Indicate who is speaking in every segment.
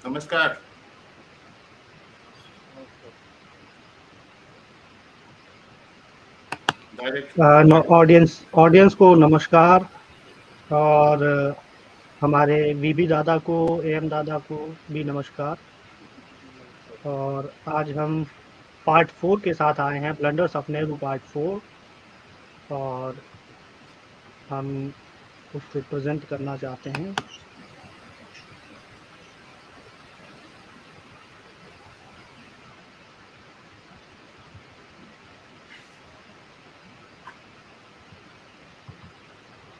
Speaker 1: नमस्कार।
Speaker 2: ऑडियंस को नमस्कार। और हमारे वीबी दादा को, एम दादा को भी नमस्कार। और आज हम पार्ट 4 के साथ आए हैं, ब्लंडर्स ऑफ नेहरू पार्ट 4, और हम उसको प्रेजेंट करना चाहते हैं।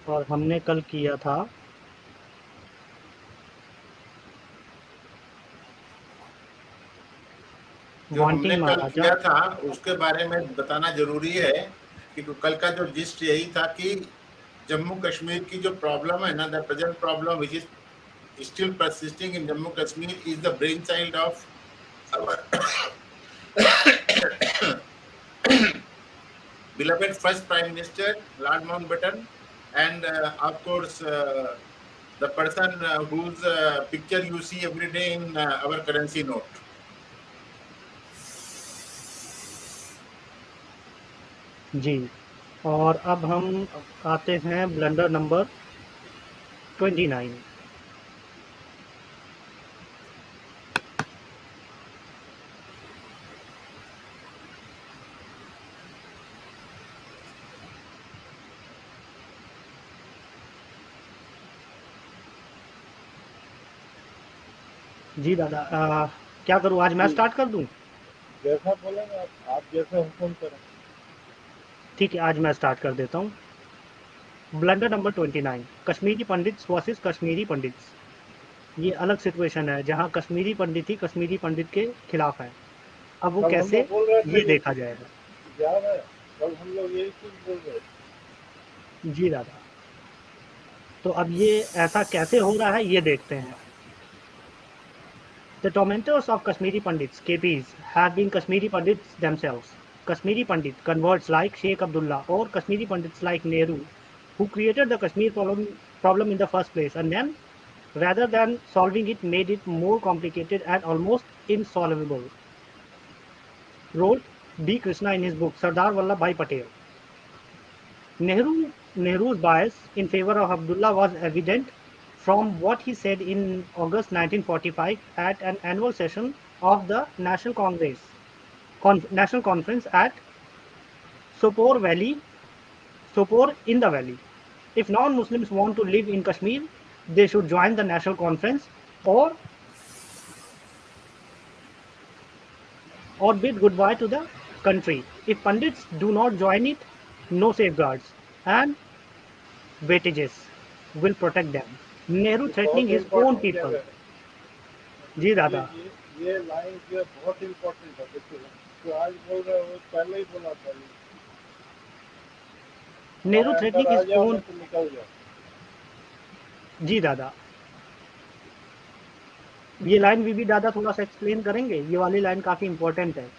Speaker 2: और हमने कल किया था
Speaker 1: जो हमने कल
Speaker 2: महाराजा।
Speaker 1: किया था उसके बारे में बताना जरूरी है कि कल का जो जिस्ट यही था कि जम्मू कश्मीर की जो प्रॉब्लम है ना, the present problem which is still persisting in Jammu Kashmir is the brain child of our beloved first Prime Minister, Lord Mountbatten, and of course the person whose picture you see every day in our currency note.
Speaker 2: जी, और अब हम आते हैं blunder number 29। जी दादा, क्या करूँ, आज मैं स्टार्ट कर दूं?
Speaker 3: जैसा बोलेंगे आप जैसे हुक्म करें।
Speaker 2: ठीक है, आज मैं स्टार्ट कर देता हूँ। Blunder number 29, Kashmiri pandits versus Kashmiri pandits. ये अलग सिचुएशन है जहाँ कश्मीरी पंडित ही कश्मीरी पंडित के खिलाफ है। अब वो कैसे, ये देखा जाएगा।
Speaker 3: याद है कल हम लोग यही चीज बोल रहे।
Speaker 2: जी दादा, तो अब ये ऐसा कैसे हो रहा है ये देखते हैं। The tormentors of Kashmiri Pandits, KPs, have been Kashmiri Pandits themselves. Kashmiri Pandit converts like Sheikh Abdullah or Kashmiri Pandits like Nehru, who created the Kashmir problem in the first place, and then, rather than solving it, made it more complicated and almost insolvable. Wrote B. Krishna in his book Sardar Patel. Nehru's bias in favor of Abdullah was evident from what he said in August 1945 at an annual session of the National Conference at Sopore in the Valley. If non-Muslims want to live in Kashmir, they should join the National Conference or bid goodbye to the country. If Pandits do not join it, no safeguards and weightages will protect them. Nehru threatening his own people. जी दादा,
Speaker 3: ये line जो बहुत important है। देखिए तो आज बोल रहे हो, पहले ही बोला था।
Speaker 2: Nehru threatening his own.
Speaker 3: निकल जाओ।
Speaker 2: जी दादा, ये लाइन भी दादा थोड़ा सा एक्सप्लेन करेंगे? ये वाली लाइन काफी इम्पोर्टेंट है।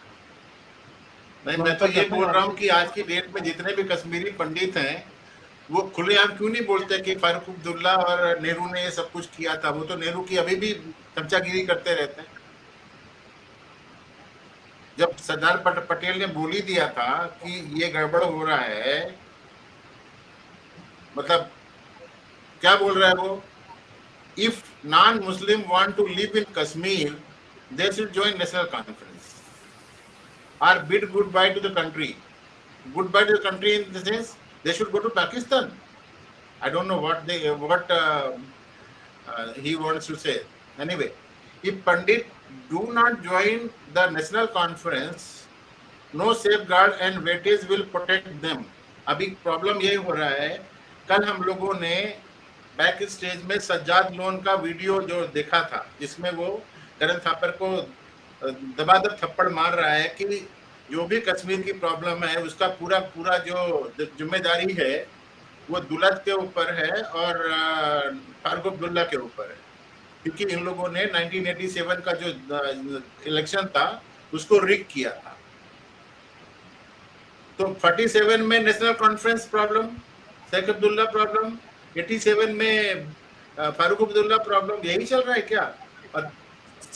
Speaker 1: नहीं, मैं तो ये बोल रहा हूँ कि आज की डेट में जितने भी कश्मीरी पंडित हैं वो खुलेआम क्यों नहीं बोलते कि फारूक अब्दुल्ला और नेहरू ने ये सब कुछ किया था। वो तो नेहरू की अभी भी चमचागिरी करते रहते हैं। जब सरदार पटेल ने बोल ही दिया था कि ये गड़बड़ हो रहा है, मतलब क्या बोल रहा है वो, if non Muslim want to live in Kashmir they should join National Conference or bid goodbye to the country. Goodbye to the country in the sense they should go to Pakistan. I don't know what he wants to say. Anyway, if Pandit do not join the national conference, no safeguard and weightage will protect them. अभी problem यही हो रहा है। कल हम लोगों ने back stage में सज्जाद लोन का वीडियो जो देखा था, जिसमें वो करण थापर को दबादब थप्पड़ मार रहा है कि जो भी कश्मीर की प्रॉब्लम है उसका पूरा जो जिम्मेदारी है वो दुलत के ऊपर है और फारूक अब्दुल्ला के ऊपर है, क्योंकि इन लोगों ने 1987 का जो इलेक्शन था उसको रिग किया था। तो 47 में National Conference problem, Sheikh Abdullah problem, 87 में फारूक अब्दुल्ला प्रॉब्लम, यही चल रहा है क्या? और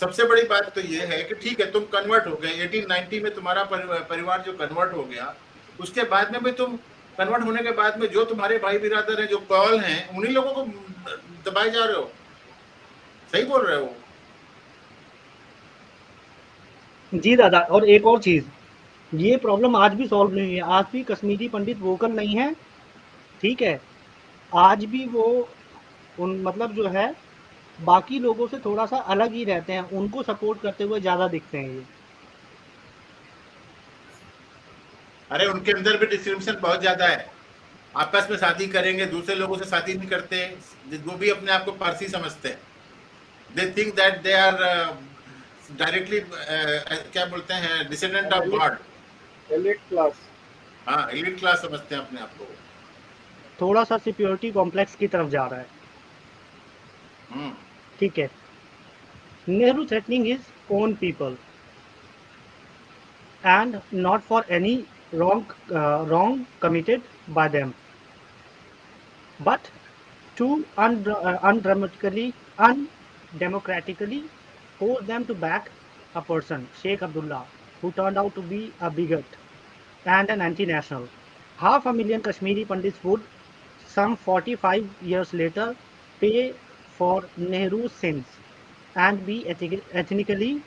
Speaker 1: सबसे बड़ी बात तो ये है कि ठीक है तुम कन्वर्ट हो गए 1890 में, तुम्हारा परिवार जो कन्वर्ट हो गया, उसके बाद में भी तुम कन्वर्ट होने के बाद में जो तुम्हारे भाई बिरादर हैं, जो कॉल हैं, उन्हीं लोगों को दबाए जा रहे हो। सही बोल रहे हो।
Speaker 2: जी दादा, और एक और चीज, ये प्रॉब्लम आज भी सॉल्व नहीं है। आज भी कश्मीरी पंडित वोकल नहीं है, ठीक है। आज भी वो उन मतलब जो है बाकी लोगों से थोड़ा सा अलग ही रहते हैं, उनको सपोर्ट करते हुए ज्यादा दिखते हैं ये।
Speaker 1: अरे उनके अंदर भी डिस्क्रिमिनेशन बहुत ज्यादा है। आपस में शादी करेंगे, दूसरे लोगों से शादी नहीं करते। वो भी अपने आप को पारसी समझते हैं। They think that they are directly क्या बोलते हैं, descendant of god.
Speaker 3: Elite class.
Speaker 1: हाँ, एलिट क्लास समझते हैं अपने आप को।
Speaker 2: थोड़ा सा सिक्योरिटी कॉम्प्लेक्स की तरफ जा रहा है,
Speaker 1: हम्म।
Speaker 2: ठीक है। Nehru threatening his own people and not for any wrong committed by them, but to undemocratically force them to back a person, Sheikh Abdullah, who turned out to be a bigot and an anti-national. Half a million Kashmiri Pandits would, some 45 years later, pay for Nehru's sins and be ethnically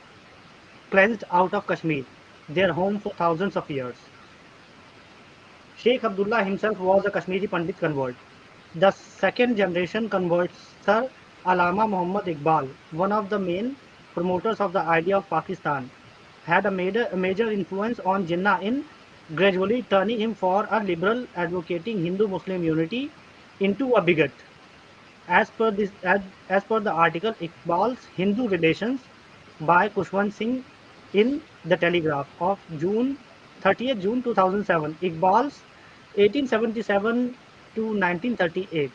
Speaker 2: cleansed out of Kashmir, their home for thousands of years. Sheikh Abdullah himself was a Kashmiri Pandit convert. The second generation converts, Sir Alama Muhammad Iqbal, one of the main promoters of the idea of Pakistan, had a major influence on Jinnah in gradually turning him for a liberal advocating Hindu-Muslim unity into a bigot. As per the article Iqbal's Hindu Relations by Kushwant Singh in The Telegraph of 30th June 2007, Iqbal's 1877 to 1938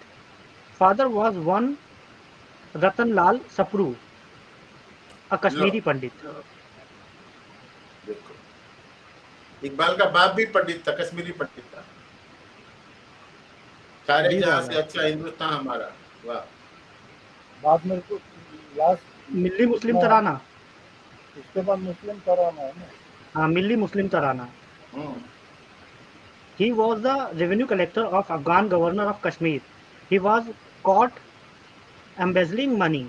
Speaker 2: father was one Ratan Lal Sapru, a
Speaker 1: low
Speaker 2: Kashmiri Pandit.
Speaker 1: देखो, इकबाल का बाप भी पंडित था, कश्मीरी पंडित था। सारे
Speaker 2: जी
Speaker 1: जहां से
Speaker 2: दादा,
Speaker 1: अच्छा हिंदुस्तान हमारा। वाह।
Speaker 3: बाद में तो लास्ट
Speaker 2: मिल्ली मुस्लिम
Speaker 3: कितना है,
Speaker 2: तराना।
Speaker 3: उसके बाद मुस्लिम कराना है ना।
Speaker 2: हाँ, मिल्ली मुस्लिम तराना।
Speaker 1: हम्म।
Speaker 2: He was the revenue collector of Afghan governor of Kashmir. He was caught embezzling money.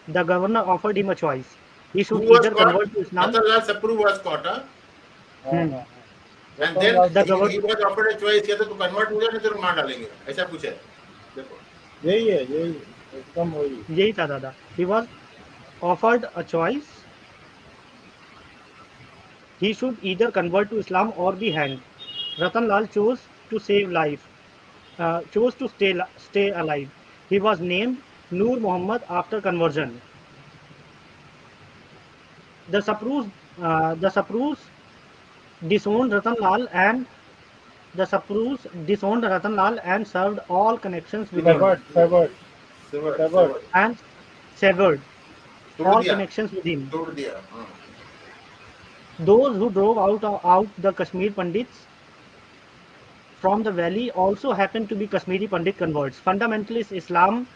Speaker 2: The governor offered him a choice. He
Speaker 1: Who
Speaker 2: should
Speaker 1: was
Speaker 2: either
Speaker 1: caught?
Speaker 2: convert to Islam.
Speaker 1: Ratanlal Sapru was caught, huh?
Speaker 3: हाँ
Speaker 2: Hmm.
Speaker 3: हाँ हाँ।
Speaker 1: And
Speaker 3: Ratan
Speaker 1: then
Speaker 3: Lal
Speaker 2: The
Speaker 3: Sapru,
Speaker 1: he
Speaker 2: governor,
Speaker 1: was offered a choice, या तो तू convert हो जाए नहीं तो मार डालेंगे, ऐसा कुछ है। देखो।
Speaker 3: यही है, यही है, एकदम वही।
Speaker 2: यही था दादा. He was offered a choice. He should either convert to Islam or be hanged. Ratan Lal chose to save life. Chose to stay alive. He was named Noor Muhammad after conversion. The Saprus disowned Ratan Lal and the Saprus disowned Ratan Lal and served all connections with him
Speaker 3: savoured savoured
Speaker 1: savoured
Speaker 3: savoured.
Speaker 1: Savoured
Speaker 2: and severed
Speaker 1: तोड़
Speaker 2: all
Speaker 1: दिया,
Speaker 2: connections with him.
Speaker 1: तोड़ दिया। हाँ।
Speaker 2: Those who drove out the Kashmir Pandits from the valley also happen to be Kashmiri Pandit converts. Fundamentalist Islam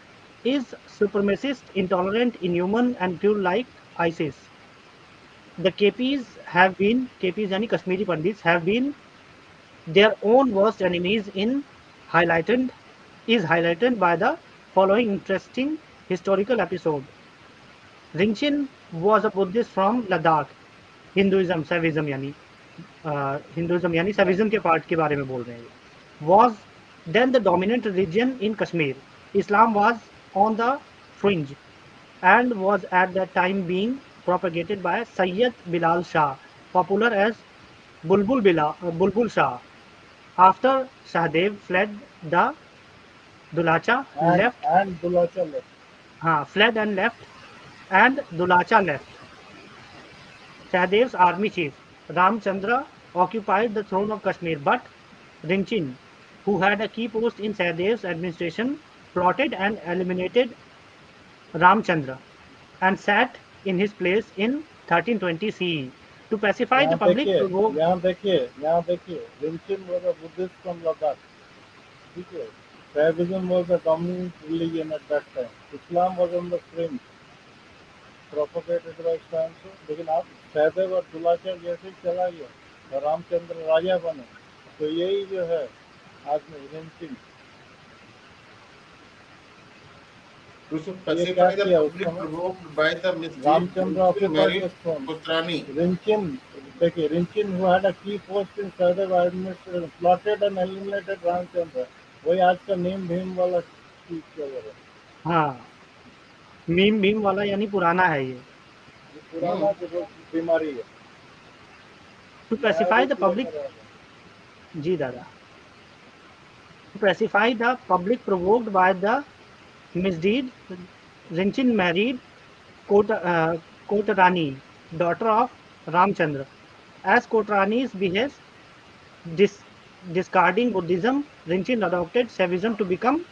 Speaker 2: is supremacist, intolerant, inhuman, and cruel like ISIS. The KPs yani Kashmiri Pandits have been their own worst enemies is highlighted by the following interesting historical episode. Ringchen was a Buddhist from Ladakh. Hinduism यानी सविज्म के part के बारे में बोल रहे हैं. Was then the dominant religion in Kashmir. Islam was on the fringe and was at that time being propagated by Sayyid Bilal Shah, popular as Bulbul Shah. After Shahdev fled, the Dulacha left.
Speaker 3: And दुलाचा left.
Speaker 2: Fled and left, and Dulacha left. Sahdev's army chief, Ramchandra, occupied the throne of Kashmir, but Ringchin, who had a key post in Sahdev's administration, plotted and eliminated Ramchandra and sat in his place in 1320 CE. To pacify the
Speaker 3: यहाँ
Speaker 2: public,
Speaker 3: देखिए,
Speaker 2: provoked.
Speaker 3: यहाँ देखिए, यहाँ देखिए, Rinchen was a Buddhist from Ladakh, ठीक है। Shaivism was a dominant religion at that time. Islam was on the fringe. Propagated by so, लेकिन आप सहदेव और दुलाचर जैसे ही चला गया और रामचंद्र राजा बने, तो यही जो है आज में रिंचिंग,
Speaker 1: To
Speaker 3: ये क्या
Speaker 1: pacify the
Speaker 3: किया उस
Speaker 1: public
Speaker 3: समय?
Speaker 1: provoked by the misdeed,
Speaker 3: Ramchandra
Speaker 1: Rinchil
Speaker 3: occupied the
Speaker 1: married
Speaker 3: throne.
Speaker 1: Putrani.
Speaker 3: Rinchin, देखिए Rinchin who had a key post in Sardar administration plotted and eliminated Ramchandra. वही आज का नीम भीम वाला चीज क्या है?
Speaker 2: हाँ, मीम वाला यानी पुराना है ये।
Speaker 3: ये पुराना जो बीमारी है,
Speaker 2: टू
Speaker 3: नया
Speaker 2: पैसिफाई
Speaker 3: रूप
Speaker 2: द पब्लिक,
Speaker 3: लेकर आएगा।
Speaker 2: जी दादा, to pacify the public provoked by the misdeed, Rinchin married Kotarani, daughter of Ramchandra. As Kotarani's behest, discarding Buddhism, Rinchin adopted Shaivism to become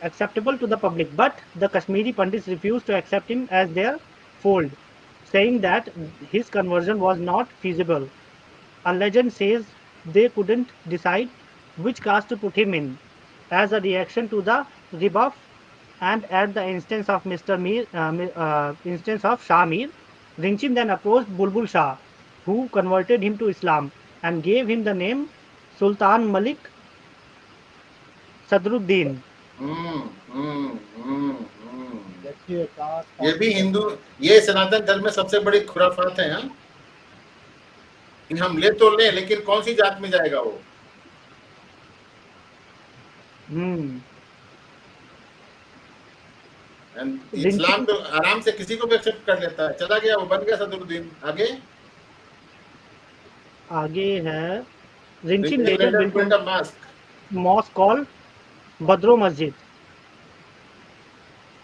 Speaker 2: acceptable to the public, but the Kashmiri Pandits refused to accept him as their fold, saying that his conversion was not feasible. A legend says they couldn't decide which caste to put him in. As a reaction to the rebuff, and at the instance of instance of Shah Mir, Rinchin then approached Bulbul Shah, who converted him to Islam and gave him the name Sultan Malik Sadruddin.
Speaker 3: देखिए कहाँ
Speaker 1: ये भी हिंदू, ये सनातन धर्म में सबसे बड़ी खुराफात है। हाँ, कि हम ले तो ले, लेकिन कौन सी जात में जाएगा वो? इस्लाम तो आराम से किसी को भी एक्सेप्ट कर लेता है। चला गया, वो बन गया सदरुद्दीन। आगे
Speaker 2: है Rinchin later built
Speaker 1: a
Speaker 2: mosque called Badro Masjid,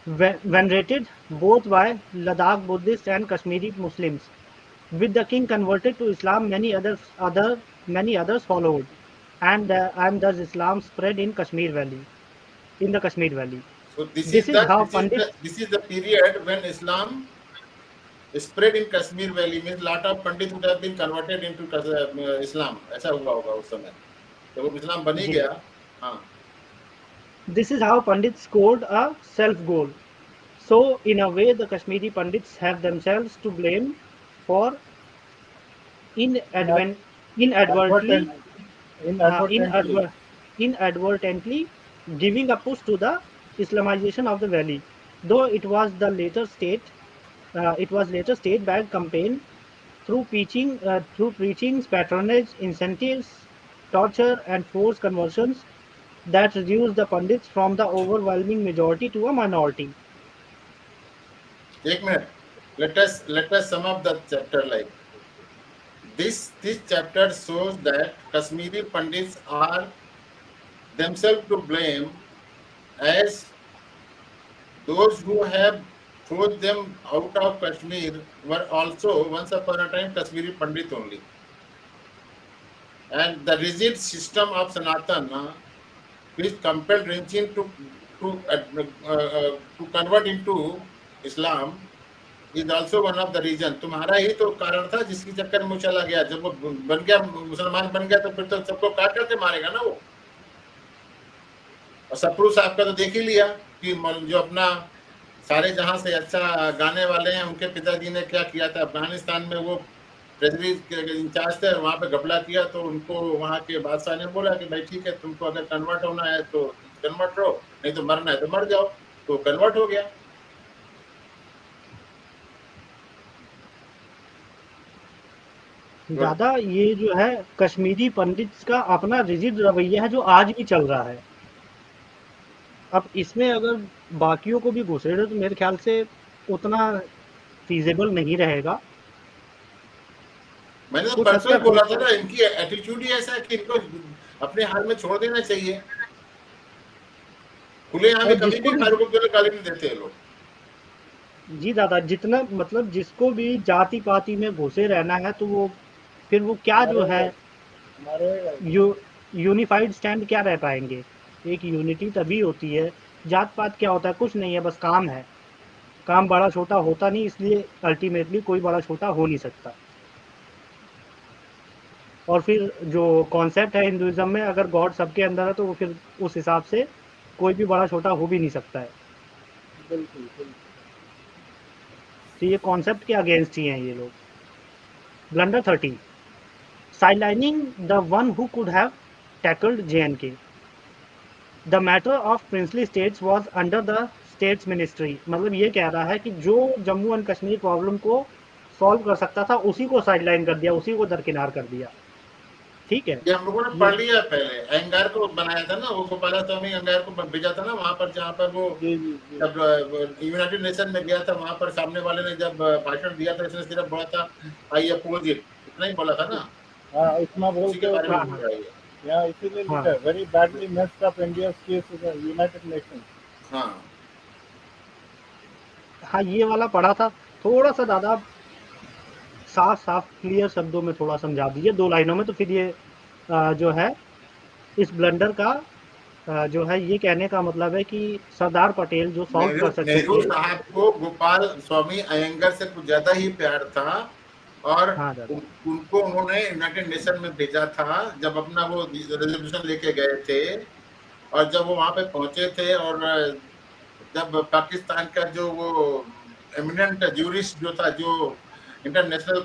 Speaker 2: venerated both by Ladakh Buddhists and Kashmiri Muslims. With the king converted to Islam, many others followed, and thus Islam spread in Kashmir Valley, in the Kashmir Valley.
Speaker 1: So this is the period when Islam spread in Kashmir Valley, means lot of Pandits would have been converted into Islam. ऐसा हुआ होगा उस समय, जब इस्लाम बन ही गया। हाँ,
Speaker 2: this is how Pandits scored a self-goal. So, in a way, the Kashmiri Pandits have themselves to blame for inadvertently giving a push to the Islamization of the valley. Though it was later state-backed campaign through preachings, patronage, incentives, torture, and forced conversions that reduced the Pandits from the overwhelming majority to a minority.
Speaker 1: एक minute, let us sum up the chapter like this. This chapter shows that Kashmiri Pandits are themselves to blame, as those who have forced them out of Kashmir were also once upon a time Kashmiri Pandit only. And the rigid system of Sanatana, which compelled Rinchin to convert into Islam, is also one of the reason. तुम्हारा ही तो कारण था जिसकी चक्कर में चला गया। जब वो बन गया, मुसलमान बन गया, तो फिर तो सबको काट करके मारेगा ना वो। और सप्रू साहब का तो देख ही लिया कि जो अपना सारे जहां से अच्छा गाने वाले हैं, उनके पिताजी ने क्या किया था। अफगानिस्तान में वो ट्रेजरी इंचार्ज थे, वहां पे घपला किया, तो उनको वहां के बादशाह ने बोला कि भाई ठीक है, तुमको अगर कन्वर्ट होना है तो कन्वर्ट हो, नहीं तो मरना है तो मर जाओ। तो कन्वर्ट हो गया।
Speaker 2: दादा, ये जो है कश्मीरी पंडित्स का अपना रिजिड रवैया है जो आज भी चल रहा है। अब इसमें अगर बाकियों को भी घुसेड़े तो मेरे ख्याल से उतना फीजेबल नहीं रहेगा।
Speaker 1: मैंने तो परसों ही बोला था ना, इनकी एटीट्यूड ही ऐसा है कि इनको अपने हाल में छोड़ देना चाहिए। खुले यहाँ भी कभी भी फारूक अब्दुल्ला गाली नहीं देते हैं लोग।
Speaker 2: जी दादा, जितना मतलब जिसको भी जाति पाति में घुसे रहना है, तो वो फिर वो क्या जो है यूनिफाइड स्टैंड क्या रह पाएंगे। एक यूनिटी तभी होती है। जात पात क्या होता है? कुछ नहीं है, बस काम है। काम बड़ा छोटा होता नहीं, इसलिए अल्टीमेटली कोई बड़ा छोटा हो नहीं सकता। और फिर जो कॉन्सेप्ट है हिंदुइज्म में, अगर गॉड सबके अंदर है, तो वो फिर उस हिसाब से कोई भी बड़ा छोटा हो भी नहीं सकता है।
Speaker 3: बिल्कुल बिल्कुल।
Speaker 2: तो ये कॉन्सेप्ट के अगेंस्ट ही हैं ये लोग। Blunder 30, sidelining the one who could have tackled JNK. The matter of princely states was under the states ministry. मतलब ये कह रहा है कि जो जम्मू एंड कश्मीर प्रॉब्लम को सॉल्व कर सकता था उसी को साइडलाइन कर दिया, उसी को दरकिनार कर दिया। ठीक है,
Speaker 1: ये हम लोगों ने
Speaker 2: ये
Speaker 1: पढ़ लिया पहले, अहंगार को बनाया था ना, वो गोपाला स्वामी अहंगार को भेजा था ना वहां पर, जहाँ पर वो
Speaker 3: जी जी जी
Speaker 1: जब यूनाइटेड नेशन में गया था, वहां पर सामने वाले ने जब भाषण दिया था, इसने सिर्फ बोला था आई अपोज इट, इतना ही बोला था ना,
Speaker 3: हाँ, इतना बोल
Speaker 1: उसी के
Speaker 3: के
Speaker 1: बारे
Speaker 2: हाँ
Speaker 1: में
Speaker 3: वो
Speaker 1: बोल
Speaker 2: हाँ
Speaker 1: रहा है ये।
Speaker 3: यहाँ इसीलिए लिखा
Speaker 2: हाँ
Speaker 3: है, very badly messed up India's case in United Nations.
Speaker 1: हाँ
Speaker 2: हाँ, ये वाला पढ़ा था। थोड़ा सा दादा साफ साफ क्लियर शब्दों में थोड़ा समझा दीजिए 2 लाइनों में, तो फिर ये जो है इस ब्लंडर का जो है ये कहने का मतलब है कि सरदार पटेल जो सॉल्व
Speaker 1: नेहरू
Speaker 2: कर सकते
Speaker 1: नेहरू
Speaker 2: थे।
Speaker 1: साहब को गोपाल स्वामी अयंगर से कुछ ज्यादा ही प्यार था, और
Speaker 2: हाँ दादा,
Speaker 1: उनको उन्होंने यूनाइटेड नेशन में भेजा था जब अपना वो रेजोल्यूशन लेके गए थे, और जब वो वहां पे पहुंचे थे, और जब पाकिस्तान का जो वो एमिनेंट ज्यूरिस्ट जो था, जो इंटरनेशनल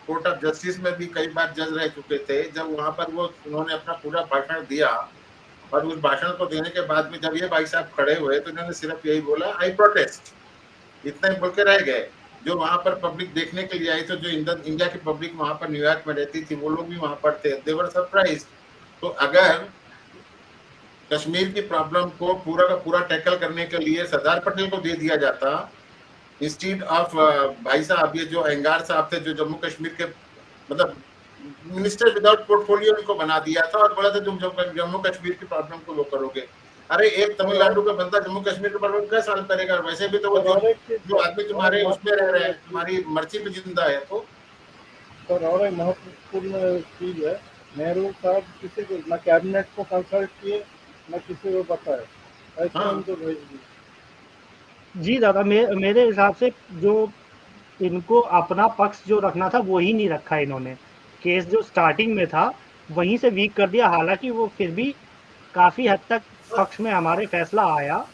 Speaker 1: कोर्ट ऑफ जस्टिस में भी कई बार जज रह चुके थे, जब वहां पर वो उन्होंने अपना पूरा भाषण दिया, और उस भाषण को देने के बाद में जब ये भाई साहब खड़े हुए तो इन्होंने सिर्फ यही बोला, आई प्रोटेस्ट, इतना ही बोल के रह गए। जो वहां पर पब्लिक देखने के लिए आई थी, जो इंडिया की पब्लिक वहां पर न्यूयॉर्क में रहती थी, वो लोग भी वहां पर थे, दे वर सरप्राइज्ड। तो अगर कश्मीर की प्रॉब्लम को पूरा का पूरा टैकल करने के लिए सरदार पटेल को दे दिया जाता, इंस्टीड ऑफ भाई साहब ये जो अहंगार साहब थे, जो जम्मू कश्मीर के मतलब मिनिस्टर विदाउट पोर्टफोलियो इनको बना दिया था, और बोला था तुम जम्मू कश्मीर की प्रॉब्लम को वो करोगे। अरे एक तमिलनाडु का बंदा जम्मू कश्मीर की प्रॉब्लम क्या सॉल्व करेगा? वैसे भी तो वो
Speaker 3: सर
Speaker 1: जो
Speaker 3: और एक चीज
Speaker 1: जो आदमी
Speaker 3: और
Speaker 1: तुम्हारे उसमें रह रहा है,
Speaker 3: महत्वपूर्ण चीज,
Speaker 1: तुम्हारी मर्जी पे जिंदा है, तो
Speaker 3: सर और एक महत्वपूर्ण चीज है, नेहरू साहब किसी को न कैबिनेट को कंसल्ट किए न किसी को बताए, ऐसे
Speaker 1: हाँ
Speaker 3: उनको भेज दिए।
Speaker 2: जी दादा, मेरे हिसाब से जो इनको अपना पक्ष जो रखना था वो ही नहीं रखा इन्होंने। केस जो स्टार्टिंग में था वहीं से वीक कर दिया, हालांकि वो फिर भी काफी हद तक पक्ष में हमारे फैसला आया,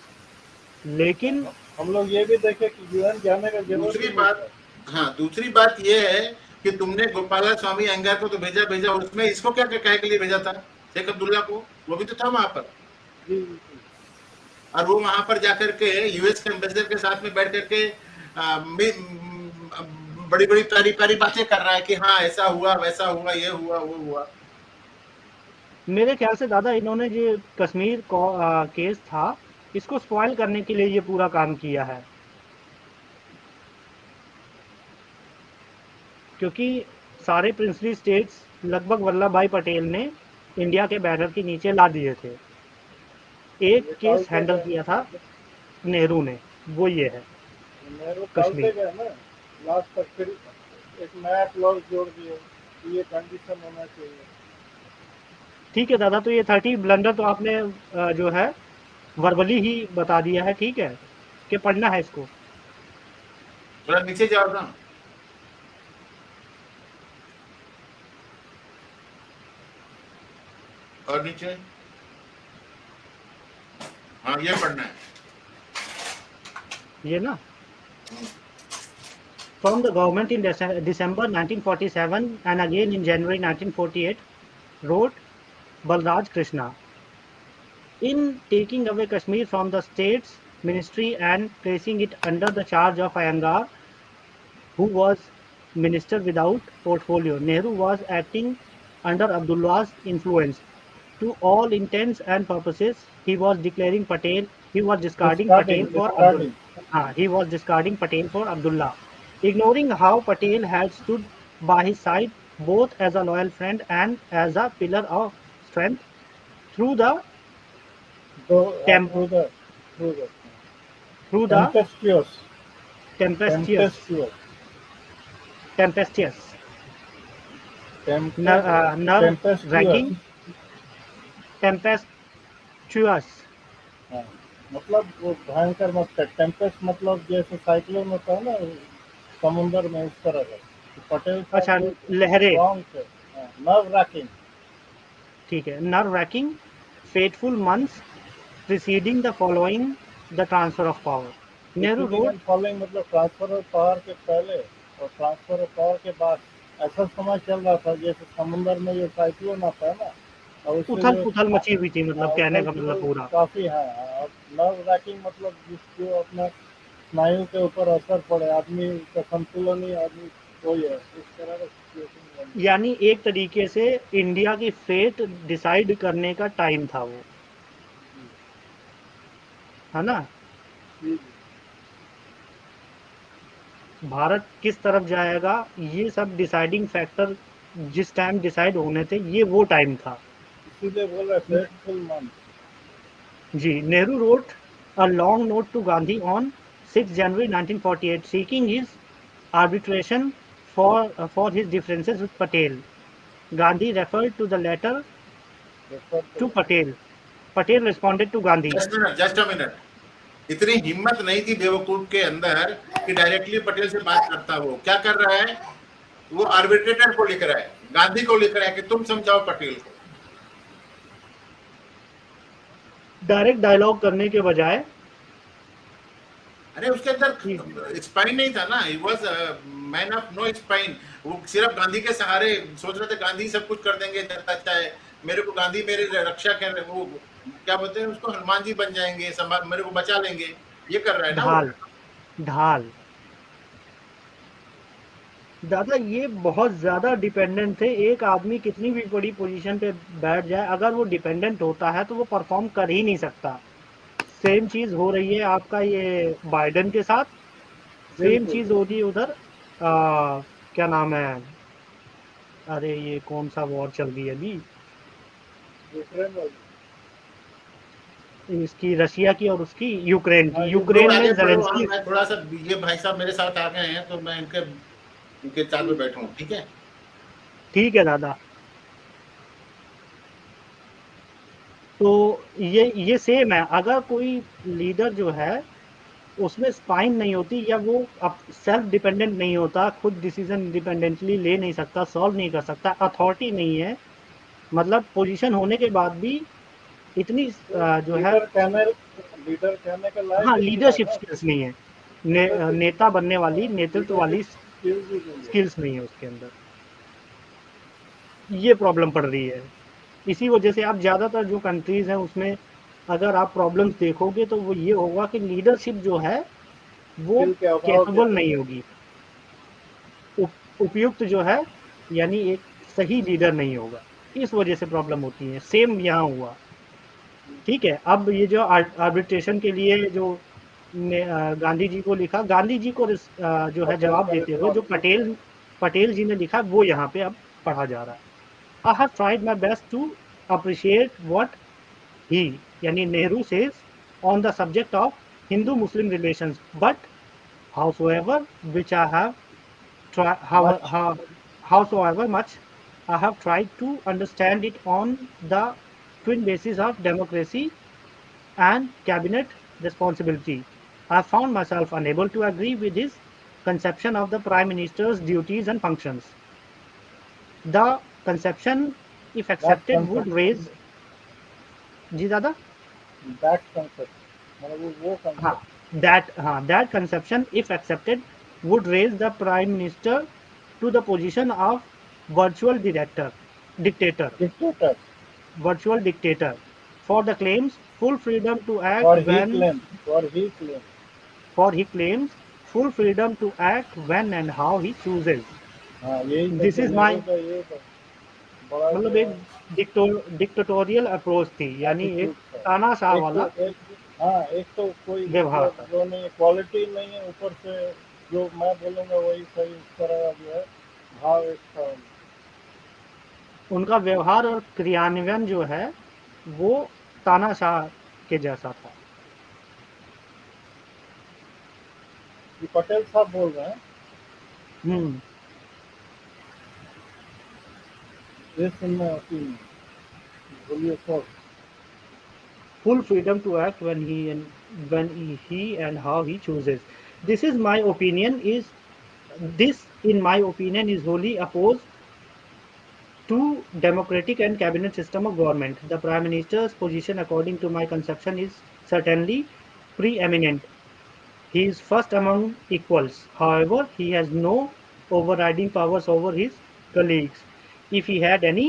Speaker 2: लेकिन
Speaker 3: हम लोग ये भी देखे कि यूएन जाने का जरूरत
Speaker 1: दूसरी
Speaker 3: ही नहीं
Speaker 1: बात,
Speaker 3: था।
Speaker 1: हाँ दूसरी बात ये है कि तुमने गोपाला स्वामी अयंगार को तो भेजा भेजा, उसमें इसको क्या क्या कहे के लिए भेजा था? शेख अब्दुल्ला को, वो भी तो था वहां पर,
Speaker 3: जी जी जी।
Speaker 1: और वो वहां पर जाकर के यूएस के एम्बेसडर के साथ में बैठ करके बड़ी बड़ी प्यारी प्यारी बातें कर रहा है कि हाँ ऐसा हुआ वैसा हुआ, ये हुआ वो हुआ।
Speaker 2: मेरे ख्याल से दादा इन्होंने जो कश्मीर केस था इसको स्पॉइल करने के लिए ये पूरा काम किया है, क्योंकि सारे प्रिंसली स्टेट्स लगभग वल्लभ भाई पटेल ने इंडिया के बैनर के नीचे ला दिए थे। एक
Speaker 3: ये
Speaker 2: केस
Speaker 3: टालते
Speaker 2: हैंडल
Speaker 3: गए,
Speaker 2: किया था नेहरू ने, वो ये है
Speaker 3: नेहरू टालते
Speaker 2: कश्मीर।
Speaker 3: गए ना, लास्ट तक फिर एक नया क्लॉज जोड़ दिए कि ये कंडीशन होना चाहिए।
Speaker 2: ठीक है दादा, तो ये 30 ब्लंडर तो आपने जो है वर्बली ही बता दिया है, ठीक है, कि पढ़ना है इसको।
Speaker 1: थोड़ा नीचे जाओ ना, और नीचे, हाँ ये पढ़ना है।
Speaker 2: ये ना, from the government in December 1947 and again in January 1948, wrote Balraj Krishna, in taking away Kashmir from the state's ministry and placing it under the charge of Iyengar, who was minister without portfolio, Nehru was acting under Abdullah's influence. To all intents and purposes, he was discarding
Speaker 3: discarding
Speaker 2: Patel for Abdullah.
Speaker 3: Discarding
Speaker 2: He was discarding Patel for Abdullah, ignoring how Patel had stood by his side both as a loyal friend and as a pillar of strength through the
Speaker 3: दो
Speaker 2: temp-
Speaker 3: through the
Speaker 2: through the
Speaker 3: टेम्पेस्टियस
Speaker 2: tempestuous
Speaker 3: टेम्पेस्टियस
Speaker 2: tempestuous nerve
Speaker 3: टेम्पेस्टियस।
Speaker 2: wracking tempestuous
Speaker 3: हाँ, मतलब वो भयंकर मत है, Tempest मतलब जैसे cyclone होता है ना समुंदर में, इस तरह का। तो पटेल साहब
Speaker 2: अच्छा,
Speaker 3: जो
Speaker 2: लहरें,
Speaker 3: स्ट्रॉन्ग थे, नर्व रैकिंग।
Speaker 2: ठीक है, nerve wracking fateful months preceding the following the transfer of power. Nehru
Speaker 3: receiving
Speaker 2: road
Speaker 3: and following मतलब ट्रांसफर ऑफ पावर के पहले और ट्रांसफर ऑफ पावर के बाद ऐसा समय चल रहा था जैसे समुंदर में जो साइक्लोन आता है ना, और उससे
Speaker 2: उथल
Speaker 3: जो
Speaker 2: पुथल मची हुई थी, मतलब कहने
Speaker 3: उथल
Speaker 2: का मतलब
Speaker 3: पुथल
Speaker 2: पूरा।
Speaker 3: काफी है। और नर्व रैकिंग मतलब जो अपना स्नायु के ऊपर असर पड़े, आदमी का संतुलन ही आदमी वही है, इस तरह का सिचुएशन बन गया।
Speaker 2: यानी एक तरीके से इंडिया की फेट डिसाइड करने का टाइम था वो, है ना।
Speaker 3: जी जी।
Speaker 2: भारत किस तरफ जाएगा, ये सब डिसाइडिंग फैक्टर जिस टाइम डिसाइड होने थे, ये वो टाइम था।
Speaker 3: इसीलिए बोल रहे फेटफुल मंथ।
Speaker 2: जी, Nehru wrote a long note to Gandhi on 6 January 1948 seeking his arbitration for his differences with Patel. Gandhi referred to the letter to Patel. Patel responded to Gandhi.
Speaker 1: Just a minute. इतनी हिम्मत नहीं थी बेवकूफ के अंदर कि directly Patel से बात करता। वो क्या कर रहा है, वो आर्बिट्रेटर को लिख रहा है, गांधी को लिख रहा है कि तुम समझाओ पटेल को।
Speaker 2: डायरेक्ट डायलॉग करने के बजाय
Speaker 1: अरे उसके अंदर स्पाइन नहीं था ना, he was man of no spine. वो सिर्फ गांधी के सहारे सोच रहे थे गांधी सब कुछ कर देंगे, जनता चाहे मेरे को, गांधी मेरे रक्षा कर, वो क्या बोलते हैं उसको, हनुमान जी बन जाएंगे, मेरे को बचा लेंगे, ये कर रहा है ना वो।
Speaker 2: ढाल ढाल दादा, ये बहुत ज्यादा डिपेंडेंट थे। एक आदमी कितनी भी बड़ी पोजीशन पे बैठ जाए, अगर वो डिपेंडेंट होता है तो वो परफॉर्म कर ही नहीं सकता। सेम चीज हो रही है आपका ये बाइडेन के साथ, सेम
Speaker 3: बिल्कुल
Speaker 2: चीज हो रही है उधर। क्या नाम है, अरे ये कौन सा वॉर चल रही है अभी,
Speaker 3: यूक्रेन वाली।
Speaker 2: इसकी रशिया की और उसकी यूक्रेन की।
Speaker 3: हाँ
Speaker 1: तुम लोग
Speaker 2: यूक्रेन
Speaker 1: आगे
Speaker 2: में
Speaker 1: बढ़ो,
Speaker 2: जेलेंस्की।
Speaker 1: मैं थोड़ा सा, ये भाई साहब मेरे साथ आ गए हैं तो मैं इनके इनके साथ में बैठूं, ठीक है।
Speaker 2: ठीक है दादा। तो ये सेम है, अगर कोई लीडर जो है उसमें स्पाइन नहीं होती, या वो अब सेल्फ डिपेंडेंट नहीं होता, खुद डिसीजन इंडिपेंडेंटली ले नहीं सकता, सॉल्व नहीं कर सकता, अथॉरिटी नहीं है, मतलब पोजीशन होने के बाद भी इतनी जो है,
Speaker 3: लीडर कहने के लायक
Speaker 2: हाँ,
Speaker 3: ही नहीं रहा
Speaker 2: लीडरशिप
Speaker 3: ना।
Speaker 2: स्किल्स नहीं है।
Speaker 3: लीडरशिप
Speaker 2: नेता बनने वाली, नेतृत्व वाली
Speaker 3: लीडरशिप स्किल्स ही नहीं है।
Speaker 2: स्किल्स नहीं है उसके अंदर। ये प्रॉब्लम पड़ रही है। इसी वजह से आप ज़्यादातर जो कंट्रीज हैं उसमें अगर आप प्रॉब्लम्स देखोगे तो वो ये होगा कि लीडरशिप जो है वो
Speaker 3: स्किल के अभाव के
Speaker 2: कैपेबल नहीं
Speaker 3: चलते।
Speaker 2: होगी, उपयुक्त जो है, यानी एक सही लीडर नहीं होगा। इस वजह से प्रॉब्लम होती है। सेम यहाँ हुआ। ठीक है, अब ये जो आर्बिट्रेशन के लिए जो गांधी जी को लिखा, गांधी जी को जो है
Speaker 3: पटेल
Speaker 2: जवाब
Speaker 3: का
Speaker 2: देते हुए जो
Speaker 3: रिस्पॉन्स।
Speaker 2: पटेल पटेल जी ने लिखा, वो यहाँ पे अब पढ़ा जा रहा है। I have tried my best to appreciate what he, yani Nehru, says on the subject of Hindu-Muslim relations, but howsoever which I have tried,
Speaker 3: much.
Speaker 2: howsoever much I have tried to understand it on the twin basis of democracy and cabinet responsibility, I found myself unable to agree with his conception of the Prime Minister's duties and functions. The conception, if
Speaker 3: that
Speaker 2: accepted, would
Speaker 3: concept.
Speaker 2: raise, जी दादा,
Speaker 3: that concept मतलब वो
Speaker 2: हाँ,
Speaker 3: concept.
Speaker 2: that conception, if accepted, would raise the prime minister to the position of virtual dictator,
Speaker 3: dictator.
Speaker 2: virtual dictator, for the claims full freedom to act
Speaker 3: for he
Speaker 2: when,
Speaker 3: claim. For he claim.
Speaker 2: for he claims full freedom to act when and how he chooses.
Speaker 3: हाँ यही सब
Speaker 2: This
Speaker 3: तो
Speaker 2: is
Speaker 3: Nehru
Speaker 2: my,
Speaker 3: का ये सब बड़ा
Speaker 2: मतलब
Speaker 3: जो
Speaker 2: एक डिक्टेटोरियल अप्रोच थी, यानी एक
Speaker 3: एटीट्यूड था।
Speaker 2: तानाशाह
Speaker 3: एक तो
Speaker 2: वाला
Speaker 3: एक हाँ एक तो कोई
Speaker 2: व्यवहार
Speaker 3: मतलब
Speaker 2: था।
Speaker 3: जो नहीं क्वालिटी नहीं है, ऊपर से जो मैं बोलूँगा वही सही, इस तरह का जो है भाव एक था।
Speaker 2: उनका व्यवहार और क्रियान्वयन जो है वो तानाशाह के जैसा था।
Speaker 3: ये पटेल साहब बोल रहे हैं।
Speaker 2: हम्म
Speaker 3: दिस इन माय ओपिनियन। बोलिए sir.
Speaker 2: full freedom to act when he and how he chooses. This is my opinion. This, in my opinion, is wholly opposed to democratic and cabinet system of government. The prime minister's position, according to my conception, is certainly preeminent. He is first among equals. However, he has no overriding powers over his colleagues. If he had any,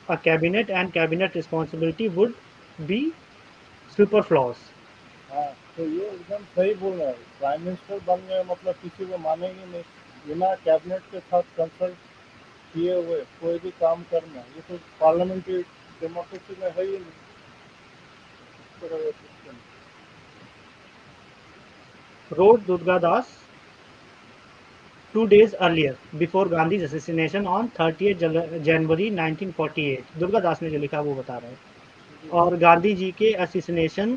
Speaker 2: a cabinet and cabinet responsibility would be superfluous.
Speaker 3: हाँ, तो ये एकदम सही बोल रहे हैं। Prime minister बन गए मतलब किसी को मानेंगे नहीं, बिना कैबिनेट के साथ कंसल्ट किए हुए कोई भी काम करना, ये तो पार्लियामेंट्री डेमोक्रेसी में है ही नहीं इस तरह का system.
Speaker 2: Wrote Durga Das 2 days earlier, before Gandhi's assassination on 30th January 1948. Durga Das ने जो लिखा वो बता रहे हैं, और गांधी जी के असैसिनेशन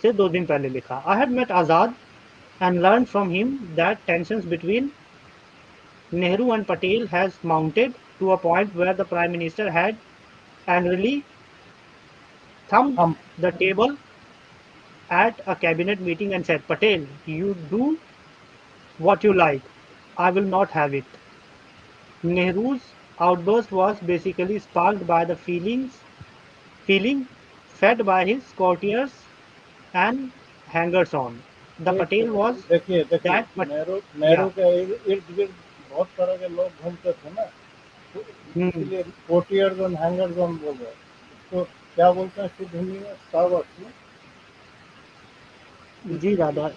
Speaker 2: से 2 दिन पहले लिखा. I had met Azad and learned from him that tensions between Nehru and Patel has mounted to a point where the Prime Minister had angrily thumped
Speaker 3: हम
Speaker 2: the table at a cabinet meeting and said, Patel, you do what you like. I will not have it. Nehru's outburst was basically sparked by the feeling fed by his courtiers and hangers-on. The
Speaker 3: एक
Speaker 2: Patel
Speaker 3: second,
Speaker 2: was
Speaker 3: देखिए देखिए,
Speaker 2: that, but
Speaker 3: Nehru Nehru
Speaker 2: yeah,
Speaker 3: के इर्द गिर्द बहुत तरह के लोग घूमते थे ना, तो
Speaker 2: hmm,
Speaker 3: इसीलिए कोटियर्स और हैंगर्स ऑन बोल रहे हैं। इसको क्या बोलते हैं शुद्ध हिंदी में? सावक में।
Speaker 2: जी
Speaker 3: किसी
Speaker 2: दादा,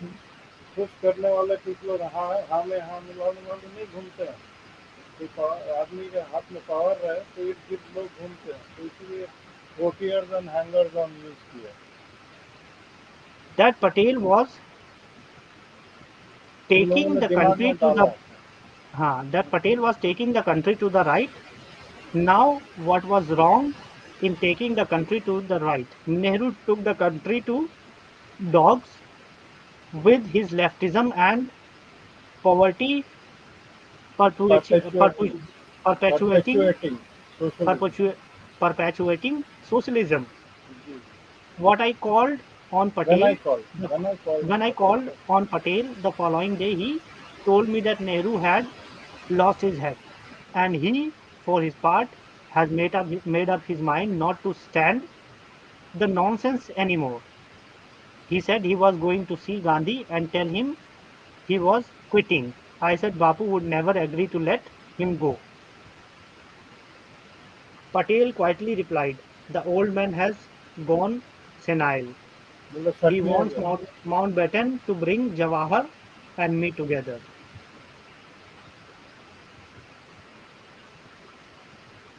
Speaker 3: खुश करने वाले कुछ लोग हाँ में हाँ मिलाने वाले नहीं घूमते हैं। तो आदमी के हाथ में पावर रहे तो इर्द गिर्द लोग घूमते हैं, तो इसीलिए courtiers and hangers on use किया।
Speaker 2: that Patel was
Speaker 3: इन लोगों
Speaker 2: taking
Speaker 3: ने
Speaker 2: the
Speaker 3: दिमाग
Speaker 2: country
Speaker 3: में
Speaker 2: to
Speaker 3: डाला
Speaker 2: the
Speaker 3: है।
Speaker 2: that Patel was taking the country to the right. Now, what was wrong in taking the country to the right? Nehru took the country to dogs with his leftism and poverty
Speaker 3: perpetuating
Speaker 2: perpetuating
Speaker 3: perpetuating socialism.
Speaker 2: perpetua- perpetuating socialism.
Speaker 3: Ji.
Speaker 2: What I called on
Speaker 3: When I
Speaker 2: Patel,
Speaker 3: called,
Speaker 2: the,
Speaker 3: when I called
Speaker 2: when I
Speaker 3: Patel,
Speaker 2: called on Patel the following day, he told me that Nehru had lost his head, and he, for his part, has made up his mind not to stand the nonsense anymore. He said he was going to see Gandhi and tell him he was quitting. I said Bapu would never agree to let him go. Patel quietly replied, the old man has gone senile.
Speaker 3: मतलब
Speaker 2: He
Speaker 3: सच में हो
Speaker 2: wants
Speaker 3: गया।
Speaker 2: Mountbatten to bring Jawahar and me together.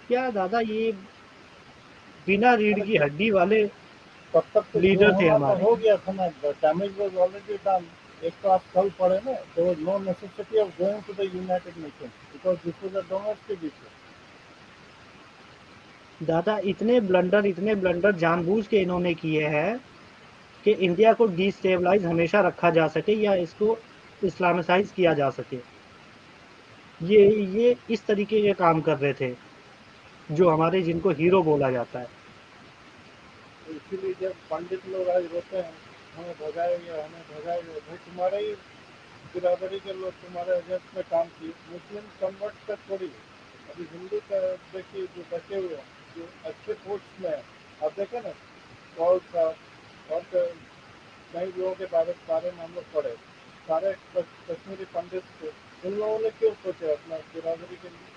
Speaker 2: क्या दादा, ये बिना रीढ़
Speaker 3: अरे
Speaker 2: की हड्डी वाले
Speaker 3: तब तक तो जो
Speaker 2: लीडर थे
Speaker 3: होना तो
Speaker 2: हमारे.
Speaker 3: हो गया था ना, डैमेज वाज ऑलरेडी डन। एक तो आप कल पढ़े ना, तो no necessity of going to the United Nation because this was a domestic issue.
Speaker 2: दादा, इतने ब्लंडर जानबूझ के इन्होंने किए हैं कि इंडिया को डिस्टेबलाइज हमेशा रखा जा सके या इसको इस्लामिसाइज किया जा सके. ये इस तरीके के काम कर रहे थे जो हमारे जिनको हीरो बोला जाता है.
Speaker 3: तो इसीलिए जब पंडित लोग आज रोते हैं हमें भगाएंगे हमें भगाएंगे, भाई तुम्हारे ही बिरादरी के लोग तुम्हारे एजेंट में काम किए, मुस्लिम कन्वर्ट का छोड़िए, अभी हिंदू का देखिए जो बचे हुए हैं, जो अच्छे पोस्ट में है। आप देखें ना, कौल साहब और कई लोगों के बारे में हम लोग पढ़े, सारे कश्मीरी पंडित थे। उन लोगों ने क्यों सोचा अपना बिरादरी के लिए?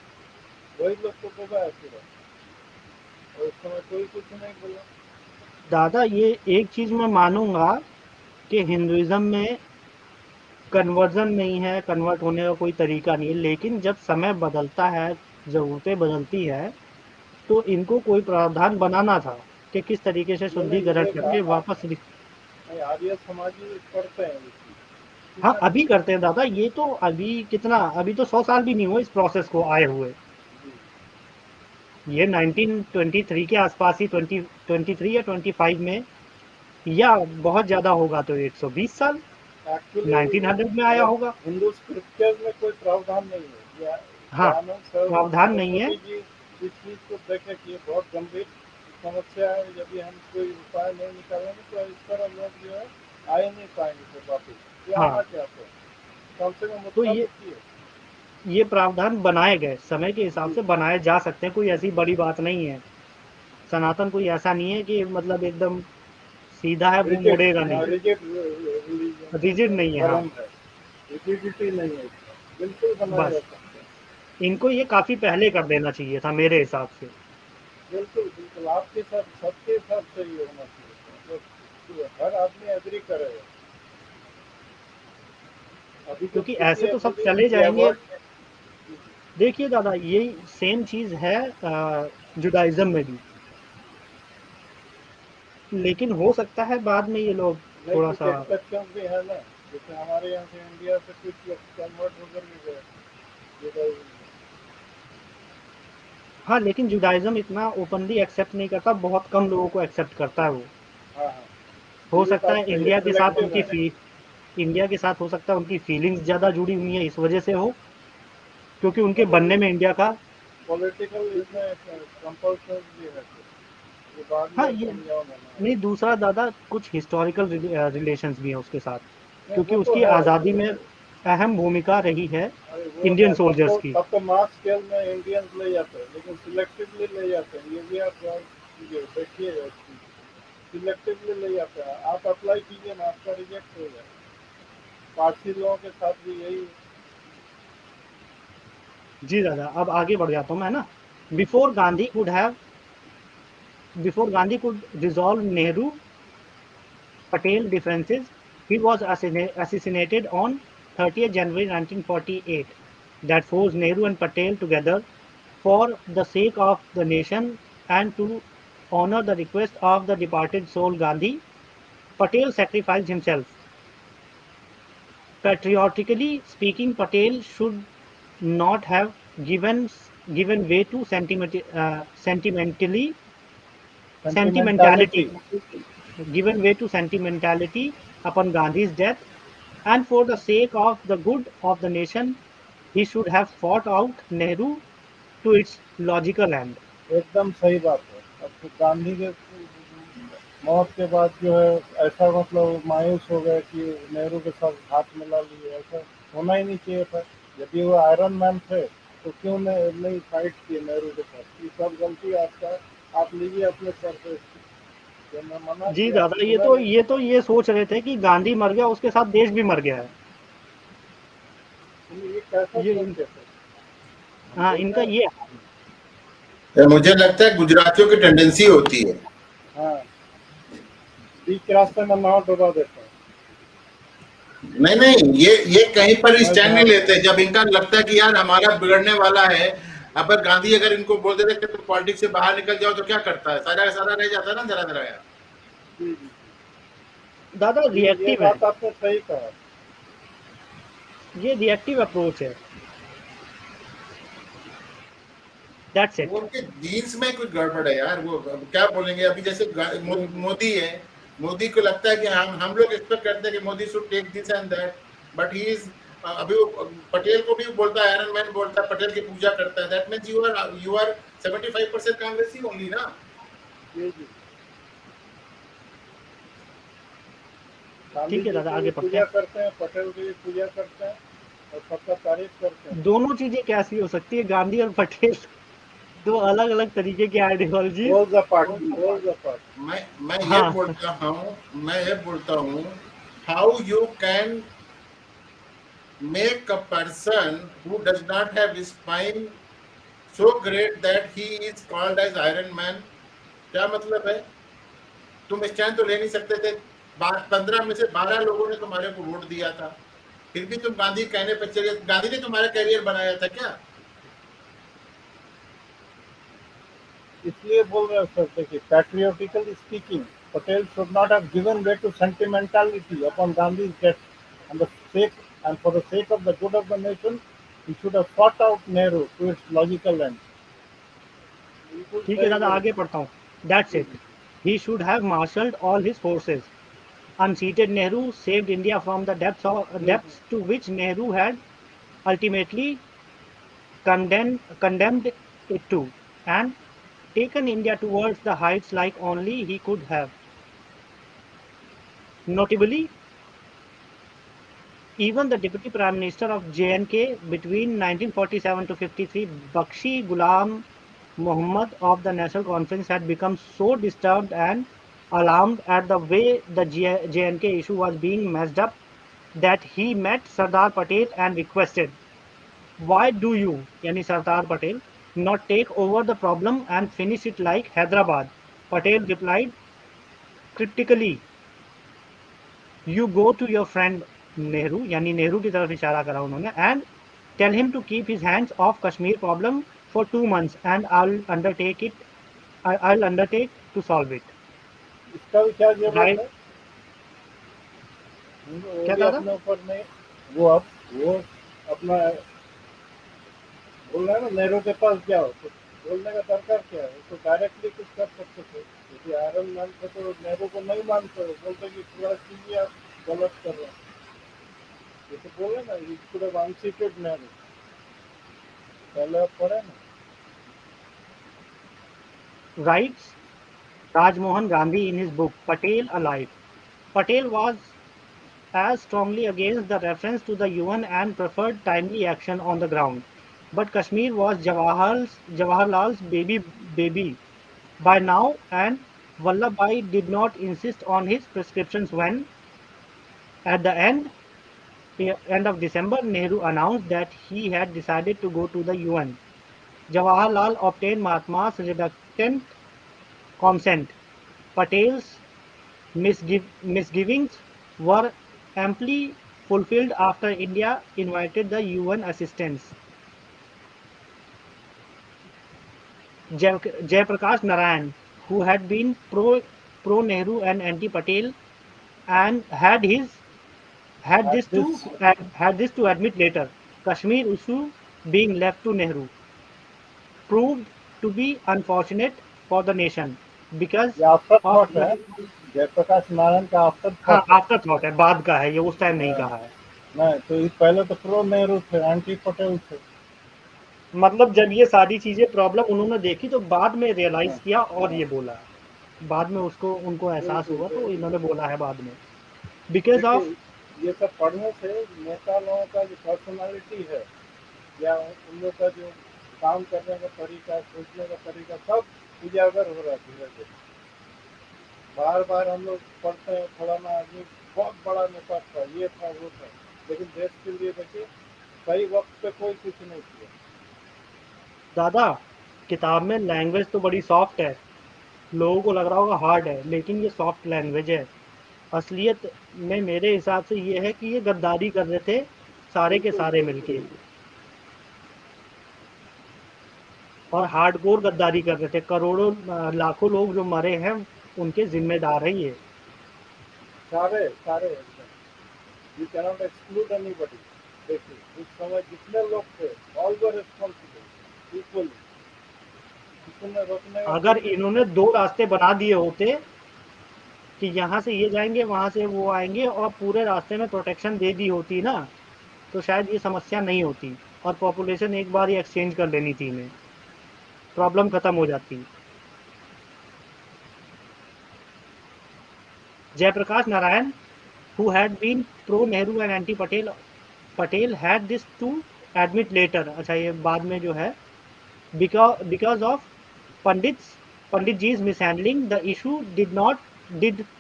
Speaker 3: वही लोग को बोला फिर, और उस समय कोई कुछ नहीं बोला।
Speaker 2: दादा, ये एक चीज मैं मानूंगा कि हिंदुइज्म में कन्वर्जन नहीं है, कन्वर्ट होने का कोई तरीका नहीं है, लेकिन जब समय बदलता है, जरूरतें बदलती है, तो इनको कोई प्रावधान बनाना था कि किस तरीके से
Speaker 3: मैंने
Speaker 2: शुद्धिकरण
Speaker 3: ये
Speaker 2: करके वापस
Speaker 3: नहीं, आर्य समाजी करते हैं
Speaker 2: हाँ,
Speaker 3: कितना
Speaker 2: अभी करते हैं दादा. ये तो अभी तो 100 साल भी नहीं हुए इस प्रोसेस को आए हुए. ये 1923 के आसपास ही, 23 या 25 में, या बहुत ज्यादा होगा तो 120 साल
Speaker 3: एक्चुअली
Speaker 2: 1900 में आया
Speaker 3: मतलब
Speaker 2: होगा.
Speaker 3: हिंदू स्क्रिप्चर में कोई प्रावधान नहीं है।
Speaker 2: हाँ,
Speaker 3: दयानंद
Speaker 2: प्रावधान नहीं है.
Speaker 3: सरस्वती जी इस चीज को देखे कि ये बहुत गंभीर समस्या है, यदि हम कोई उपाय नहीं निकालेंगे तो इस तरह लोग जो है आ ही नहीं पाएंगे फिर वापिस। ये आना
Speaker 2: हाँ,
Speaker 3: चाहते हैं, कम से कम
Speaker 2: तो
Speaker 3: उतना तो किए।
Speaker 2: ये प्रावधान बनाए गए, समय के हिसाब
Speaker 3: जी
Speaker 2: से बनाए जा सकते हैं, कोई ऐसी बड़ी बात नहीं है. सनातन कोई ऐसा नहीं है कि मतलब एकदम सीधा है, वो
Speaker 3: रिजिड,
Speaker 2: मुड़ेगा नहीं,
Speaker 3: रिजिड रिलीजन
Speaker 2: रिजिड नहीं है। हाँ,
Speaker 3: फर्म है, रिजिडिटी नहीं है इसमें, बिल्कुल बनाए
Speaker 2: बस
Speaker 3: रख सकते हैं।
Speaker 2: इनको ये काफी पहले कर देना चाहिए था मेरे हिसाब से,
Speaker 3: बिल्कुल बिल्कुल आपके साथ, सबके साथ सही होना चाहिए, मतलब हर आदमी एग्री करेगा। अभी जो
Speaker 2: क्योंकि
Speaker 3: स्थिति
Speaker 2: ऐसे
Speaker 3: है
Speaker 2: तो सब
Speaker 3: बोलिए
Speaker 2: चले
Speaker 3: कि
Speaker 2: जाएंगे।
Speaker 3: अवॉइड।
Speaker 2: देखिए दादा, यही सेम चीज है जुडाइज्म में भी, लेकिन हो सकता है बाद में ये लोग
Speaker 3: नहीं,
Speaker 2: थोड़ा
Speaker 3: कुछ
Speaker 2: सा।
Speaker 3: एक्सेप्शन भी है ना, जैसे हमारे यहाँ से इंडिया से कुछ लोग कन्वर्ट होकर भी गए जुडाइज्म में।
Speaker 2: हाँ, लेकिन जुडाइज्म इतना ओपनली एक्सेप्ट नहीं करता, बहुत कम लोगों को एक्सेप्ट करता है वो।
Speaker 3: हाँ हाँ,
Speaker 2: हो
Speaker 3: ये
Speaker 2: सकता
Speaker 3: बात
Speaker 2: है
Speaker 3: सही है, सिलेक्टिव है।
Speaker 2: इंडिया के साथ हो सकता है उनकी फीलिंग्स ज़्यादा जुड़ी हुई हैं, इस वजह से हो, क्योंकि उनके बनने
Speaker 3: नहीं,
Speaker 2: में इंडिया का।
Speaker 3: पॉलिटिकल इसमें कंपल्सन भी है कुछ, ये बाद
Speaker 2: हाँ,
Speaker 3: में
Speaker 2: ये
Speaker 3: समझाऊंगा मैं
Speaker 2: नहीं,
Speaker 3: आपको।
Speaker 2: दूसरा दादा कुछ हिस्टोरिकल रिलेशंस भी हैं उसके साथ,
Speaker 3: नहीं
Speaker 2: क्योंकि
Speaker 3: वो तो
Speaker 2: उसकी
Speaker 3: है,
Speaker 2: आज़ादी में अहम भूमिका रही है
Speaker 3: अरे वो है,
Speaker 2: इंडियन सोल्जर्स की।
Speaker 3: तब तो मास स्केल में इंडियंस ले जाते हैं, लेकिन सिलेक्टिवली ले जाते हैं, ये भी आप ध्यान कीजिए, देखिएगा, सिलेक्टिवली ले जाते हैं। आप अप्लाई कीजिए ना, आपका रिजेक्ट हो जाए। पारसी लोगों के साथ भी यही।
Speaker 2: जी दादा, अब आगे बढ़ जाता हूँ मैं ना। Before Gandhi could have before Gandhi could resolve Nehru Patel differences, he was assassinated on 30th January 1948. That forced Nehru and Patel together for the sake of the nation and to honor the request of the departed soul Gandhi. Patel sacrificed himself. Patriotically speaking, Patel should not have given way to
Speaker 3: सेंटिमेंटालिटी।
Speaker 2: sentimentality given way to sentimentality upon Gandhi's death, and for the sake of the good of the nation, he should have fought out Nehru to its logical end.
Speaker 3: एकदम सही बात है। अब तो गांधी के मौत के बाद जो है, ऐसा मतलब मायूस हो गए कि नेहरू के साथ हाथ मिला लिए, ऐसा होना ही नहीं चाहिए था। यदि वो आयरन मैन थे तो क्यों नहीं फाइट किए नेहरू के साथ? ये सब गलती आपका, आप लीजिए अपने सर पे इसकी। जब मैं मना
Speaker 2: जी
Speaker 3: किया,
Speaker 2: दादा,
Speaker 3: सुना नहीं।
Speaker 2: ये सोच रहे थे कि गांधी मर गया, उसके साथ देश भी मर गया है।
Speaker 3: ये कैसा
Speaker 2: ये
Speaker 3: सोचे थे? हम
Speaker 2: हाँ,
Speaker 3: बोलते
Speaker 2: इनका
Speaker 3: हैं।
Speaker 2: ये।
Speaker 1: मुझे लगता है गुजरातियों की टेंडेंसी होती है।
Speaker 3: हाँ, बीच रास्ते में नाव डुबा देते हैं।
Speaker 1: नहीं नहीं, ये कहीं पर
Speaker 3: मैं
Speaker 1: स्टैंड नहीं
Speaker 3: जहाँ
Speaker 1: लेते। जब इनका लगता है कि यार हमारा बिगड़ने वाला है, अगर गांधी अगर इनको बोल देते कि तुम पॉलिटिक्स से बाहर निकल जाओ, तो क्या करता है? सारा का सारा रह जाता है ना, जरा जरा यार।
Speaker 3: जी जी,
Speaker 2: दादा
Speaker 3: ये
Speaker 2: रिएक्टिव है,
Speaker 3: बात आपने सही कहा।
Speaker 2: ये रिएक्टिव अप्रोच है। दैट्स
Speaker 1: वो
Speaker 2: इट।
Speaker 1: उनके जीन्स में कुछ गड़बड़ है यार। वो क्या बोलेंगे? अभी जैसे मोदी है, मोदी को लगता है कि हम लोग एक्सपेक्ट करते हैं कि Modi should take this and that, but he is, अभी वो पटेल को भी बोलता है, आयरन मैन बोलता है, पटेल की पूजा करता है। दैट मीन्स यू आर 75% कांग्रेसी ओनली ना।
Speaker 3: जी जी, गांधी
Speaker 2: ठीक है
Speaker 3: जी
Speaker 2: दादा,
Speaker 3: की भी
Speaker 2: आगे बढ़ते
Speaker 3: पूजा
Speaker 2: हैं।
Speaker 3: करते हैं, पटेल की भी पूजा करते हैं, और सबका तारीफ करते हैं।
Speaker 2: दोनों चीजें कैसी हो सकती है? गांधी और पटेल दो अलग अलग तरीके की ideology.
Speaker 3: Poles apart, poles apart.
Speaker 1: मैं ये
Speaker 2: हाँ,
Speaker 1: बोलता हूँ, how you can make a person who does not have spine so great that he is called as Iron Man? क्या मतलब है? तुम स्टैंड तो ले नहीं सकते थे। 15 में से 12 लोगों ने तुम्हारे को वोट दिया था, फिर भी तुम गांधी कहने पर चले। गांधी ने तुम्हारा करियर बनाया था क्या?
Speaker 3: इसलिए बोल रहे हो सर, देखिए, patriotically speaking, Patel should not have given way to sentimentality upon Gandhi's death, and the sake and for the sake of the good of the nation, he should have fought out Nehru to its logical end. बिल्कुल
Speaker 2: ठीक है
Speaker 3: सही
Speaker 2: दादा,
Speaker 3: बोल
Speaker 2: आगे
Speaker 3: रहे
Speaker 2: पढ़ता हूँ। दैट्स
Speaker 3: हैं।
Speaker 2: It. He should have marshalled all his forces, unseated Nehru, saved India from the depths to which Nehru had ultimately condemned it to, and taken India towards the heights like only he could have. Notably, even the Deputy Prime Minister of J&K between 1947 to 53, Bakshi Ghulam Muhammad of the National Conference, had become so disturbed and alarmed at the way the JNK issue was being messed up, that he met Sardar Patel and requested, "Why do you, yani Sardar Patel, not take over the problem and finish it like Hyderabad?" Patel replied cryptically, "You go to your friend Nehru," यानी नेहरू की तरफ इशारा करा उन्होंने, "and tell him to keep his hands off Kashmir problem for 2 months and I'll undertake to solve it."
Speaker 3: इसका भी क्या जरूरत
Speaker 2: राइट,
Speaker 3: है? वो
Speaker 2: क्या
Speaker 3: भी
Speaker 2: दादा?
Speaker 3: अपने ऊपर नहीं, वो अपना बोल रहा है ना, नेहरू के पास जाओ तो बोलने का दरकार क्या है? तो डायरेक्टली कुछ कर सकते थे। यदि आयरन मैन थे तो नेहरू को नहीं मानते हो, बोलते कि पूरा चीज आप गलत कर रहे हैं। ये तो बोले ना, ये पूरा अनसीटेड नेहरू, पहले आप पढ़े ना।
Speaker 2: Writes Rajmohan Gandhi in his book Patel Alive. Patel was as strongly against the reference to the UN and preferred timely action on the ground. But Kashmir was Jawaharlal's baby by now, and Vallabhbhai did not insist on his prescriptions when, at the end of December, Nehru announced that he had decided to go to the UN. Jawaharlal obtained Mahatma's reluctant consent. Patel's misgivings were amply fulfilled after India invited the UN assistance. Jayaprakash Narayan, who had been pro Nehru and anti Patel, and
Speaker 3: At this,
Speaker 2: had this to admit later, Kashmir issue being left to Nehru proved to be unfortunate for the nation because
Speaker 3: ये after
Speaker 2: of
Speaker 3: thought है, जयप्रकाश नारायण का after
Speaker 2: हाँ
Speaker 3: thought है।
Speaker 2: After thought है, बाद का है ये, उस टाइम नहीं
Speaker 3: हाँ,
Speaker 2: कहा है।
Speaker 3: नहीं तो ये पहले तो प्रो नेहरू थे, एंटी पटेल थे।
Speaker 2: मतलब जब ये सारी चीजें प्रॉब्लम उन्होंने देखी तो बाद में रियलाइज
Speaker 3: हाँ,
Speaker 2: किया और
Speaker 3: हाँ,
Speaker 2: ये बोला, बाद में उसको उनको एहसास
Speaker 3: बिल्कुल
Speaker 2: हुआ तो
Speaker 3: बिल्कुल।
Speaker 2: इन्होंने बोला है बाद में, बिकॉज
Speaker 3: देखिए,
Speaker 2: ऑफ
Speaker 3: ये सब पढ़ने से नेता लोगों का जो पर्सनालिटी है, या उन लोग का जो काम करने का तरीका, सोचने का तरीका, सब उजागर हो रहा है धीरे धीरे। बार बार हम लोग पढ़ते हैं फलाना आदमी बहुत बड़ा नेता था, ये था वो था, लेकिन देश के लिए देखिए सही वक्त पे कोई कुछ नहीं किया।
Speaker 2: दादा, किताब में लैंग्वेज तो बड़ी सॉफ्ट है, लोगों को लग रहा होगा हार्ड है, लेकिन ये सॉफ्ट लैंग्वेज है। असलियत में मेरे हिसाब से ये है कि ये गद्दारी कर रहे थे सारे के
Speaker 3: बिल्कुल
Speaker 2: सारे मिलके,
Speaker 3: बिल्कुल।
Speaker 2: और हार्डकोर गद्दारी कर रहे थे। करोड़ों लाखों लोग जो मरे हैं उनके जिम्मेदार है ये।
Speaker 3: सारे सारे एकदम, यू कैनॉट एक्सक्लूड एनीबॉडी। देखिए उस समय जितने लोग थे, ऑल वर रिस्पॉन्सिबल इक्वली, किसी ने रोकने का
Speaker 2: अगर
Speaker 3: कोशिश नहीं
Speaker 2: इन्होंने
Speaker 3: किया।
Speaker 2: दो रास्ते बना दिए होते कि यहाँ से ये जाएंगे वहां से वो आएंगे और पूरे रास्ते में प्रोटेक्शन दे दी होती ना, तो शायद ये समस्या नहीं होती और पॉपुलेशन एक बार ही एक्सचेंज कर लेनी थी इन्हें, प्रॉब्लम खत्म हो जाती। Jayaprakash Narayan, who had been pro Nehru and anti Patel had this to admit later, अच्छा ये बाद में जो है, because of Pandit's Pandit ji's mishandling, the issue did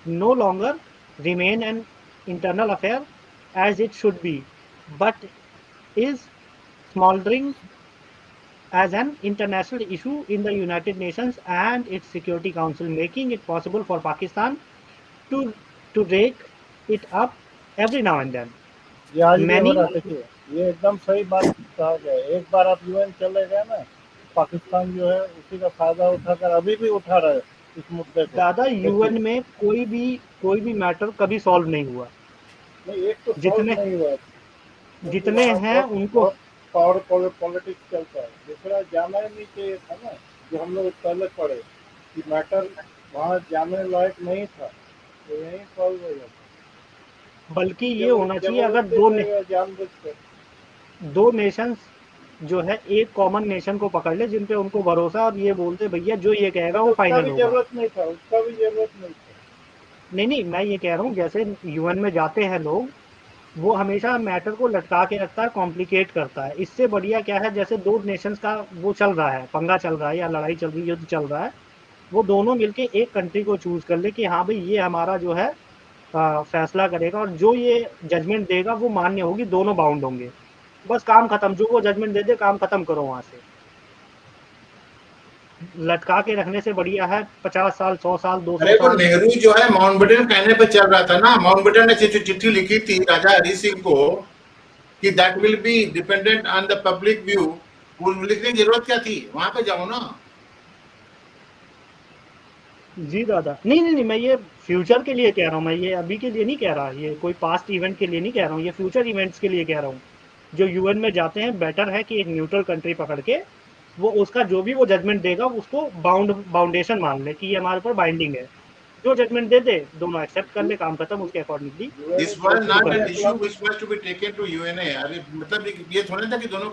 Speaker 2: no longer remain an internal affair as it should be, but is smoldering as an international issue in the United Nations and its Security Council, making it possible for Pakistan to rake it up every now and then.
Speaker 3: ये आज भी हो
Speaker 2: Many
Speaker 3: रहा है। देखिए, ये एकदम सही बात कहा गया है। एक बार आप यूएन चले गए ना, पाकिस्तान जो है उसी का फायदा उठाकर अभी भी उठा रहा है इस मुद्दे को।
Speaker 2: ज़्यादा
Speaker 3: देखिए,
Speaker 2: यूएन में कोई भी मैटर कभी सॉल्व नहीं हुआ।
Speaker 3: नहीं एक तो
Speaker 2: जितने
Speaker 3: सॉल्व नहीं हुआ, क्योंकि
Speaker 2: जितने
Speaker 3: वहाँ
Speaker 2: हैं
Speaker 3: बहुत
Speaker 2: उनको
Speaker 3: बहुत पावर पॉलिटिक्स चलता है। दूसरा जाना ही नहीं चाहिए था ना, जो हम लोग पहले पढ़े कि मैटर वहाँ जाने लायक नहीं था, तो यही सॉल्व हो जाता।
Speaker 2: बल्कि ये होना चाहिए, अगर
Speaker 3: जबरदस्ती करेगा जानबूझ कर।
Speaker 2: दो नेशंस जो है एक कॉमन नेशन को पकड़ ले जिन पे उनको भरोसा, और ये बोलते भैया जो ये कहेगा
Speaker 3: नहीं,
Speaker 2: वो
Speaker 3: उसका
Speaker 2: फाइनल
Speaker 3: भी
Speaker 2: होगा।
Speaker 3: जरूरत नहीं था, उसका भी जरूरत नहीं था।
Speaker 2: नहीं नहीं, मैं ये कह रहा हूँ जैसे यूएन में जाते हैं लोग, वो हमेशा मैटर को लटका के रखता है, कॉम्प्लिकेट करता है। इससे बढ़िया क्या है, जैसे दो नेशंस का वो चल रहा है, पंगा चल रहा है या लड़ाई चल रही है, युद्ध चल रहा है, वो दोनों मिलके एक कंट्री को चूज कर ले कि हाँ भाई ये हमारा जो है फैसला करेगा, और जो ये जजमेंट देगा वो मान्य होगी, दोनों बाउंड होंगे, बस काम खत्म, जो वो जजमेंट दे दे काम खत्म करो वहां से। लटका के रखने से बढ़िया है 50 साल, 100 साल, 200
Speaker 1: अरे वो
Speaker 2: साल
Speaker 1: नेहरू जो है माउंटबेटन कहने पे चल रहा था ना, माउंटबेटन ने चिट्ठी लिखी थी राजा हरि सिंह को कि that will be dependent on the public view. वो लिखने की जरूरत क्या थी, वहां पे जाओ ना।
Speaker 2: जी दादा, नहीं नहीं नहीं, मैं ये फ्यूचर के लिए कह रहा हूँ, मैं ये अभी के लिए नहीं कह रहा, ये कोई पास्ट इवेंट के लिए नहीं कह रहा हूँ, ये फ्यूचर इवेंट्स के लिए कह रहा हूँ। जो यूएन में जाते हैं, बेटर है कि एक न्यूट्रल कंट्री पकड़ के वो उसका जो भी वो जजमेंट देगा उसको बाउंडेशन मान ले कि ये हमारे ऊपर बाइंडिंग है, जो जजमेंट दे दे दोनों एक्सेप्ट कर ले, काम खत्म, उसके अकॉर्डिंगली
Speaker 1: दिस
Speaker 3: यूएन
Speaker 1: वाज
Speaker 2: शुरू
Speaker 1: नॉट
Speaker 2: कर
Speaker 1: एन
Speaker 2: ले।
Speaker 1: इशू
Speaker 3: मतलब
Speaker 1: which was to be taken to UN. अरे मतलब ये थोड़ा था कि दोनों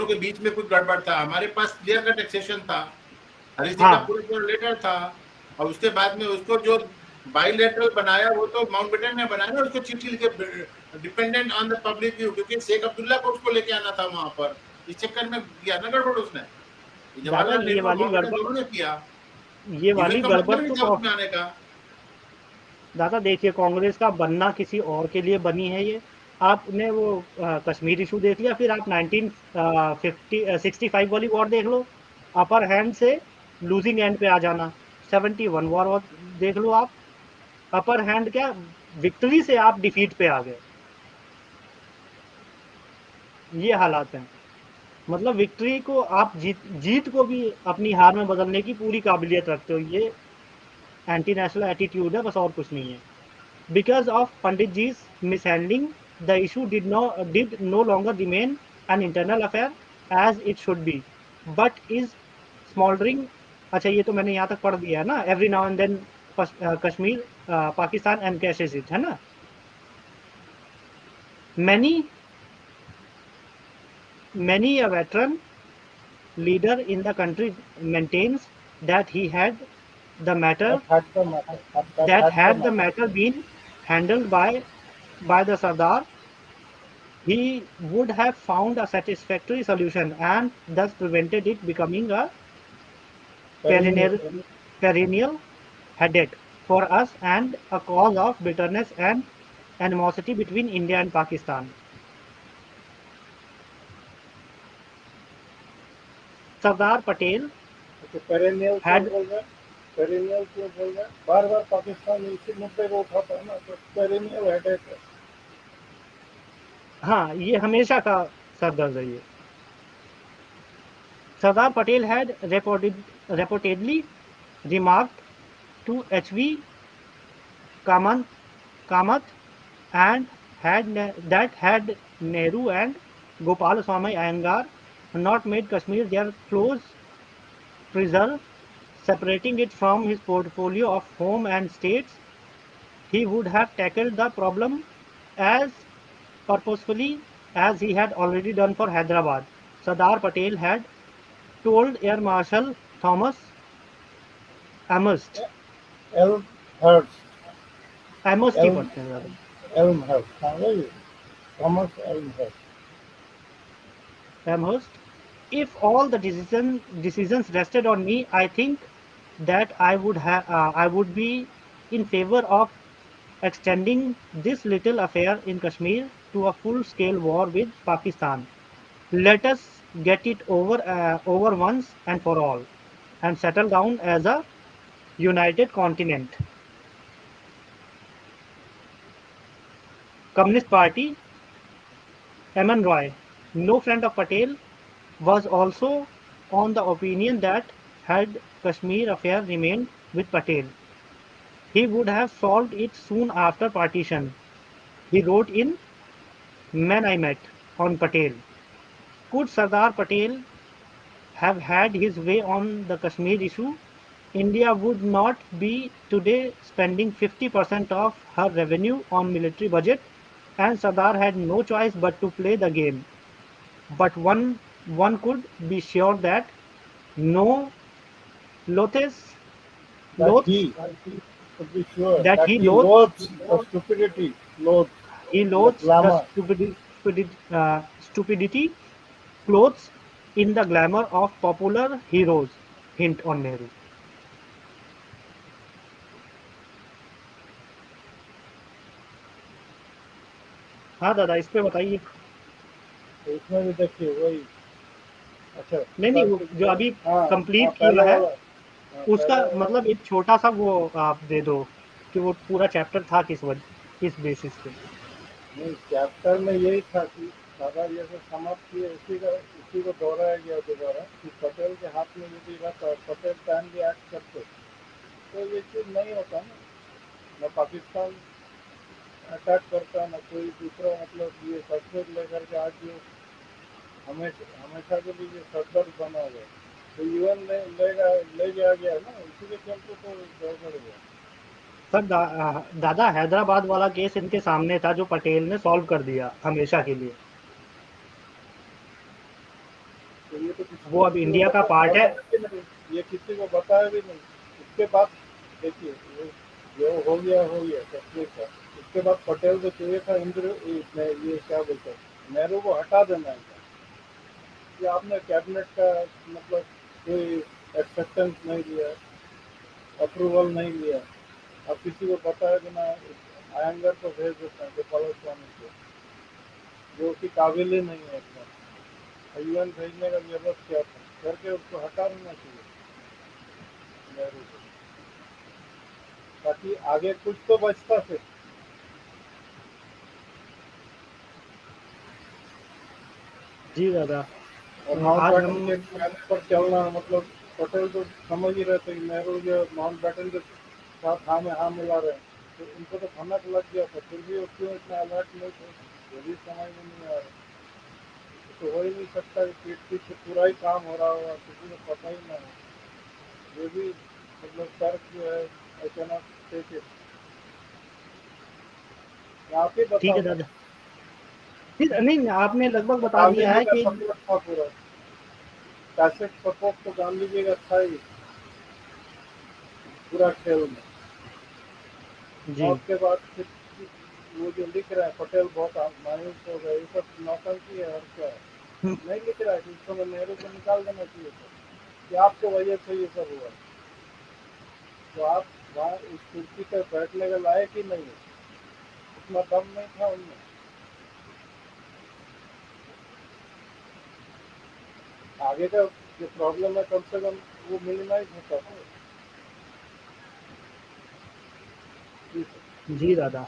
Speaker 1: के बीच में कुछ गड़बड़ था, हमारे पास क्लियर कट एक्सेशन था, हरी सिंह का
Speaker 2: हाँ
Speaker 1: पूरा पूरा लेटर था। और उसके बाद में उसको जो बाइलेटरल बनाया वो तो माउंटबेटन ने बनाया ना, उसको चिट्ठी लिखे dependent on the public view, क्योंकि शेख अब्दुल्ला को उसको लेके आना था वहां पर। इस चक्कर में किया ना गड़बड़ उसने।
Speaker 2: दादा,
Speaker 1: जवाहरलाल
Speaker 2: ये
Speaker 1: नेहरू और
Speaker 2: वाली
Speaker 1: माउंटबेटन
Speaker 2: गड़बड़,
Speaker 1: दोनों ने किया।
Speaker 2: ये
Speaker 1: यूएन
Speaker 2: वाली
Speaker 1: का
Speaker 2: गड़बड़
Speaker 1: मतलब नहीं था
Speaker 2: तो
Speaker 1: उसमें आने का।
Speaker 2: दादा देखिए, कांग्रेस का बनना किसी और के लिए बनी है ये। आपने वो कश्मीर इशू देख लिया, फिर आप 1965 वाली वॉर देख लो, अपर हैंड से लूजिंग एंड पे आ जाना। 71 वॉर देख लो आप, अपर हैंड क्या, विक्ट्री से आप डिफीट पे आ गए। ये हालात हैं, मतलब विक्ट्री को आप जीत को भी अपनी हार में बदलने की पूरी काबिलियत रखते हो। ये एंटी नेशनल एटीट्यूड है, बस और कुछ नहीं है। Because of Panditji's mishandling, the issue did no longer remain an internal affair as it should be, but is smoldering. अच्छा, ये तो मैंने यहाँ तक पढ़ दिया है ना, every now and then Kashmir Pakistan encashes it, है ना। Many many a veteran leader in the country maintains that he had the matter
Speaker 3: that
Speaker 2: that
Speaker 3: had the
Speaker 2: had the
Speaker 3: matter.
Speaker 2: matter been handled by the Sardar, he would have found a satisfactory solution and thus prevented it becoming a
Speaker 3: Perennial.
Speaker 2: perennial, perennial headache for us and a cause of bitterness and animosity between India and Pakistan. Sardar Patel
Speaker 3: तो perennial क्यों
Speaker 2: had,
Speaker 3: बोल रहे हैं? Perennial क्यों बोल रहे हैं? बार बार पाकिस्तान इसी मुद्दे को उठाता है ना, तो पेरेनियल हेडेक है।
Speaker 2: हाँ, ये हमेशा का सरदर्द है ये। Sardar Patel had reportedly remarked to H.V. Kamath, Kamath and had Nehru and Gopalswamy Iyengar not made Kashmir their close preserve, separating it from his portfolio of home and states, he would have tackled the problem as purposefully as he had already done for Hyderabad. Sardar Patel had told Air Marshal Thomas Amherst,
Speaker 3: Elmhurst,
Speaker 2: Amherst ही
Speaker 3: Elm
Speaker 2: पढ़ते हैं ज़्यादा,
Speaker 3: Elmhurst, हाँ वही, Thomas Elmhurst.
Speaker 2: Amherst, if all the decisions rested on me, I think that I would be in favor of extending this little affair in Kashmir to a full-scale war with Pakistan. Let us get it over once and for all, and settle down as a united continent. Communist Party, M.N. Roy, no friend of Patel, was also on the opinion that had Kashmir affair remained with Patel, he would have solved it soon after partition. He wrote in Man I Met on Patel. Could Sardar Patel have had his way on the Kashmir issue, India would not be today spending 50% of her revenue on military budget, and Sardar had no choice but to play the game. But one could be sure that no Lothes,
Speaker 3: That
Speaker 2: loathes
Speaker 3: he should be sure
Speaker 2: that
Speaker 3: that
Speaker 2: he
Speaker 3: he
Speaker 2: loathes
Speaker 3: loathes the stupidity, loathes
Speaker 2: he
Speaker 3: the
Speaker 2: loathes the
Speaker 3: glamour.
Speaker 2: stupidity clothes in the glamour of popular heroes. Hint on Nehru. हाँ दादा, इस पे बताइए।
Speaker 3: तो इसमें भी देखिए वही। अच्छा
Speaker 2: नहीं नहीं, वो जो अभी
Speaker 3: हाँ हाँ,
Speaker 2: कंप्लीट किया
Speaker 3: पहले
Speaker 2: है
Speaker 3: वाला। हाँ,
Speaker 2: उसका
Speaker 3: पहले वाला।
Speaker 2: मतलब एक छोटा सा वो आप दे दो कि वो पूरा चैप्टर था किस बेसिस पे।
Speaker 3: नहीं, चैप्टर में यही था कि दादा जैसे समाप्त किए, उसी को दोहराया गया दोबारा कि पटेल के हाथ में यदि रहता और पटेल काइंडली एक्ट करते तो ये चीज़ नहीं होता ना। न पाकिस्तान अटैक करता, न कोई दूसरा, मतलब ये कश्मीर लेकर के आज ये हमेशा हमेशा के लिए ये सरदर्द बना हुआ है। तो यूएन ले जाया गया ना, इसी के चलते तो गड़बड़ गया।
Speaker 2: सर दादा, हैदराबाद वाला केस इनके सामने था जो पटेल ने सॉल्व कर दिया हमेशा के लिए।
Speaker 3: तो ये तो किसी
Speaker 2: वो अब
Speaker 3: किसी को
Speaker 2: इंडिया का पार्ट है।
Speaker 3: बताया भी नहीं, ये किसी को बताया भी नहीं। उसके बाद देखिए, ये जो हो गया कश्मीर का। उसके बाद पटेल को चाहिए था ये क्या बोलते हैं, नेहरू को हटा देना है कि आपने कैबिनेट का मतलब कोई एक्सेप्टेंस नहीं लिया, अप्रूवल नहीं लिया। अब किसी को बताया कि ना, आयंगर को भेज देते हैं गोपाल स्वामी को, जो कि काबिल ही नहीं है इतना। यूएन भेजने का जरूरत क्या था, करके उसको हटा देना चाहिए नेहरू को, ताकि आगे कुछ तो बचता फिर।
Speaker 2: जी दादा।
Speaker 3: और माउंट
Speaker 2: आज
Speaker 3: बैटन
Speaker 2: हम
Speaker 3: के प्लान पर चलना, मतलब पटेल तो समझ ही रहे थे कि नेहरू जो माउंट बैटन के साथ हाँ में हाँ मिला रहे हैं, तो उनको तो भनक लग गया था, फिर भी वो क्यों इतना अलर्ट नहीं थे, ये भी समझ में नहीं आ रहा। तो हो ही नहीं सकता कि पीठ पीछे पूरा ही काम हो रहा होगा, किसी को पता ही ना हो। ये भी मतलब तर्क जो है, आई कैनॉट टेक इट। आप ही
Speaker 2: ठीक
Speaker 3: बताओ
Speaker 2: है
Speaker 3: ना।
Speaker 2: दादा। फिर नहीं, आपने लगभग बता
Speaker 3: गांधी
Speaker 2: दिया
Speaker 3: जी
Speaker 2: है
Speaker 3: का
Speaker 2: कि
Speaker 3: सपोर्ट था पूरा, कैसेट सपोर्ट तो गांधी जी का था ही पूरा खेल में।
Speaker 2: जी
Speaker 3: मौत के बाद फिर वो जो लिख रहा है पटेल बहुत मायूस हो गए, ये सब नौटंकी है और क्या है। नहीं लिख रहा है कि उस समय नेहरू को निकाल देना चाहिए था, कि आपको वजह से ये सब हुआ, तो आप वहाँ उस कुर्सी पर बैठने के लायक ही नहीं है, उतना दम नहीं था उनमें। आगे का जो प्रॉब्लम है, कम से कम वो मिनिमाइज होता है। जी सर।
Speaker 2: जी दादा।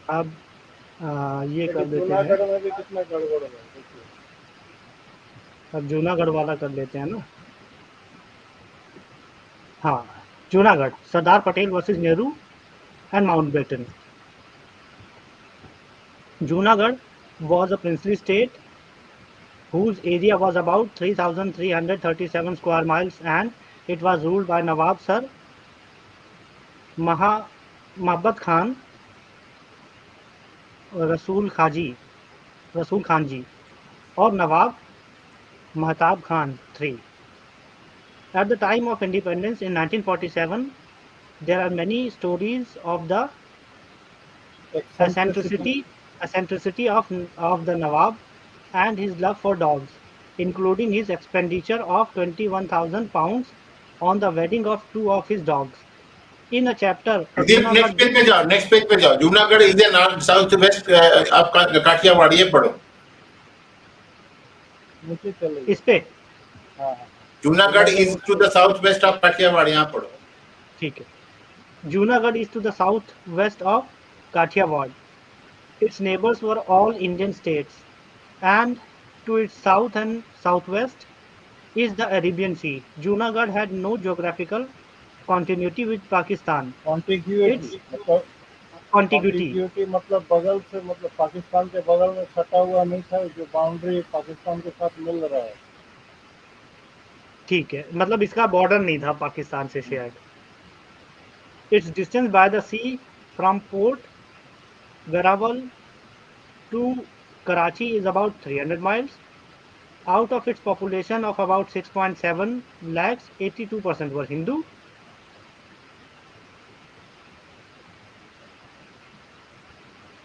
Speaker 2: अब ये
Speaker 3: देखिए
Speaker 2: कर देते हैं।
Speaker 3: जूनागढ़ में भी कितना गड़बड़ है देखिए।
Speaker 2: अब जूनागढ़ वाला कर लेते हैं ना। हाँ, Junagadh, Sardar Patel versus Nehru and Mountbatten. Junagadh was a princely state whose area was about 3,337 square miles, and it was ruled by Nawab Sir Maha Mahabat Khan Rasool Khaji Rasool Khan ji or Nawab Mahtab Khan III. At the time of independence in 1947, there are many stories of the
Speaker 3: eccentricity.
Speaker 2: eccentricity eccentricity of the Nawab and his love for dogs, including his expenditure of 21,000 pounds on the wedding of two of his dogs. In a chapter, a
Speaker 1: Deep next
Speaker 2: Junagadh,
Speaker 1: page पे जाओ, next page पे जाओ। Junagadh is a north south west, आप काठियावाड़ ये पढ़ो।
Speaker 3: नीचे चले
Speaker 2: इस
Speaker 3: गए।
Speaker 2: पे
Speaker 3: हाँ हाँ।
Speaker 1: Junagadh
Speaker 3: Junagadh
Speaker 1: is to the south west of Kathiawar, यहाँ पढ़ो।
Speaker 2: ठीक है। Junagadh is to the southwest of Kathiawar. Its neighbors were all Indian states, and to its south and southwest is the Arabian Sea. Junagadh had no geographical continuity with Pakistan.
Speaker 3: Contiguity
Speaker 2: Its
Speaker 3: मतलब,
Speaker 2: contiguity,
Speaker 3: contiguity मतलब बगल से, मतलब पाकिस्तान के बगल में सटा हुआ नहीं था, जो बाउंड्री पाकिस्तान के साथ मिल रहा है।
Speaker 2: ठीक है, मतलब इसका बॉर्डर नहीं था पाकिस्तान से shared. Its distance by the sea from Port Verawal to Karachi is about 300 miles. Out of its population of about 6.7 lakhs, 82% were Hindu.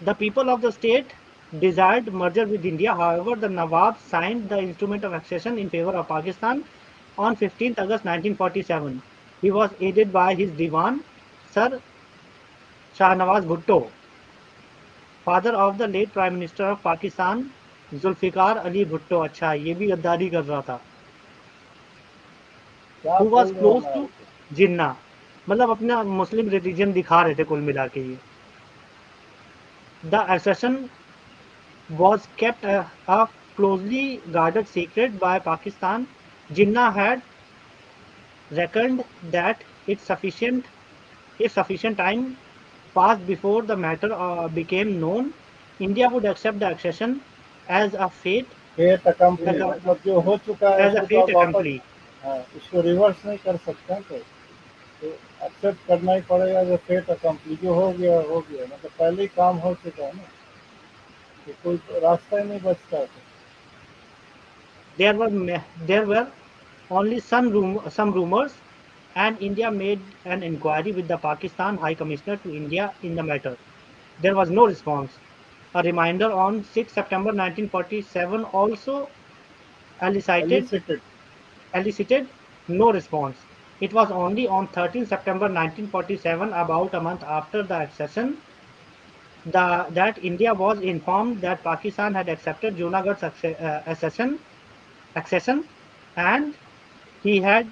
Speaker 2: The people of the state desired merger with India. However, the Nawab signed the instrument of accession in favor of Pakistan on 15th August 1947. He was aided by his Diwan, Sir Shahnawaz Bhutto. Father of the late prime minister of Pakistan Zulfikar Ali Bhutto. अच्छा, ये भी गद्दारी कर रहा था।
Speaker 3: क्या
Speaker 2: who was
Speaker 3: बोल रहे हो
Speaker 2: क्लोज
Speaker 3: मैं
Speaker 2: टू
Speaker 3: आपको?
Speaker 2: जिन्ना, मतलब अपना मुस्लिम रिलीजन दिखा रहे थे कुल मिला के ये। The accession was kept a closely guarded secret by Pakistan. Jinnah had reckoned that if sufficient time passed before the matter became known, India would accept the accession as a fate
Speaker 3: fate
Speaker 2: as
Speaker 3: accompli
Speaker 2: a,
Speaker 3: मतलब जो हो चुका है
Speaker 2: as a
Speaker 3: उसको तो
Speaker 2: fate
Speaker 3: आप वापस,
Speaker 2: accompli.
Speaker 3: हाँ, उसको रिवर्स नहीं कर सकते हैं। तो एक्सेप्ट करना ही पड़ेगा जो फेट अकम्पली, जो हो गया, मतलब पहले ही काम हो चुका है ना, तो कोई रास्ता ही नहीं बचता है।
Speaker 2: There were only some rumors, and India made an inquiry with the Pakistan High Commissioner to India in the matter. There was no response. A reminder on 6 September 1947 also elicited,
Speaker 3: एलिसिटेड।
Speaker 2: elicited no response. It was only on 13 September 1947, about a month after the accession, that India was informed that Pakistan had accepted Junagadh's accession, and he had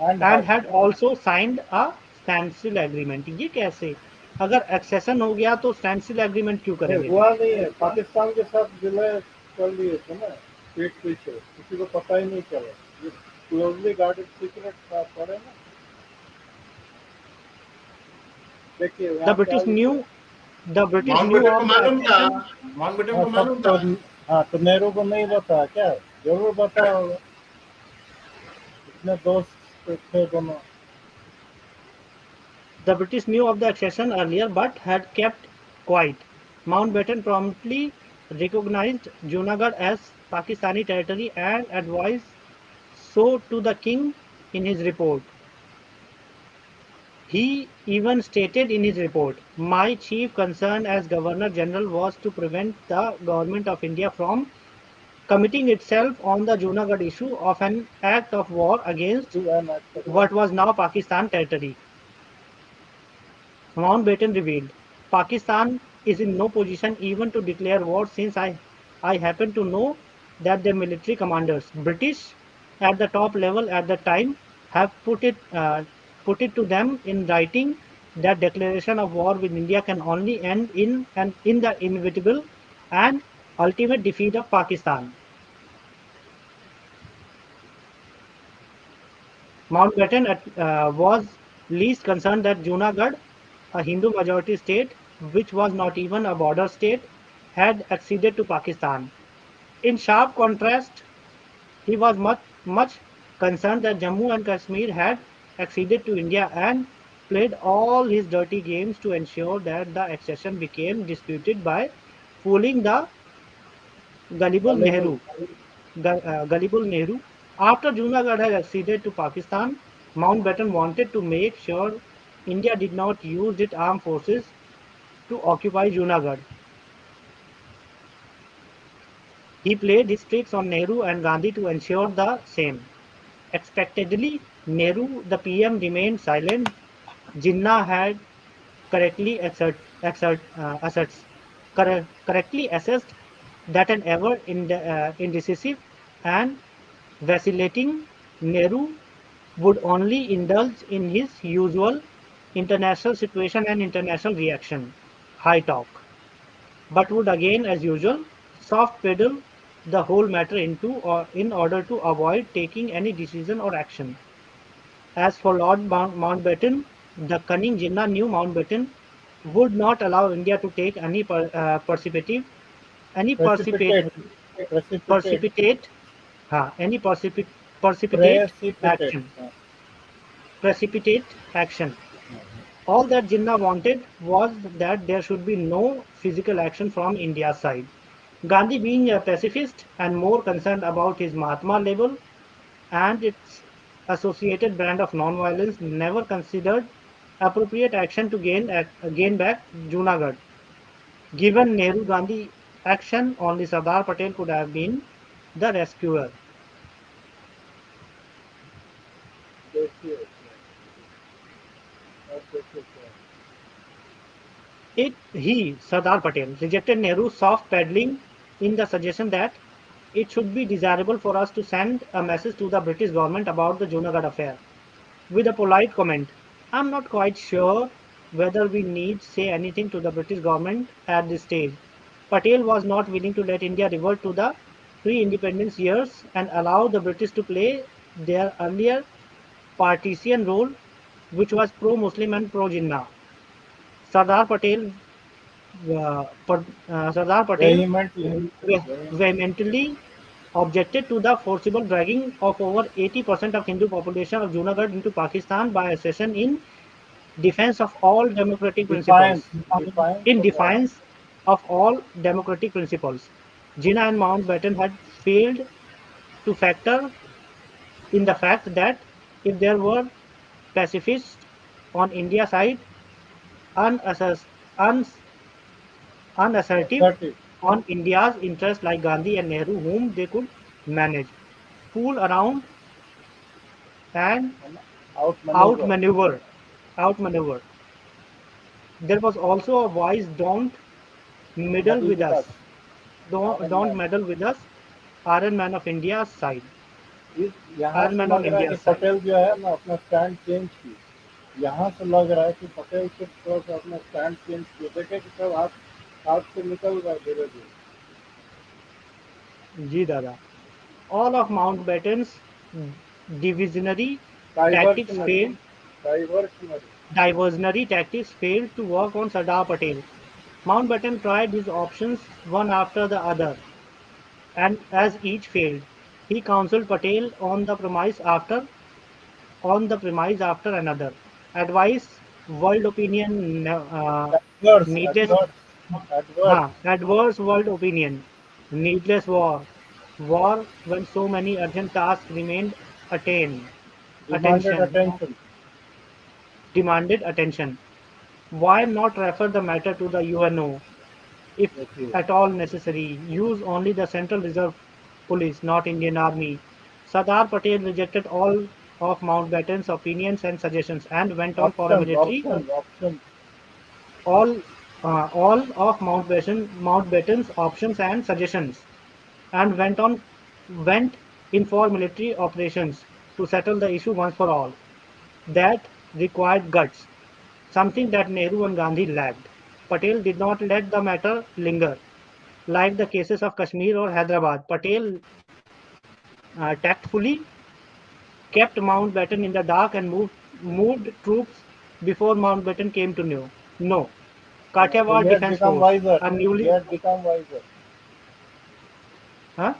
Speaker 3: and
Speaker 2: and
Speaker 3: had,
Speaker 2: had also signed a standstill agreement. ये कैसे? अगर accession हो गया तो standstill agreement क्यों
Speaker 3: नहीं
Speaker 2: करेंगे फिर?
Speaker 3: हुआ नहीं है, पाकिस्तान के साथ विलय कर लिए थे ना, पीठ पीछे, किसी को पता ही नहीं चला। ये क्लोजली गार्डेड सीक्रेट था, पड़े ना। देखिए
Speaker 2: The
Speaker 3: यहाँ क्या
Speaker 2: British
Speaker 3: लिखा है।
Speaker 2: knew the British knew
Speaker 1: Mountbatten को
Speaker 2: of the
Speaker 1: मालूम था,
Speaker 2: accession.
Speaker 1: माउंटबेटन
Speaker 3: हाँ
Speaker 1: को
Speaker 3: तब
Speaker 1: मालूम
Speaker 3: तो,
Speaker 1: था।
Speaker 3: हाँ तो नेहरू को नहीं बताया क्या? जरूर बताया होगा, इतने दोस्त थे दोनों।
Speaker 2: The British knew of the accession earlier but had kept quiet. Mountbatten promptly recognized Junagadh as Pakistani territory and advised so to the king in his report. He even stated in his report, "My chief concern as Governor General was to prevent the Government of India from committing itself on the Junagadh issue of an act of war against
Speaker 3: to an actor
Speaker 2: what was now Pakistan territory." Mountbatten revealed, "Pakistan is in no position even to declare war, since I happen to know that the military commanders, British, at the top level at the time, have put it to them in writing that declaration of war with India can only end in the inevitable and ultimate defeat of Pakistan." Mountbatten was least concerned that Junagadh, a Hindu majority state which was not even a border state, had acceded to Pakistan. In sharp contrast, he was much concerned that Jammu and Kashmir had acceded to India and played all his dirty games to ensure that the accession became disputed by fooling the gullible
Speaker 3: available.
Speaker 2: Nehru. Gullible Nehru. After Junagadh had acceded to Pakistan, Mountbatten wanted to make sure India did not use its armed forces to occupy Junagadh. He played his tricks on Nehru and Gandhi to ensure the same. Expectedly, Nehru, the PM, remained silent. Jinnah had correctly correctly assessed that an ever indecisive and vacillating Nehru would only indulge in his usual international situation and international reaction, high talk, but would again, as usual, soft pedal the whole matter into or in order to avoid taking any decision or action. As for Lord Mountbatten, the cunning Jinnah knew Mountbatten would not allow India to take any
Speaker 3: precipitate, precipitate,
Speaker 2: precipitate, any
Speaker 3: precipitate,
Speaker 2: action, precipitate action. All that Jinnah wanted was that there should be no physical action from India's side. Gandhi, being a pacifist and more concerned about his Mahatma label and its associated brand of non-violence, never considered appropriate action to gain back Junagadh. Given Nehru-Gandhi action, only Sardar Patel could have been the rescuer.
Speaker 3: देखिए, अब देखिए क्या है।
Speaker 2: Sardar Patel, rejected Nehru's soft peddling in the suggestion that it should be desirable for us to send a message to the British government about the Junagadh affair, with a polite comment. I'm not quite sure whether we need say anything to the British government at this stage. Patel was not willing to let India revert to the pre-independence years and allow the British to play their earlier partisan role, which was pro-Muslim and pro-Jinnah. Sardar Patel, Sardar Patel
Speaker 3: vehemently, vehemently.
Speaker 2: vehemently objected to the forcible dragging of over 80% of Hindu population of Junagadh into Pakistan by accession defense of all democratic
Speaker 3: Defiance,
Speaker 2: principles.
Speaker 3: defiance
Speaker 2: In
Speaker 3: of what?
Speaker 2: defiance of all democratic principles, Jinnah and Mountbatten had failed to factor in the fact that if there were pacifists on India's side, unassers- uns- unassertive
Speaker 3: Assertive,
Speaker 2: on India's interests like Gandhi and Nehru, whom they could manage, fool around, and
Speaker 3: and outmaneuver.
Speaker 2: outmaneuver. Outmaneuver. There was also a wise don't meddle
Speaker 3: Meddle
Speaker 2: with
Speaker 3: with us,
Speaker 2: us.
Speaker 3: Iron
Speaker 2: Don't
Speaker 3: Man.
Speaker 2: meddle with us. Iron Man of India's side.
Speaker 3: इस यहाँ
Speaker 2: Iron
Speaker 3: से
Speaker 2: Man on
Speaker 3: लग रहा है कि
Speaker 2: India's side.
Speaker 3: Patel जो है ना अपना स्टैंड चेंज की, यहाँ से लग रहा है कि पटेल कुछ थोड़ा सा अपना स्टैंड चेंज किए, देखे कि सब हाथ से निकल रहा है धीरे धीरे।
Speaker 2: Ji Dada. All of Mountbatten's divisionary tactics
Speaker 3: डाइवर्शनरी,
Speaker 2: failed.
Speaker 3: डाइवर्शनरी।
Speaker 2: Diversionary tactics failed to work on Sardar Patel. Mountbatten tried his options one after the other, and as each failed, he counseled Patel on the premise after another. Advice, world opinion,
Speaker 3: adverse,
Speaker 2: needless,
Speaker 3: adverse, adverse,
Speaker 2: adverse world opinion, needless war, war when so many urgent tasks remained attain,
Speaker 3: demanded
Speaker 2: attention,
Speaker 3: attention.
Speaker 2: demanded attention. Why not refer the matter to the UNO if
Speaker 3: देखिए,
Speaker 2: at all necessary? Use only the Central Reserve Police, not Indian Army. Sardar Patel rejected all of Mountbatten's opinions and suggestions and went on for a
Speaker 3: option,
Speaker 2: military
Speaker 3: option, option.
Speaker 2: all all of Mountbatten's options and suggestions and went in for military operations to settle the issue once for all. That required guts, something that Nehru and Gandhi lacked. Patel did not let the matter linger. Like the cases of Kashmir or Hyderabad, Patel tactfully kept Mountbatten in the dark and moved troops before Mountbatten came to know. No.
Speaker 3: So he
Speaker 2: Kathiawar
Speaker 3: had
Speaker 2: Defense
Speaker 3: become
Speaker 2: Force,
Speaker 3: wiser.
Speaker 2: a
Speaker 3: He
Speaker 2: newly
Speaker 3: had become wiser.
Speaker 2: huh?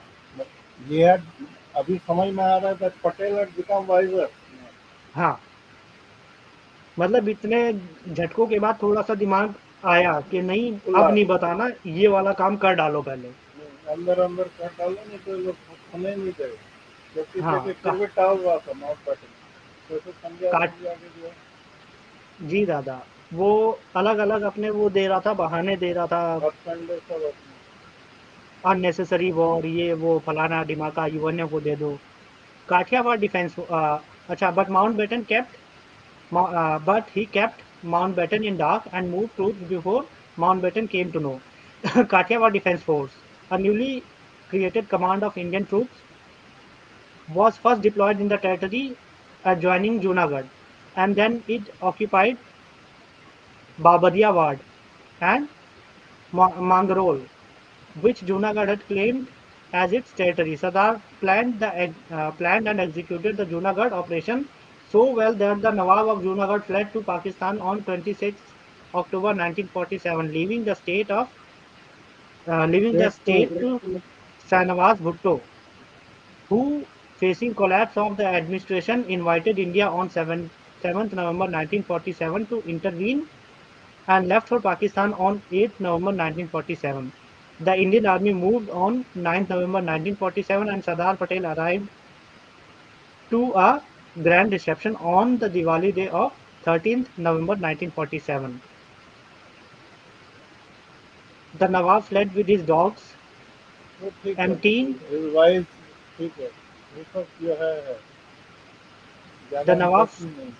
Speaker 3: He had अभी समझ में आ रहा है that Patel had become wiser.
Speaker 2: हाँ, मतलब इतने झटकों के बाद थोड़ा सा दिमाग आया कि नहीं अब
Speaker 3: खुला,
Speaker 2: नहीं बताना ये वाला काम कर डालो पहले
Speaker 3: अंदर अंदर कर डालो नहीं तो लोग सुने नहीं गए, क्योंकि
Speaker 2: हाँ
Speaker 3: देखिए
Speaker 2: का,
Speaker 3: फिर भी टाल हुआ था माउंट बैटन, तो संजय
Speaker 2: काट
Speaker 3: गांधी आगे जो है
Speaker 2: जी दादा वो अलग अलग अपने वो दे रहा था बहाने दे रहा था
Speaker 3: हथकंडे सब अपने।
Speaker 2: अननेसेसरी वॉर ये वो फलाना ढिमाका यूएनओ को दे दो काठियावाड़ डिफेंस अच्छा but he kept Mountbatten in dark and moved troops before Mountbatten came to know. Kathiawar Defence Force, a newly created command of Indian troops, was first deployed in the territory adjoining Junagadh, and then it occupied Babadia Ward and Mangrol, which Junagadh had claimed as its territory. Sardar planned and executed the Junagadh operation so well that the Nawab of Junagadh fled to Pakistan on 26 October 1947, leaving the
Speaker 3: state to
Speaker 2: state to Shanawaz Bhutto, who, facing collapse of the administration, invited India on 7th November 1947 to intervene and left for Pakistan on 8th November 1947. The Indian Army moved on 9th November 1947 and Sardar Patel arrived to a grand reception on the Diwali day of 13th November 1947. The Nawab fled with his dogs,
Speaker 3: वो ठीक है,
Speaker 2: emptying
Speaker 3: revise ठीक है, वो सब जो है
Speaker 2: the
Speaker 3: ज़्यादा
Speaker 2: Nawab
Speaker 3: इंटरेस्टिंग नहीं।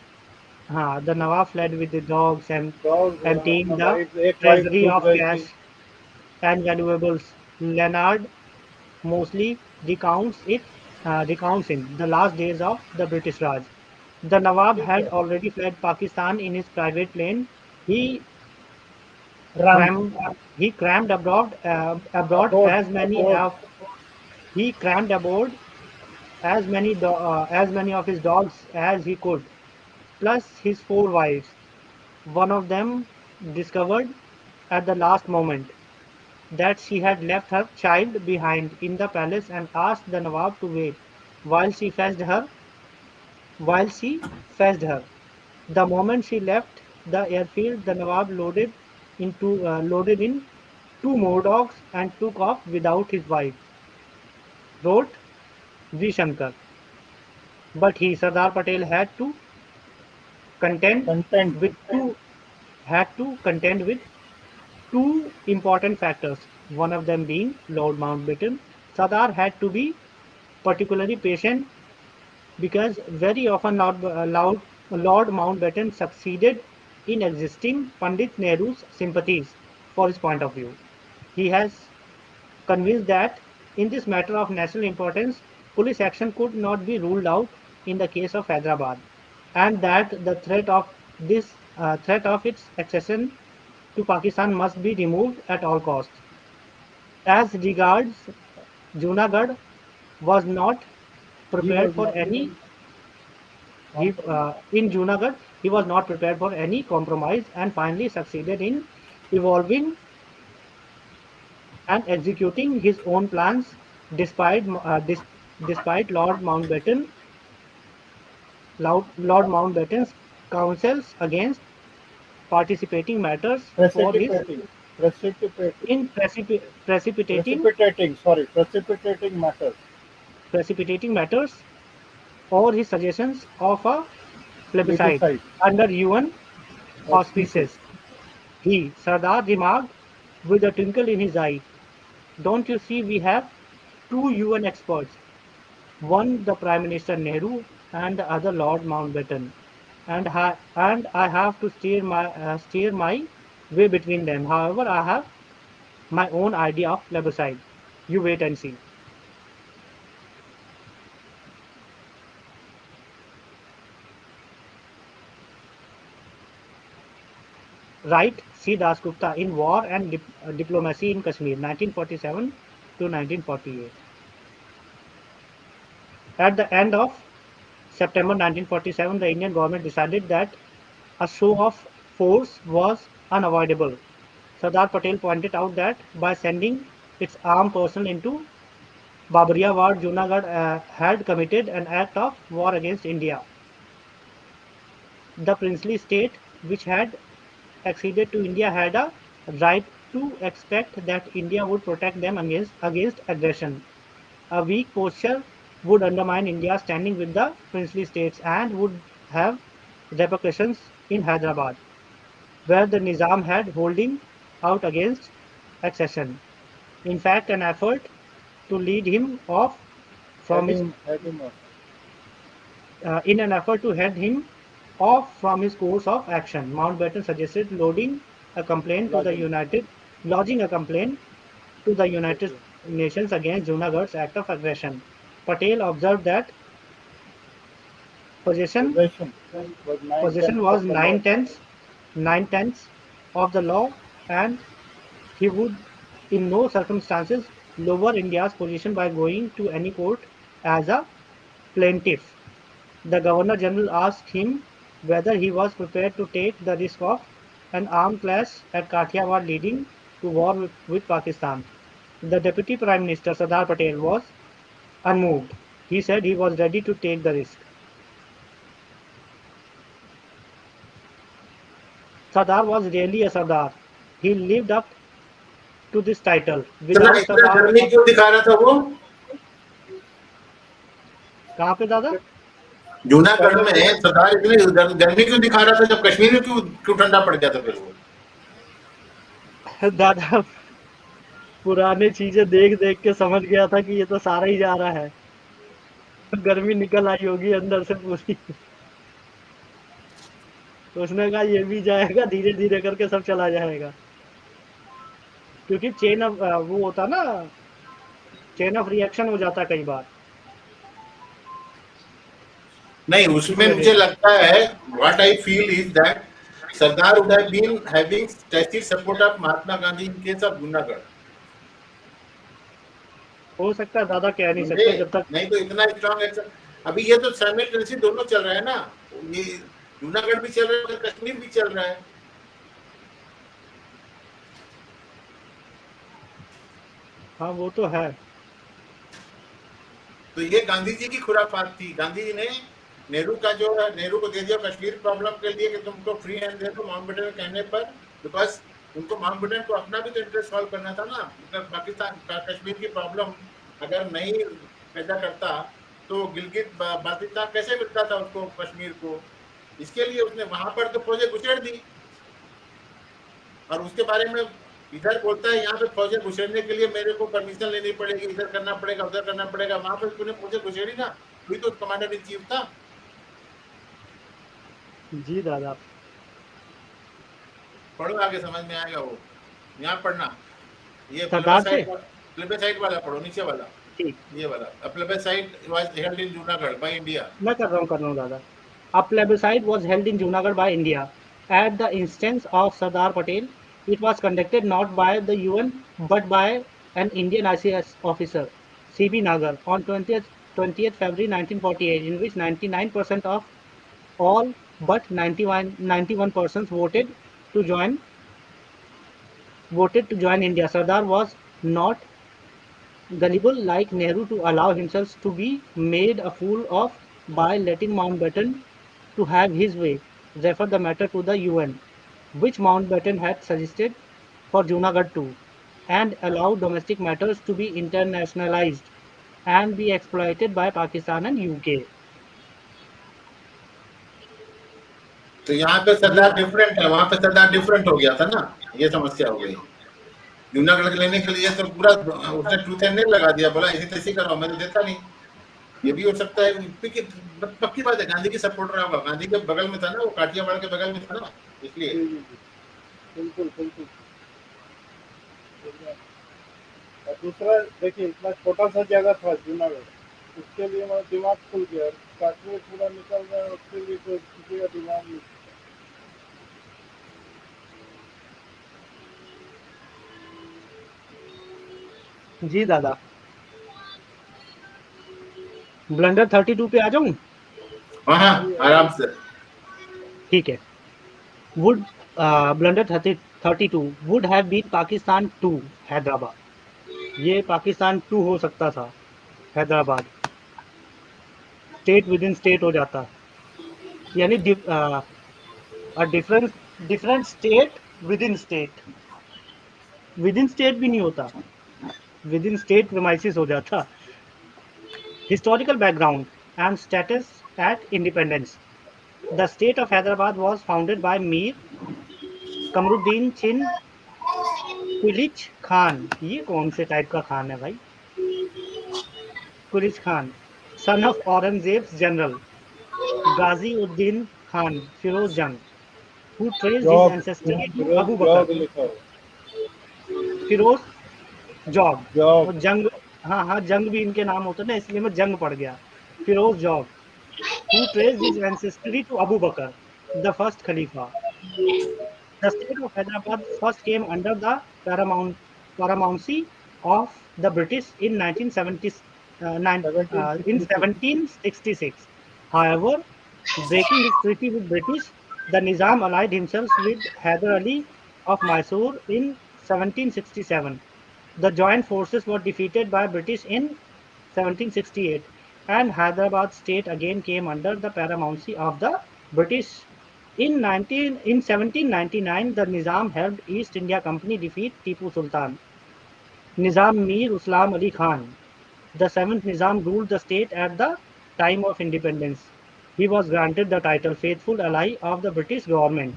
Speaker 2: The Nawab fled with the dogs and
Speaker 3: dog
Speaker 2: emptying
Speaker 3: अपना
Speaker 2: the
Speaker 3: वाइफ एक वाइफ
Speaker 2: treasury
Speaker 3: छूट
Speaker 2: of
Speaker 3: गई थी.
Speaker 2: cash and valuables. Leonard mostly recounts in the last days of the British Raj. The Nawab
Speaker 3: ठीक
Speaker 2: had
Speaker 3: है.
Speaker 2: already fled Pakistan in his private plane. He
Speaker 3: ram
Speaker 2: crammed abroad
Speaker 3: aboard
Speaker 2: as many
Speaker 3: aboard
Speaker 2: of he crammed aboard as many of his dogs as he could, plus his four wives. One of them discovered at the last moment that she had left her child behind in the palace and asked the Nawab to wait while she fetched her. While she fetched her, the moment she left the airfield, the Nawab loaded in two more dogs and took off without his wife. Wrote V. Shankar. But he, Sardar Patel, contend
Speaker 3: content
Speaker 2: with two had to contend with two important factors, one of them being Lord Mountbatten. Sardar had to be particularly patient because very often Lord Mountbatten succeeded in existing Pandit Nehru's sympathies for his point of view. He has convinced that in this matter of national importance, police action could not be ruled out in the case of Hyderabad, and that the threat of its accession to Pakistan must be removed at all costs. As regards Junagarh was not
Speaker 3: he
Speaker 2: prepared
Speaker 3: was
Speaker 2: for
Speaker 3: not
Speaker 2: any
Speaker 3: compromise.
Speaker 2: in Junagadh, he was not prepared for any compromise and finally succeeded in evolving and executing his own plans despite Lord Mountbatten's counsels against participating matters for his
Speaker 3: precipitating precipitating
Speaker 2: in
Speaker 3: precipitating sorry precipitating matters.
Speaker 2: precipitating matters or his suggestions of a plebiscite
Speaker 3: plebiscite
Speaker 2: under UN
Speaker 3: ऑस्पिसेस.
Speaker 2: auspices. He, Sardar, remarked with a twinkle in his eye, "Don't you see we have two UN experts, one the Prime Minister Nehru and the other Lord Mountbatten, and I have to steer my way between them. However, I have my own idea of plebiscite. You wait and see." Right, C. Dasgupta in War and Diplomacy in Kashmir, 1947 to 1948. At the end of September 1947, the Indian government decided that a show of force was unavoidable. Sardar Patel pointed out that by sending its armed personnel into Babriawad, Junagadh had committed an act of war against India. The princely state, which had acceded to India, had a right to expect that India would protect them against aggression. A weak posture would undermine India's standing with the princely states and would have repercussions in Hyderabad, where the Nizam had holding out against accession. In fact, to lead him off from his
Speaker 3: heading
Speaker 2: in an effort to head him off from his course of action, Mountbatten suggested
Speaker 3: lodging.
Speaker 2: lodging a complaint to the United Nations against Junagadh's act of aggression. Patel observed that possession
Speaker 3: possession was 9/10
Speaker 2: possession was
Speaker 3: of the law.
Speaker 2: nine tenths of the law, and he would in no circumstances lower India's position by going to any court as a plaintiff. The Governor General asked him whether he was prepared to take the risk of an armed clash at Kathiawar leading to war with Pakistan. The Deputy Prime Minister Sardar Patel was unmoved. He said he was ready to take the risk. Sardar was really a Sardar. He lived up to this title.
Speaker 1: इतना
Speaker 2: Without
Speaker 1: इतना
Speaker 2: Sardar,
Speaker 1: गर्मी क्यों दिखा रहा था वो?
Speaker 2: कहाँ पे दादा?
Speaker 1: जूनागढ़ में सरदार इतनी गर्मी क्यों दिखा रहा था, जब कश्मीर में क्यों क्यों ठंडा पड़ गया था फिर वो?
Speaker 2: दादा पुरानी चीजें देख देख के समझ गया था कि ये तो सारा ही जा रहा है। गर्मी निकल आई होगी अंदर से पूरी। तो उसने कहा ये भी जाएगा, धीरे धीरे करके सब चला जाएगा, क्योंकि चेन ऑफ वो होता ना, चेन ऑफ रिएक्शन हो जाता कई बार,
Speaker 1: नहीं,
Speaker 2: इस
Speaker 1: उसमें
Speaker 2: वजह
Speaker 1: मुझे
Speaker 2: से।
Speaker 1: लगता है, what I feel is that Sardar would have been having tacit support of Mahatma Gandhi in case of Junagarh.
Speaker 2: हो सकता है, दादा कह नहीं
Speaker 1: समझे?
Speaker 2: सकते जब तक।
Speaker 1: नहीं तो इतना स्ट्रॉन्ग एक्शन। अभी ये तो साइमल्टेनियसली दोनों चल रहा है ना, ये जूनागढ़ भी चल रहा है, कश्मीर भी चल रहा है।
Speaker 2: हाँ वो तो है।
Speaker 1: तो ये गांधी जी की खुराफात थी। गांधी जी ने नेहरू का जो है, नेहरू को दे दिया कश्मीर प्रॉब्लम के लिए कि तुमको फ्री हैंड दे दो माउंटबेटन के कहने पर, बिकॉज उनको माउंटबेटन को अपना भी तो इंटरेस्ट सॉल्व करना था ना। मतलब पाकिस्तान का कश्मीर की प्रॉब्लम अगर नहीं पैदा करता तो गिलगित बाल्टिस्तान कैसे मिलता था उसको, कश्मीर को। इसके लिए उसने वहां पर तो फौजें घुसेड़ दी, और उसके बारे में इधर बोलता है यहाँ पे फौजें घुसेड़ने के लिए मेरे को परमिशन लेनी पड़ेगी, इधर करना पड़ेगा, उधर करना पड़ेगा। वहां पे तूने फौजें घुसेड़ी ना, वही तो कमांडर इन चीफ था।
Speaker 2: जी दादा।
Speaker 1: पढ़ो, आगे समझ में आएगा वो। यहाँ पढ़ना, ये
Speaker 2: सरदार से।
Speaker 1: प्लेबेसाइट वाला पढ़ो, नीचे वाला,
Speaker 2: ठीक।
Speaker 1: ये वाला। Plebiscite was held in Junagadh by India.
Speaker 2: मैं कर रहा हूँ दादा। A plebiscite was held in Junagarh by India at the instance of Sardar Patel. It was conducted not by the UN but by an Indian ICS officer, C.B. Nagar, on 20th February 1948, in which 99% of all but 91 persons voted to join India. Sardar was not gullible like Nehru to allow himself to be made a fool of by letting Mountbatten to have his way, refer the matter to the UN, which Mountbatten had suggested for Junagadh too, and allow domestic matters to be internationalized and be exploited by Pakistan and UK.
Speaker 1: तो यहाँ पे
Speaker 2: ये
Speaker 1: सरदार different है, वहां पे सरदार different हो गया था ना, ये समस्या हो गई। जूनागढ़ लेने के लिए तो पूरा उसने ट्रूथ एंड नेल लगा दिया, बोला ऐसी तैसी करो, मैं तो देता नहीं। ये भी हो सकता है, क्योंकि पक्की बात है गांधी की सपोर्टर होगा, गांधी के बगल में था ना वो, काठियावाड़ के बगल में था ना, इसलिए।
Speaker 3: जी जी जी, बिल्कुल बिल्कुल। और दूसरा देखिए, इतना छोटा सा जगह था जूनागढ़, उसके लिए मेरा दिमाग खुल गया। कश्मीर पूरा निकल गया, उसके लिए कोई किसी का दिमाग नहीं।
Speaker 2: जी दादा। ब्लंडर 32 पे आ जाऊं?
Speaker 1: हाँ हाँ,
Speaker 3: आइए
Speaker 1: आराम
Speaker 3: आइए।
Speaker 1: से।
Speaker 2: ठीक है। Would Blunder 32 would have been Pakistan 2 Hyderabad. ये पाकिस्तान 2 हो सकता था, Hyderabad state within state हो जाता, यानी different different state within state. Within state भी नहीं होता, विद इन स्टेट प्रेमाइसिस हो जाता। Historical background and status at independence. The state of Hyderabad was founded by Mir Qamaruddin Chin Qilich Khan. ये कौन से टाइप का खान है भाई? Qilich Khan, son of Aurangzeb general Ghazi uddin Khan Firoz Jung, who traced his
Speaker 3: job,
Speaker 2: ancestry to
Speaker 3: Feroze
Speaker 2: Abu Bakr।
Speaker 3: Job लिखा है।
Speaker 2: फिरोज जॉग
Speaker 3: जॉब।
Speaker 2: और जंग। हाँ हाँ, जंग भी इनके नाम होते ना, इसलिए मैं जंग पढ़ गया। Feroze Jog, who traced his ancestry to Abu Bakr, the first Khalifa। The state of Hyderabad first came under the paramountcy of the British in 1970, in
Speaker 3: 1766।
Speaker 2: 1766. However, breaking his treaty with British, the Nizam allied himself with Hyder Ali of Mysore in 1767. The joint forces were defeated by British in 1768, and Hyderabad state again came under the paramountcy of the British. In 1799, the Nizam helped East India Company defeat Tipu Sultan. Nizam Mir Uslam Ali Khan, the seventh Nizam, ruled the state at the time of independence. He was granted the title faithful ally of the British government.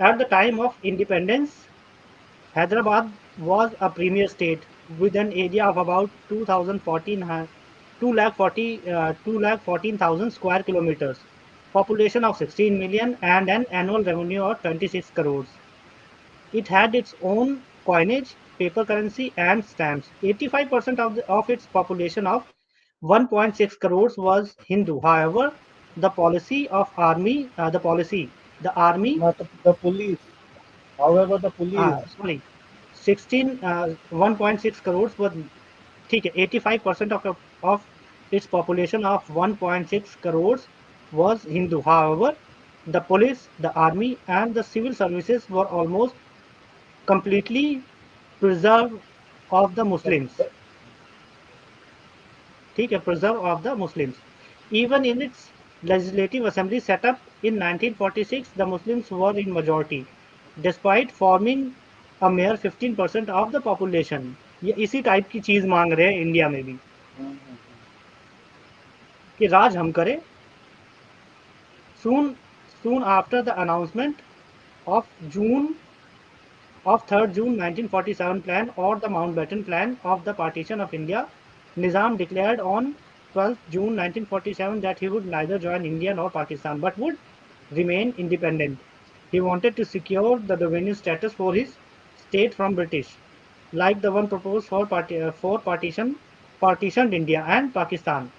Speaker 2: At the time of independence, Hyderabad was a premier state with an area of about 2,014 2,14,000 square kilometers, population of 16 million, and an annual revenue of 26 crores. It had its own coinage, paper currency, and stamps. 85% of its population of 1.6 crores was Hindu. However, the army,
Speaker 3: not the police. However, the police.
Speaker 2: sorry, 1.6 crores was, ठीक है, 85% of its population of 1.6 crores was Hindu. However, the police, the army, and the civil services were almost completely preserve of the
Speaker 3: The,
Speaker 2: Muslims.
Speaker 3: the,
Speaker 2: ठीक है, preserve of the Muslims. Even in its legislative assembly set up in 1946, the Muslims were in majority, despite forming a mere 15% of the population. ये इसी type की चीज मांग रहे हैं India में भी
Speaker 3: Mhm.
Speaker 2: कि राज हम करें. Soon, soon after the announcement of June of 3rd June 1947 plan or the Mountbatten plan of the partition of India, Nizam declared on 12th June 1947 that he would neither join India nor Pakistan but would remain independent. He wanted to secure the dominion status for his state from British, like the one proposed for partitioned India and Pakistan,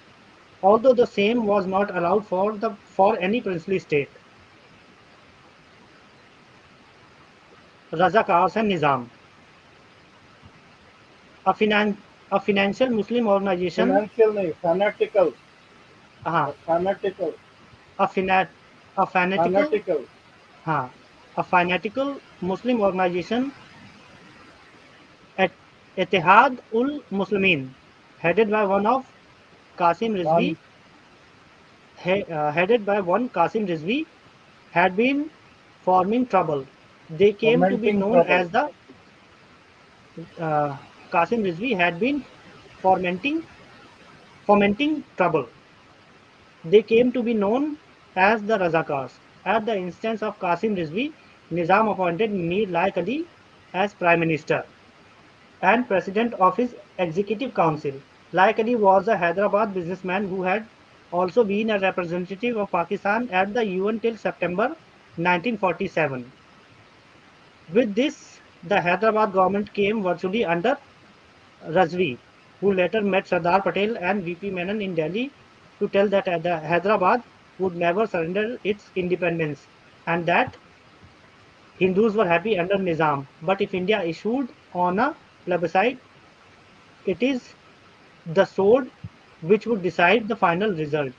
Speaker 2: although the same was not allowed for any princely state. Razakars and Nizam, a, finan- a financial Muslim organization,
Speaker 3: Financial नहीं, fanatical,
Speaker 2: हाँ,
Speaker 3: fanatical,
Speaker 2: a, fina- a fanatical,
Speaker 3: fanatical.
Speaker 2: हाँ, a fanatical Muslim organization, at Ittihad ul Muslimin, headed by one of Qasim
Speaker 3: One
Speaker 2: Rizvi, headed by one Qasim Rizvi, had been forming trouble. They came to be
Speaker 3: fomenting
Speaker 2: known
Speaker 3: trouble.
Speaker 2: as the uh, Qasim Rizvi had been fomenting fomenting trouble. They came to be known as the Razakars. At the instance of Qasim Rizvi, Nizam appointed Mir Laik Ali as Prime Minister and President of his Executive Council. Laik Ali was a Hyderabad businessman who had also been a representative of Pakistan at the UN till September 1947. With this, the Hyderabad government came virtually under Razvi, who later met Sardar Patel and VP Menon in Delhi to tell that Hyderabad would never surrender its independence and that Hindus were happy under Nizam. But if India issued on a plebiscite, it is the sword which would decide the final result.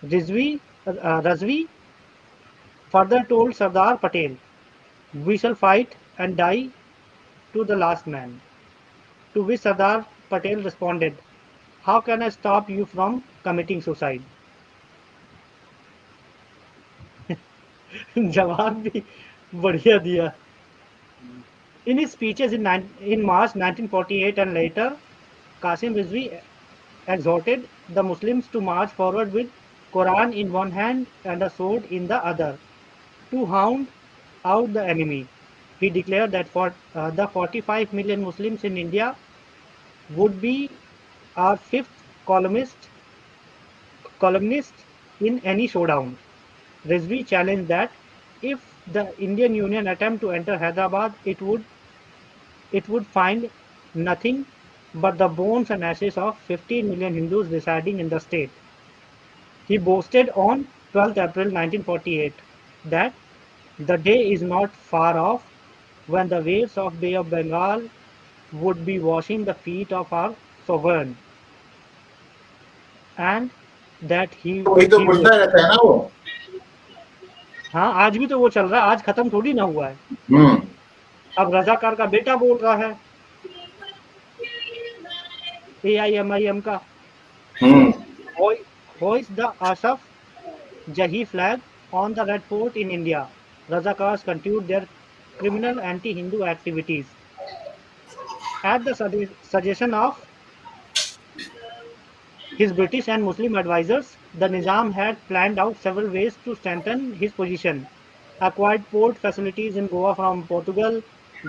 Speaker 2: Razvi further told Sardar Patel, "We shall fight and die to the last man." To which Sardar Patel responded, "How can I stop you from committing suicide?" जवाब भी बढ़िया दिया. In his speeches in March 1948 and later, Qasim Rizvi exhorted the Muslims to march forward with Quran in one hand and a sword in the other to hound out the enemy. He declared that for the 45 million Muslims in India would be our fifth columnist in any showdown. Rizvi challenged that if the Indian Union attempt to enter Hyderabad, it would find nothing but the bones and ashes of 15 million Hindus residing in the state. He boasted on 12th April 1948 that the day is not far off when the waves of Bay of Bengal would be washing the feet of our sovereign, and that
Speaker 1: वही तो
Speaker 2: he would.
Speaker 1: बोलता रहता है ना वो.
Speaker 2: हाँ, आज भी तो वो चल रहा है, आज खत्म थोड़ी ना हुआ है.
Speaker 1: हम्म.
Speaker 2: अब रजाकार का बेटा बोल रहा है AIMIM का,
Speaker 1: हम्म.
Speaker 2: hoist the Asaf Jahi flag on the Red Fort in India. Razakars continued their criminal anti-Hindu activities. At the suggestion of his British and Muslim advisors, the Nizam had planned out several ways to strengthen his position. Acquired port facilities in Goa from Portugal,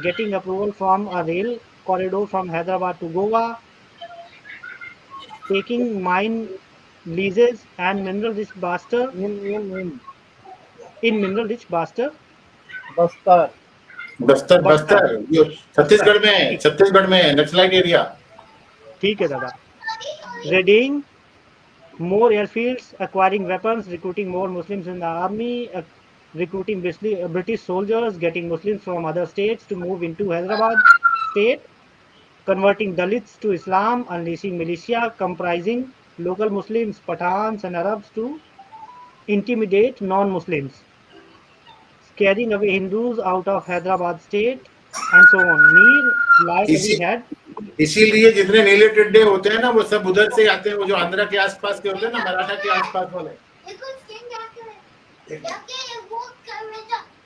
Speaker 2: getting approval from a rail corridor from Hyderabad to Goa, taking mine leases and mineral-rich bastard
Speaker 3: in
Speaker 2: in mineral-rich bastard
Speaker 3: Bastar.
Speaker 1: Bastar
Speaker 2: Bastar
Speaker 1: Bastar जो
Speaker 2: बस्तर
Speaker 1: छत्तीसगढ़ में naxalite area.
Speaker 2: ठीक है दादा। readying more airfields, acquiring weapons, recruiting more Muslims in the army, recruiting British soldiers, getting Muslims from other states to move into Hyderabad state, converting Dalits to Islam, unleashing militia comprising local Muslims, Pathans, and Arabs to intimidate non-Muslims, scaring away Hindus out of Hyderabad state, and so on. Mir like
Speaker 1: इसी
Speaker 2: Ali had
Speaker 1: इसीलिए जितने नीले टिड्डे होते हैं ना वो सब उधर से आते हैं, वो जो आंध्रा के आसपास के होते हैं ना, मराठा के आसपास वाले।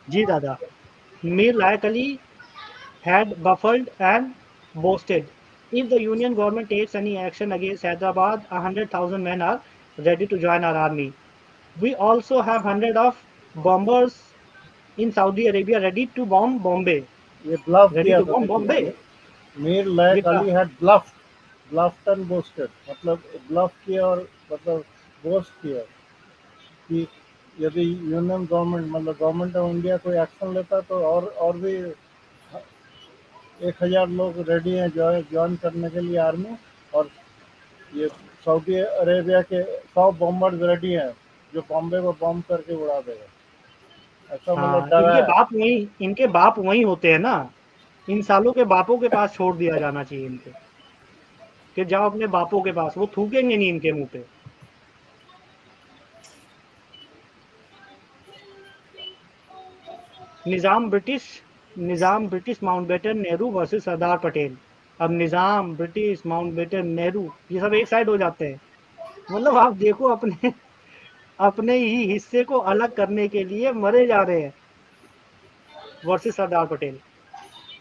Speaker 2: Ji Dada. Mir like Ali had baffled and boasted, if the Union government takes any action against Hyderabad, 100,000 men are ready to join our army. We also have 100 of bombers in Saudi Arabia ready to bomb Bombay.
Speaker 3: ये bluff
Speaker 2: Ready
Speaker 3: किया
Speaker 2: to
Speaker 3: था,
Speaker 2: bomb
Speaker 3: देखिए
Speaker 2: Bombay?
Speaker 3: Mir Laik
Speaker 2: With
Speaker 3: Ali had bluffed and boasted, मतलब bluff किया और मतलब boast किया कि यदि यूनियन गवर्नमेंट मतलब गवर्नमेंट ऑफ इंडिया कोई एक्शन लेता तो और भी 1,000 लोग रेडी हैं ज्वाइन करने के लिए आर्मी, और ये सऊदी अरेबिया के 100 बॉम्बर्स रेडी हैं जो बॉम्बे को बॉम्ब करके उड़ा देगा, ऐसा मतलब
Speaker 2: हाँ,
Speaker 3: डरा है।
Speaker 2: इनके बाप वहीं होते हैं ना, इन सालों के बापों के पास छोड़ दिया जाना चाहिए इनको, कि जाओ अपने बापों के पास, वो थूकेंगे नहीं इनके मुंह पे। निजाम British Mountbatten Nehru versus Sardar Patel. अब निजाम ब्रिटिश माउंटबेटन नेहरू ये सब एक साइड हो जाते हैं, मतलब आप देखो अपने अपने ही हिस्से को अलग करने के लिए मरे जा रहे हैं। Versus Sardar Patel.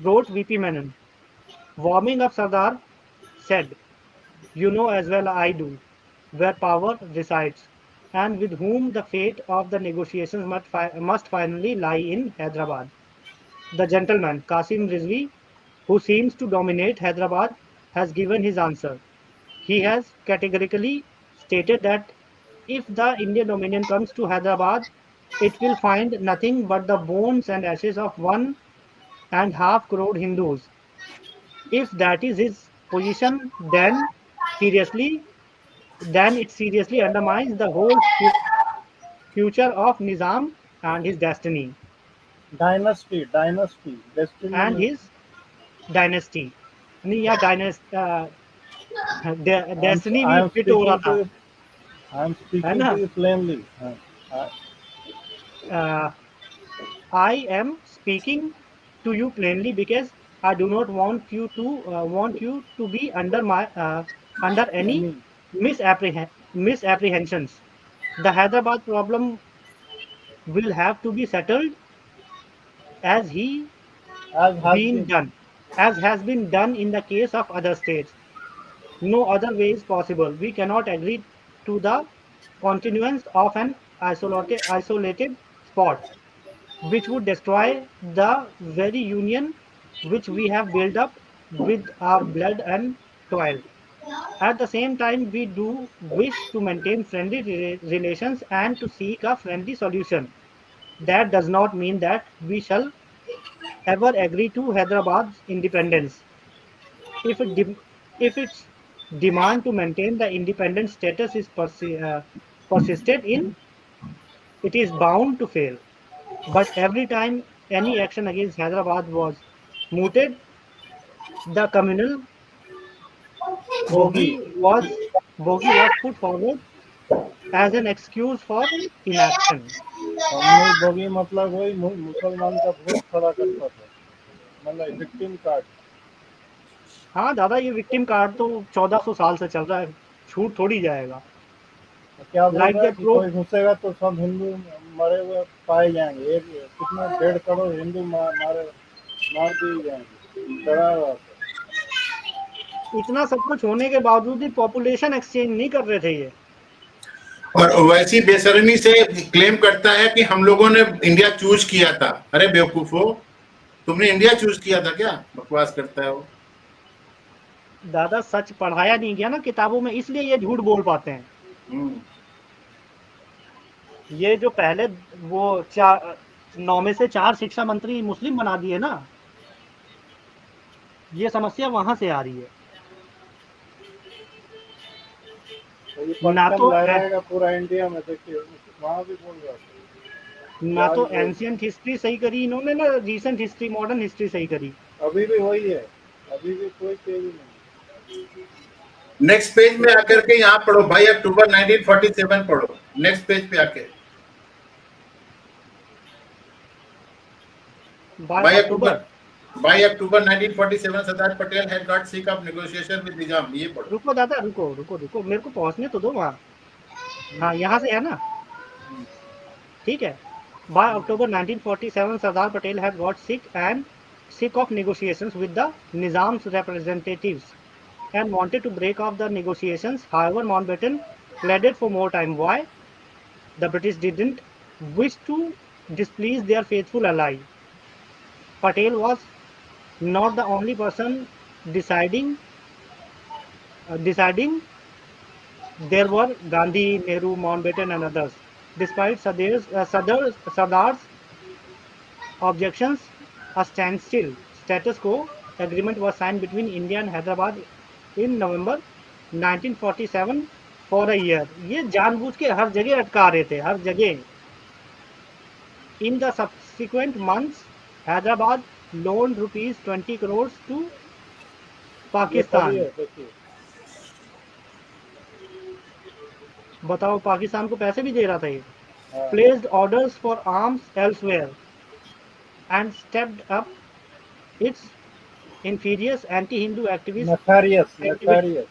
Speaker 2: wrote VP Menon. Warming up Sardar said, you know as well I do, where power resides, and with whom the fate of the negotiations must finally lie in Hyderabad. The gentleman, Qasim Rizvi, who seems to dominate Hyderabad, has given his answer. He has categorically stated that if the Indian dominion comes to Hyderabad, it will find nothing but the bones and ashes of 1.5 crore Hindus. If that is his position, then it seriously undermines the whole future of Nizam and his destiny
Speaker 3: dynasty destiny
Speaker 2: and
Speaker 3: नहीं।
Speaker 2: his dynasty. नहीं या destiny
Speaker 3: आई
Speaker 2: भी
Speaker 3: am
Speaker 2: fit हो रहा
Speaker 3: speaking to
Speaker 2: था,
Speaker 3: I am
Speaker 2: है
Speaker 3: speaking
Speaker 2: ना?
Speaker 3: To you plainly.
Speaker 2: I am speaking to you plainly because I do not want you to be under any
Speaker 3: any
Speaker 2: misapprehensions. The Hyderabad problem will have to be settled as he
Speaker 3: as has
Speaker 2: been
Speaker 3: been.
Speaker 2: done, as has been done in the case of other states. No other way is possible. We cannot agree to the continuance of an isolated spot, which would destroy the very union which we have built up with our blood and toil. At the same time, we do wish to maintain friendly relations and to seek a friendly solution. That does not mean that we shall ever agree to Hyderabad's independence. If, if its demand to maintain the independent status is persisted in, it is bound to fail. But every time any action against Hyderabad was mooted, the communal
Speaker 3: होगी।
Speaker 2: bogey was bogey was put forward as an excuse for inaction.
Speaker 3: Communal bogie मतलब वही मुसलमान का vote खड़ा करता था, मतलब victim card.
Speaker 2: हाँ दादा, ये विक्टिम कार्ड तो 1400 साल से चल रहा है, छूट थोड़ी जाएगा।
Speaker 3: तो क्या बोल
Speaker 2: लाइक
Speaker 3: रहा है
Speaker 2: द
Speaker 3: कि
Speaker 2: प्रो
Speaker 3: कोई घुसेगा तो सब हिंदू मरे हुए पाए जाएंगे, एक कितना 1.5 करोड़ हिंदू मार दिए जाएंगे, डरा हुआ था।
Speaker 2: इतना सब कुछ होने के बावजूद भी पॉपुलेशन एक्सचेंज नहीं कर रहे थे ये।
Speaker 1: और वैसी बेशर्मी से क्लेम करता है कि हम लोगों ने इंडिया चूज किया था। अरे बेवकूफो, तुमने इंडिया चूज किया था क्या? बकवास करता है वो।
Speaker 2: दादा सच पढ़ाया नहीं गया ना किताबों में, इसलिए ये झूठ बोल पाते हैं।
Speaker 1: हम्म,
Speaker 2: ये जो पहले वो 9 में से 4 शिक्षा मंत्री मुस्लिम बना दिए ना, ये समस्या वहां से आ रही है।
Speaker 3: तो ये
Speaker 2: ना
Speaker 3: परचम
Speaker 2: तो
Speaker 3: लहराएगा पूरा इंडिया में, देखिए वहाँ भी बोल रहा था कि
Speaker 2: ना
Speaker 3: आज
Speaker 2: तो
Speaker 3: बोल,
Speaker 2: एंशियंट हिस्ट्री सही करी इन्होंने, ना रिसेंट हिस्ट्री मॉडर्न हिस्ट्री सही करी।
Speaker 3: अभी भी वही है, अभी भी कोई चेंज नहीं।
Speaker 1: नेक्स्ट पेज में आकर के यहाँ पढ़ो भाई, अक्टूबर 1947 पढ़ो, नेक्स्ट पेज पे आके।
Speaker 2: By
Speaker 1: By
Speaker 2: October.
Speaker 1: October, by October 1947, Sardar Patel had got sick of negotiation with Nizam. ये पढ़ो।
Speaker 2: रुको दादा, रुको रुको रुको, मेरे को पहुंचने तो दो वहां। हाँ, यहाँ से है ना, ठीक है। By October 1947 Sardar Patel had got sick of negotiations with the Nizam's representatives and wanted to break off the negotiations. However, Mountbatten pleaded for more time. Why? The British didn't wish to displease their faithful ally. Patel was not the only person deciding. There were Gandhi, Nehru, Mountbatten, and others. Despite Sardar's objections, a standstill status quo agreement was signed between India and Hyderabad in November 1947 for a year. ये जानबूझ के हर जगह अटका रहे थे, हर जगह। In the subsequent months, Hyderabad loaned rupees 20 crores to
Speaker 3: ये
Speaker 2: पाकिस्तान।
Speaker 3: पढ़िए देखिए।
Speaker 2: बताओ, पाकिस्तान को पैसे भी दे रहा था ये।
Speaker 3: हाँ,
Speaker 2: Placed orders for arms elsewhere and stepped up its inferior anti-Hindu
Speaker 3: नफारियस
Speaker 2: activity.
Speaker 3: नफारियस।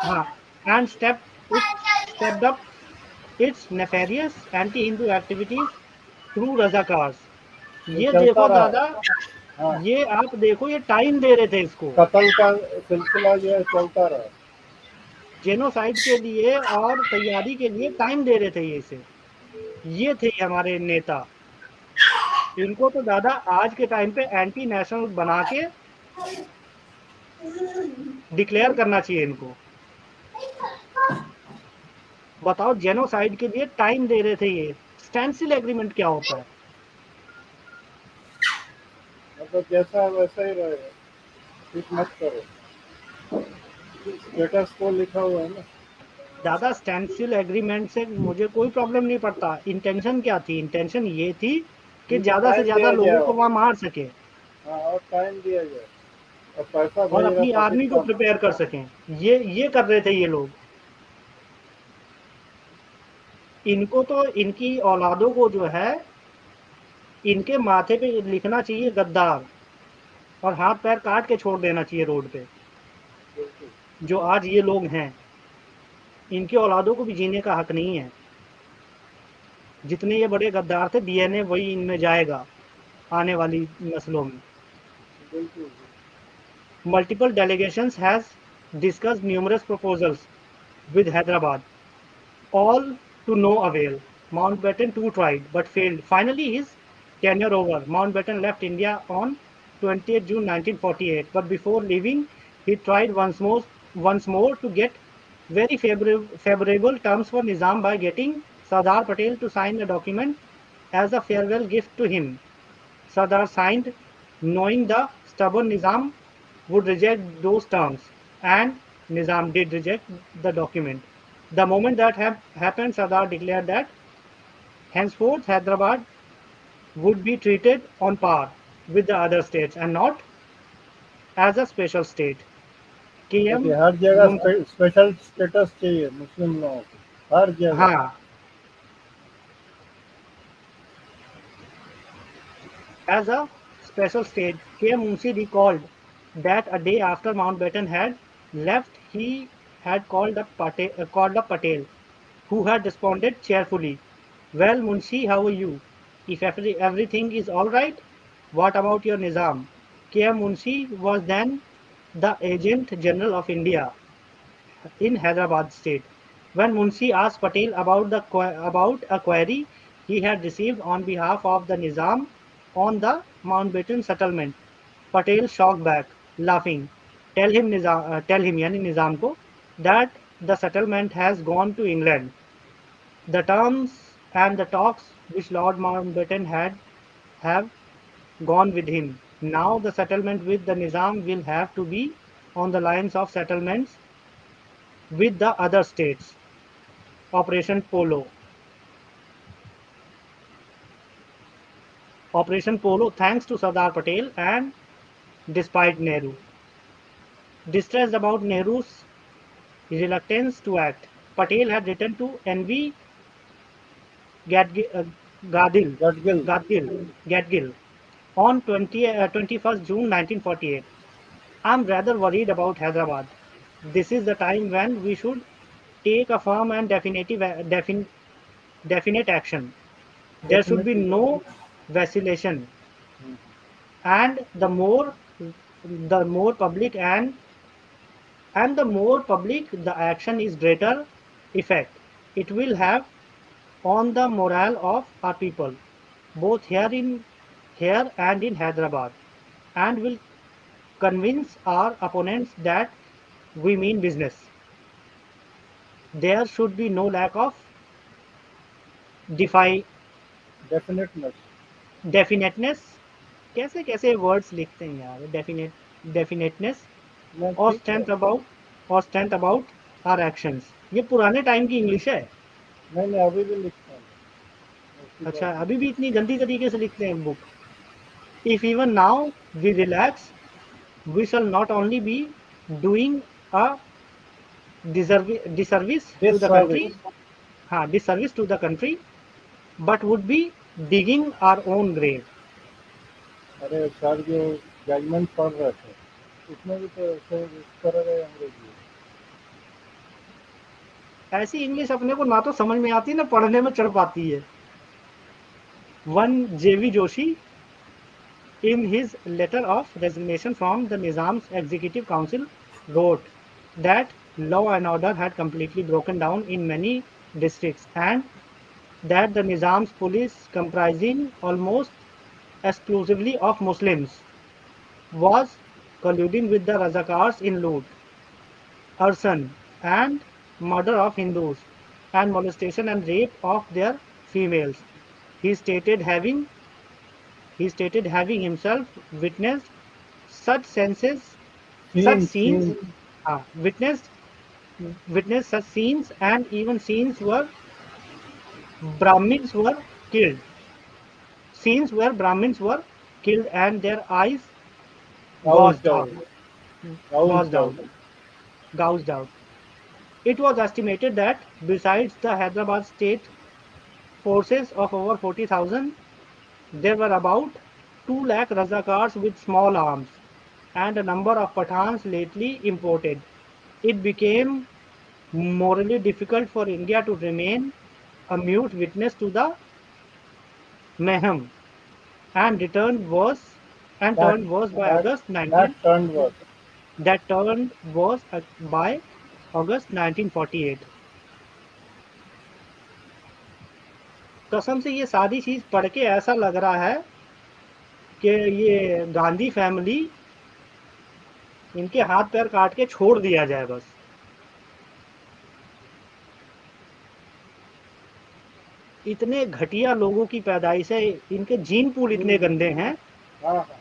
Speaker 2: हाँ, and stepped up its nefarious anti-Hindu activities through Razakars.
Speaker 3: ये
Speaker 2: ये
Speaker 3: चलता
Speaker 2: देखो
Speaker 3: रहा।
Speaker 2: दादा,
Speaker 3: हाँ,
Speaker 2: ये आप देखो, ये टाइम दे रहे थे इसको।
Speaker 3: कत्ल का सिलसिला जो है चलता रहा।
Speaker 2: जेनोसाइड के लिए और तैयारी के लिए टाइम दे रहे थे ये इसे। ये थे हमारे नेता। इनको तो दादा आज के टाइम पे एंटी नेशनल बना के डिक्लेयर करना चाहिए इनको। बताओ, जेनोसाइड के लिए टाइम दे रहे थे ये। स्टैंडस्टिल एग्रीमेंट क्या होता है?
Speaker 3: मतलब जैसा है वैसा ही रहेगा, कुछ मत करो, स्टेटस को लिखा हुआ है ना।
Speaker 2: दादा, स्टैंडस्टिल एग्रीमेंट से मुझे कोई प्रॉब्लम नहीं पड़ता। इंटेंशन क्या थी? इंटेंशन ये थी कि
Speaker 3: इनको
Speaker 2: ज्यादा से
Speaker 3: टाइम
Speaker 2: ज्यादा
Speaker 3: दिया
Speaker 2: लोगों को
Speaker 3: जाए।
Speaker 2: वहां मार सके
Speaker 3: हाँ, और टाइम दिया जाए और पैसा
Speaker 2: और
Speaker 3: भेज रहा
Speaker 2: अपनी आर्मी को
Speaker 3: पाकिस्तान।
Speaker 2: प्रिपेयर कर सकें। ये कर रहे थे ये लोग। इनको तो इनकी औलादों को जो है, इनके माथे पे लिखना चाहिए गद्दार, और हाथ पैर काट के छोड़ देना चाहिए रोड पे।
Speaker 3: बिल्कुल।
Speaker 2: जो आज ये लोग हैं, इनकी औलादों को भी जीने का हक नहीं है। जितने ये बड़े गद्दार थे, डीएनए वही इनमें जाएगा आने वाली नस्लों में।
Speaker 3: बिल्कुल।
Speaker 2: Multiple delegations has discussed numerous proposals with Hyderabad, all to no avail. Mountbatten too tried, but failed. Finally, his tenure over. Mountbatten left India on 20th June 1948, but before leaving, he tried once more to get very favorable terms for Nizam by getting Sardar Patel to sign a document as a farewell gift to him. Sardar signed, knowing the stubborn Nizam would reject those terms, and Nizam did reject the document. The moment that happened, Sardar declared that henceforth Hyderabad would be treated on par with the other states and not as a special state.
Speaker 3: देखिए
Speaker 2: KM
Speaker 3: हर जगह
Speaker 2: Mun-
Speaker 3: special status चाहिए मुस्लिम लोगों को, हर जगह।
Speaker 2: हाँ, as a special state, KM Munshi recalled that a day after Mountbatten had left, he had called up Patel, who had responded cheerfully, "Well, Munshi, how are you? If everything is all right, what about your Nizam?" K.M. Munshi was then the Agent General of India in Hyderabad state. When Munshi asked Patel about a query he had received on behalf of the Nizam on the Mountbatten settlement, Patel shocked back, laughing. tell him यानी निज़ाम को that the settlement has gone to England. The terms and the talks which Lord Mountbatten had have gone with him. Now the settlement with the Nizam will have to be on the lines of settlements with the other states. Operation Polo. Operation Polo, thanks to Sardar Patel and despite Nehru. Distressed about Nehru's reluctance to act, Patel had written to N.V. Gadgil, Gadil,
Speaker 3: Gadgil.
Speaker 2: Gadgil on 21st June 1948. I'm rather worried about Hyderabad. This is the time when we should take a firm and definite action. There should be
Speaker 3: Definitely.
Speaker 2: no vacillation,
Speaker 3: Hmm.
Speaker 2: and the more public and the more public the action is greater effect it will have on the morale of our people, both here and in Hyderabad, and will convince our opponents that we mean business. There should be no lack of defy
Speaker 3: Definiteness.
Speaker 2: definiteness. कैसे कैसे words लिखते हैं यार, definiteness
Speaker 3: मैं
Speaker 2: और
Speaker 3: ठीक है।
Speaker 2: strength about our actions. ये पुराने टाइम की इंग्लिश है।
Speaker 3: नहीं अभी भी लिखता हूँ, ऐसी
Speaker 2: अच्छा,
Speaker 3: बात नहीं।
Speaker 2: अभी भी इतनी गंदी तरीके से लिखते हैं book. If even now we relax, we shall not only be doing a disservice to
Speaker 3: this
Speaker 2: the
Speaker 3: service.
Speaker 2: country, disservice to the country, but would be digging our own grave.
Speaker 3: अरे सर जो judgement पढ़ रहे थे उसमें भी तो ऐसे इस तरह के अंग्रेजी है।
Speaker 2: ऐसी इंग्लिश अपने को ना तो समझ में आती ना पढ़ने में चढ़ पाती है। One J.V. Joshi, in his letter of resignation from the Nizam's Executive Council, wrote that law and order had completely broken down in many districts and that the Nizam's police, comprising almost exclusively of Muslims, was colluding with the Razakars in loot, arson, and murder of Hindus, and molestation and rape of their females. He stated having he stated having himself witnessed such senses, such
Speaker 3: scene
Speaker 2: scenes,
Speaker 3: scene
Speaker 2: uh, witnessed witnessed such scenes, and even scenes where Brahmins were killed. Scenes where Brahmins were killed and their eyes
Speaker 3: Gauss
Speaker 2: gouged out.
Speaker 3: Down Gauss
Speaker 2: Gouged out.
Speaker 3: Down
Speaker 2: Gouged out. It was estimated that besides the Hyderabad state forces of over 40,000, there were about 2 lakh Razakars with small arms and a number of Pathans lately imported. It became morally difficult for India to remain a mute witness to the mayhem and returned worse and
Speaker 3: that
Speaker 2: turned worse by
Speaker 3: that
Speaker 2: August
Speaker 3: that
Speaker 2: 19
Speaker 3: turn word.
Speaker 2: that turned worse by August 1948. कसम से ये सारी चीज पढ़ के ऐसा लग रहा है कि ये गांधी फैमिली इनके हाथ पैर काट के छोड़ दिया जाए बस। इतने घटिया लोगों की पैदाइश है, इनके जीन पूल इतने गंदे हैं।
Speaker 3: हाँ हाँ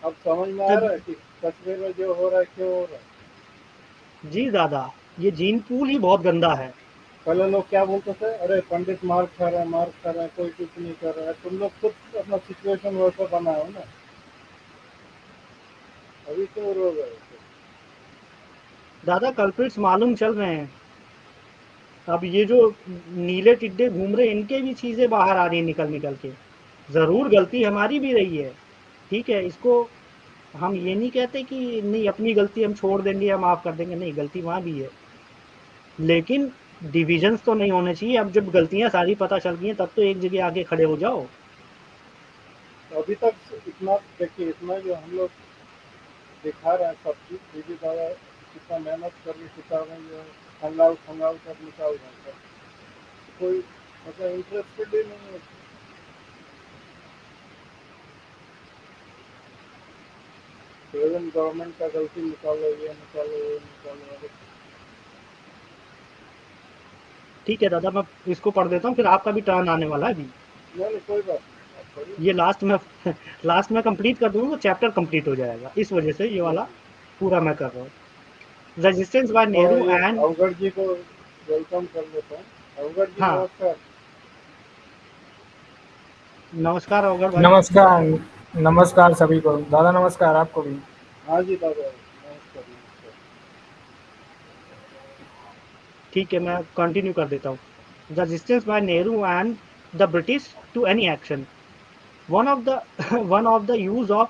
Speaker 3: अब समझ में आ
Speaker 2: जब
Speaker 3: रहा है कि कश्मीर में जो हो रहा है क्यों हो रहा है।
Speaker 2: जी दादा, ये जीन पूल ही बहुत गंदा है।
Speaker 3: पहले लोग क्या बोलते थे, अरे पंडित मार खा रहे हैं मार खा रहे हैं, कोई कुछ नहीं कर रहा है। तुम लोग खुद अपना सिचुएशन वैसा बनाओ ना, अभी क्यों रो रहे हो।
Speaker 2: दादा कल्प्रिट्स मालूम चल रहे हैं। अब ये जो नीले टिड्डे घूम रहे हैं इनके भी चीजें बाहर आ रही हैं निकल निकल के। जरूर गलती हमारी भी रही है, ठीक है, इसको हम ये नहीं कहते कि नहीं अपनी गलती हम छोड़ देंगे या माफ कर देंगे, नहीं गलती वहां भी है, लेकिन डिविजन्स तो नहीं होने चाहिए। अब जब गलतियां सारी पता चल गई हैं तब तो एक जगह आके खड़े हो जाओ।
Speaker 3: तो अभी तक इतना देखिए, इतना जो हम लोग दिखा रहे हैं सब चीज, दीदी दादा कितना मेहनत करके किताबें जो है खंगाल खंगाल कर निकाल रहे हैं, कोई मतलब इंटरेस्टेड ही नहीं है। प्रेजेंट गवर्नमेंट का गलती निकालो, ये निकालो, ये निकालो। अरे
Speaker 2: ठीक है दादा, मैं इसको पढ़ देता हूँ, फिर आपका भी टर्न आने वाला है अभी।
Speaker 3: नहीं, कोई बात नहीं, आप पढ़िए।
Speaker 2: ये लास्ट में लास्ट में कंप्लीट कर दूंगा तो चैप्टर कंप्लीट हो जाएगा, इस वजह से ये
Speaker 3: जी
Speaker 2: वाला
Speaker 3: जी।
Speaker 2: पूरा मैं कर रहा हूँ। रेजिस्टेंस बाय
Speaker 3: तो
Speaker 2: नेहरू
Speaker 3: ये
Speaker 2: एंड,
Speaker 3: अवगढ़ जी को वेलकम कर लेता हूँ। अवगढ़ जी
Speaker 2: हाँ
Speaker 3: नमस्कार।
Speaker 2: नमस्कार अवगढ़ भाई।
Speaker 4: नमस्कार। नमस्कार सभी को। दादा नमस्कार आपको भी।
Speaker 3: हाँ जी दादा, नमस्कार नमस्कार।
Speaker 2: ठीक है, मैं कंटिन्यू कर देता हूँ। Resistance by Nehru and the British to any action, one of the one of the use of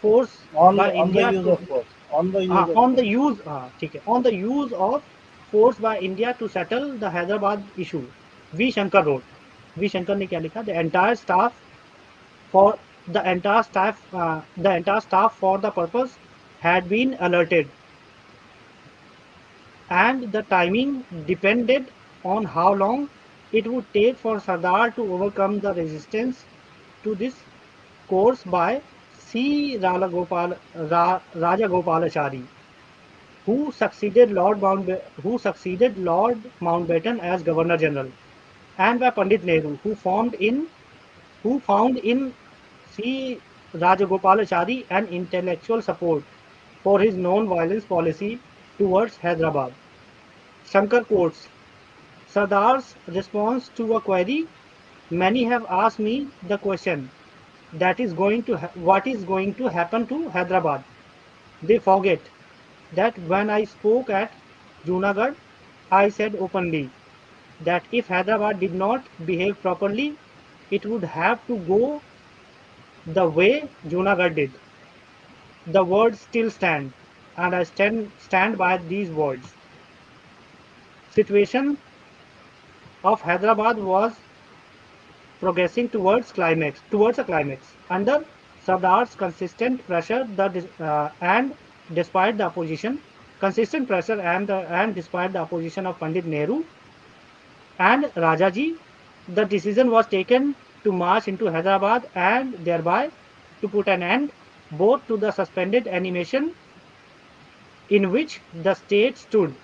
Speaker 2: force by
Speaker 3: on the
Speaker 2: India
Speaker 3: use
Speaker 2: to,
Speaker 3: of force, on the use of
Speaker 2: on the
Speaker 3: force.
Speaker 2: use, ठीक है, on the use of force by India to settle the Hyderabad issue, V Shankar wrote, V Shankar ने क्या लिखा, for the entire staff for the purpose had been alerted, and the timing depended on how long it would take for Sardar to overcome the resistance to this course by C. Rajagopalachari, who succeeded Lord Mountbatten as Governor General, and by Pandit Nehru, who found in C. Rajagopalachari an intellectual support for his non-violence policy towards Hyderabad. Shankar quotes Sardar's response to a query: "Many have asked me the question what is going to happen to Hyderabad. They forget that when I spoke at Junagarh, I said openly that if Hyderabad did not behave properly, it would have to go the way Junagarh did. The words still stand, and I stand by these words. Situation of Hyderabad was progressing towards a climax. Under Sardar's despite the opposition, consistent pressure and despite the opposition of Pandit Nehru and Rajaji, the decision was taken to march into Hyderabad and thereby to put an end both to the suspended animation in which the state stood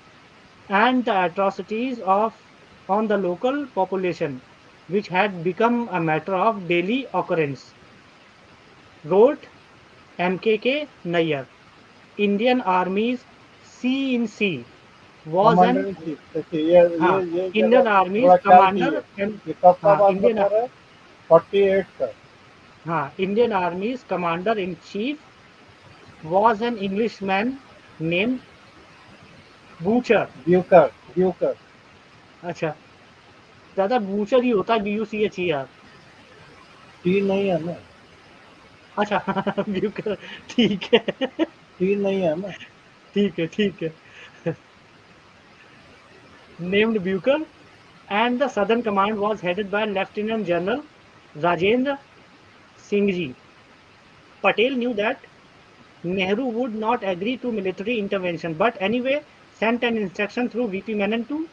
Speaker 2: and the atrocities on the local population, which had become a matter of daily occurrence, wrote MKK Nayyar. Indian Army's C in C was
Speaker 3: commander
Speaker 2: an
Speaker 3: in chief, देखिए ये
Speaker 2: हाँ
Speaker 3: ये जगह
Speaker 2: Indian Army's
Speaker 3: थोड़ा ख्याल कीजिए।
Speaker 2: commander and
Speaker 3: ये कब का
Speaker 2: हाँ
Speaker 3: बात
Speaker 2: Indian
Speaker 3: बता रहा है? 48 का।
Speaker 2: हाँ Indian Army's commander in chief was an Englishman named Butcher.
Speaker 3: ब्यूकर, ब्यूकर।
Speaker 2: अच्छा, ज्यादा बूचर ही होता है, BUCHER।
Speaker 3: टी नहीं है ना,
Speaker 2: अच्छा ब्यूकर, ठीक है
Speaker 3: टी नहीं है ना।
Speaker 2: ठीक है named Bucher, and the southern command was headed by Lieutenant General Rajendra Singh Ji. Patel knew that Nehru would not agree to military intervention, but anyway sent an instruction through VP Menon to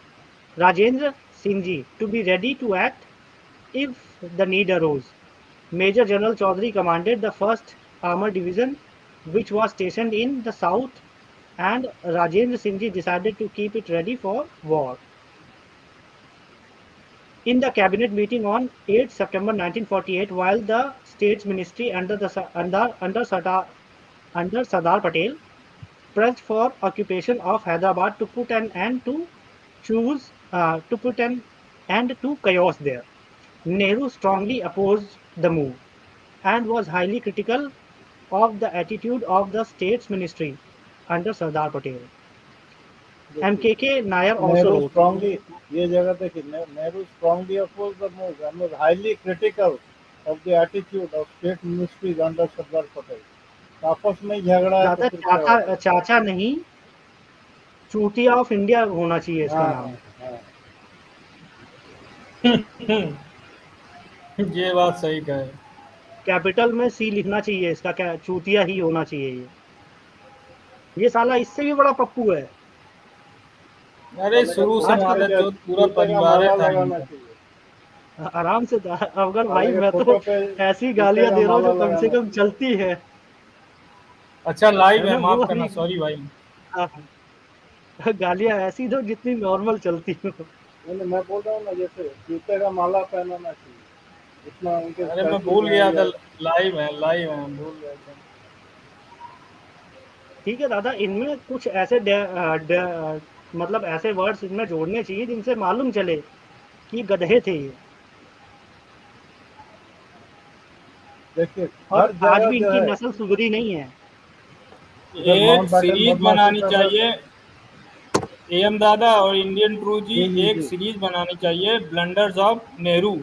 Speaker 2: Rajendra Singh Ji to be ready to act if the need arose. Major General Chaudhary commanded the 1st Armored Division, which was stationed in the south, and Rajendra Singh Ji decided to keep it ready for war. In the cabinet meeting on 8 September 1948, while the States Ministry under Sardar Patel pressed for occupation of Hyderabad to put an end to put an end to chaos there, Nehru strongly opposed the move and was highly critical of the attitude of the States Ministry under Sardar Patel. MKK Nair also
Speaker 3: Nehru
Speaker 2: wrote,
Speaker 3: strongly, ये जगह देखिए, Nehru strongly oppose the move and was highly critical of the attitude of state ministries under Sardar Patel. आपस में ही झगड़ा है तो
Speaker 2: दादा
Speaker 3: फिर क्या होगा?
Speaker 2: चाचा नहीं, चूतिया ऑफ इंडिया होना चाहिए इसका
Speaker 3: हाँ
Speaker 2: नाम।
Speaker 3: हाँ हाँ।
Speaker 4: ये बात सही कहे।
Speaker 2: कैपिटल में सी लिखना चाहिए इसका, क्या चूतिया ही होना चाहिए ये साला इससे भी बड़ा पप्पू है।
Speaker 4: अरे शुरू से
Speaker 2: आज का
Speaker 4: हमारे
Speaker 3: जूते
Speaker 4: तो पूरा
Speaker 3: जूते का
Speaker 4: परिवार
Speaker 3: माला
Speaker 4: था
Speaker 3: लगाना
Speaker 4: इनका।
Speaker 3: चाहिए।
Speaker 2: आराम से अवगर भाई,
Speaker 3: हालांकि
Speaker 2: मैं तो
Speaker 3: फोटो पे
Speaker 2: ऐसी
Speaker 3: जूते
Speaker 2: गालियां
Speaker 3: का
Speaker 2: दे रहा हूँ
Speaker 3: माला
Speaker 2: जो कम से
Speaker 3: लगाना
Speaker 2: कम
Speaker 3: चाहिए।
Speaker 2: चलती है।
Speaker 4: अच्छा लाइव
Speaker 2: है
Speaker 4: है,
Speaker 2: ना, वो
Speaker 4: माफ करना,
Speaker 2: वाली।
Speaker 4: सॉरी भाई।
Speaker 2: हाँ, हाँ। गालियां ऐसी दो जितनी नॉर्मल चलती हो।
Speaker 3: नहीं, मैं बोल रहा हूँ ना, जैसे जूते का माला पहनाना चाहिए, इतना उनके
Speaker 4: अरे मैं
Speaker 3: स्टैचू
Speaker 4: भूल
Speaker 3: में
Speaker 4: गया था,
Speaker 3: या
Speaker 4: लाइव है, भूल गया था।
Speaker 2: ठीक है दादा, इनमें कुछ ऐसे मतलब ऐसे वर्ड्स इनमें जोड़ने चाहिए जिनसे मालूम चले कि गधे थे ये,
Speaker 3: देखिए
Speaker 2: और
Speaker 3: हर
Speaker 2: आज
Speaker 3: जगह
Speaker 2: भी
Speaker 3: जो
Speaker 2: इनकी
Speaker 3: है,
Speaker 2: नस्ल सुधरी नहीं है।
Speaker 3: उधर
Speaker 4: एक
Speaker 3: माउंट बैटन
Speaker 4: सीरीज
Speaker 3: बदमाशी
Speaker 4: बनानी
Speaker 3: कर रहे
Speaker 4: चाहिए, एम दादा और इंडियन ट्रू जी,
Speaker 3: जी जी
Speaker 4: एक
Speaker 3: जी।
Speaker 4: सीरीज बनानी चाहिए ब्लंडर्स ऑफ नेहरू,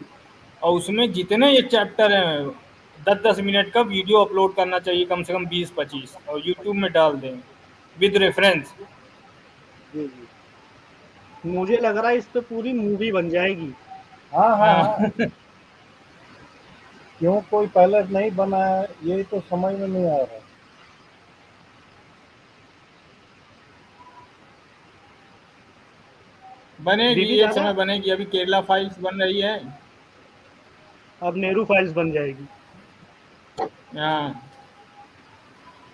Speaker 4: और उसमें जितने ये चैप्टर हैं 10-10 मिनट का वीडियो अपलोड करना चाहिए, कम से कम 20-25, और यूट्यूब में डाल दें विद रेफरेंस।
Speaker 3: जी जी।
Speaker 2: मुझे लग रहा है इस पे पूरी मूवी बन जाएगी।
Speaker 3: हाँ हाँ
Speaker 4: हाँ
Speaker 3: हाँ। क्यों कोई पहले नहीं बनाया, यही तो समझ में नहीं आ रहा।
Speaker 4: बनेगी,
Speaker 2: बीबी
Speaker 4: एक
Speaker 2: दादा,
Speaker 4: समय बनेगी, अभी केरला फाइल्स बन रही है।
Speaker 2: अब नेहरू फाइल्स बन जाएगी।
Speaker 4: हाँ,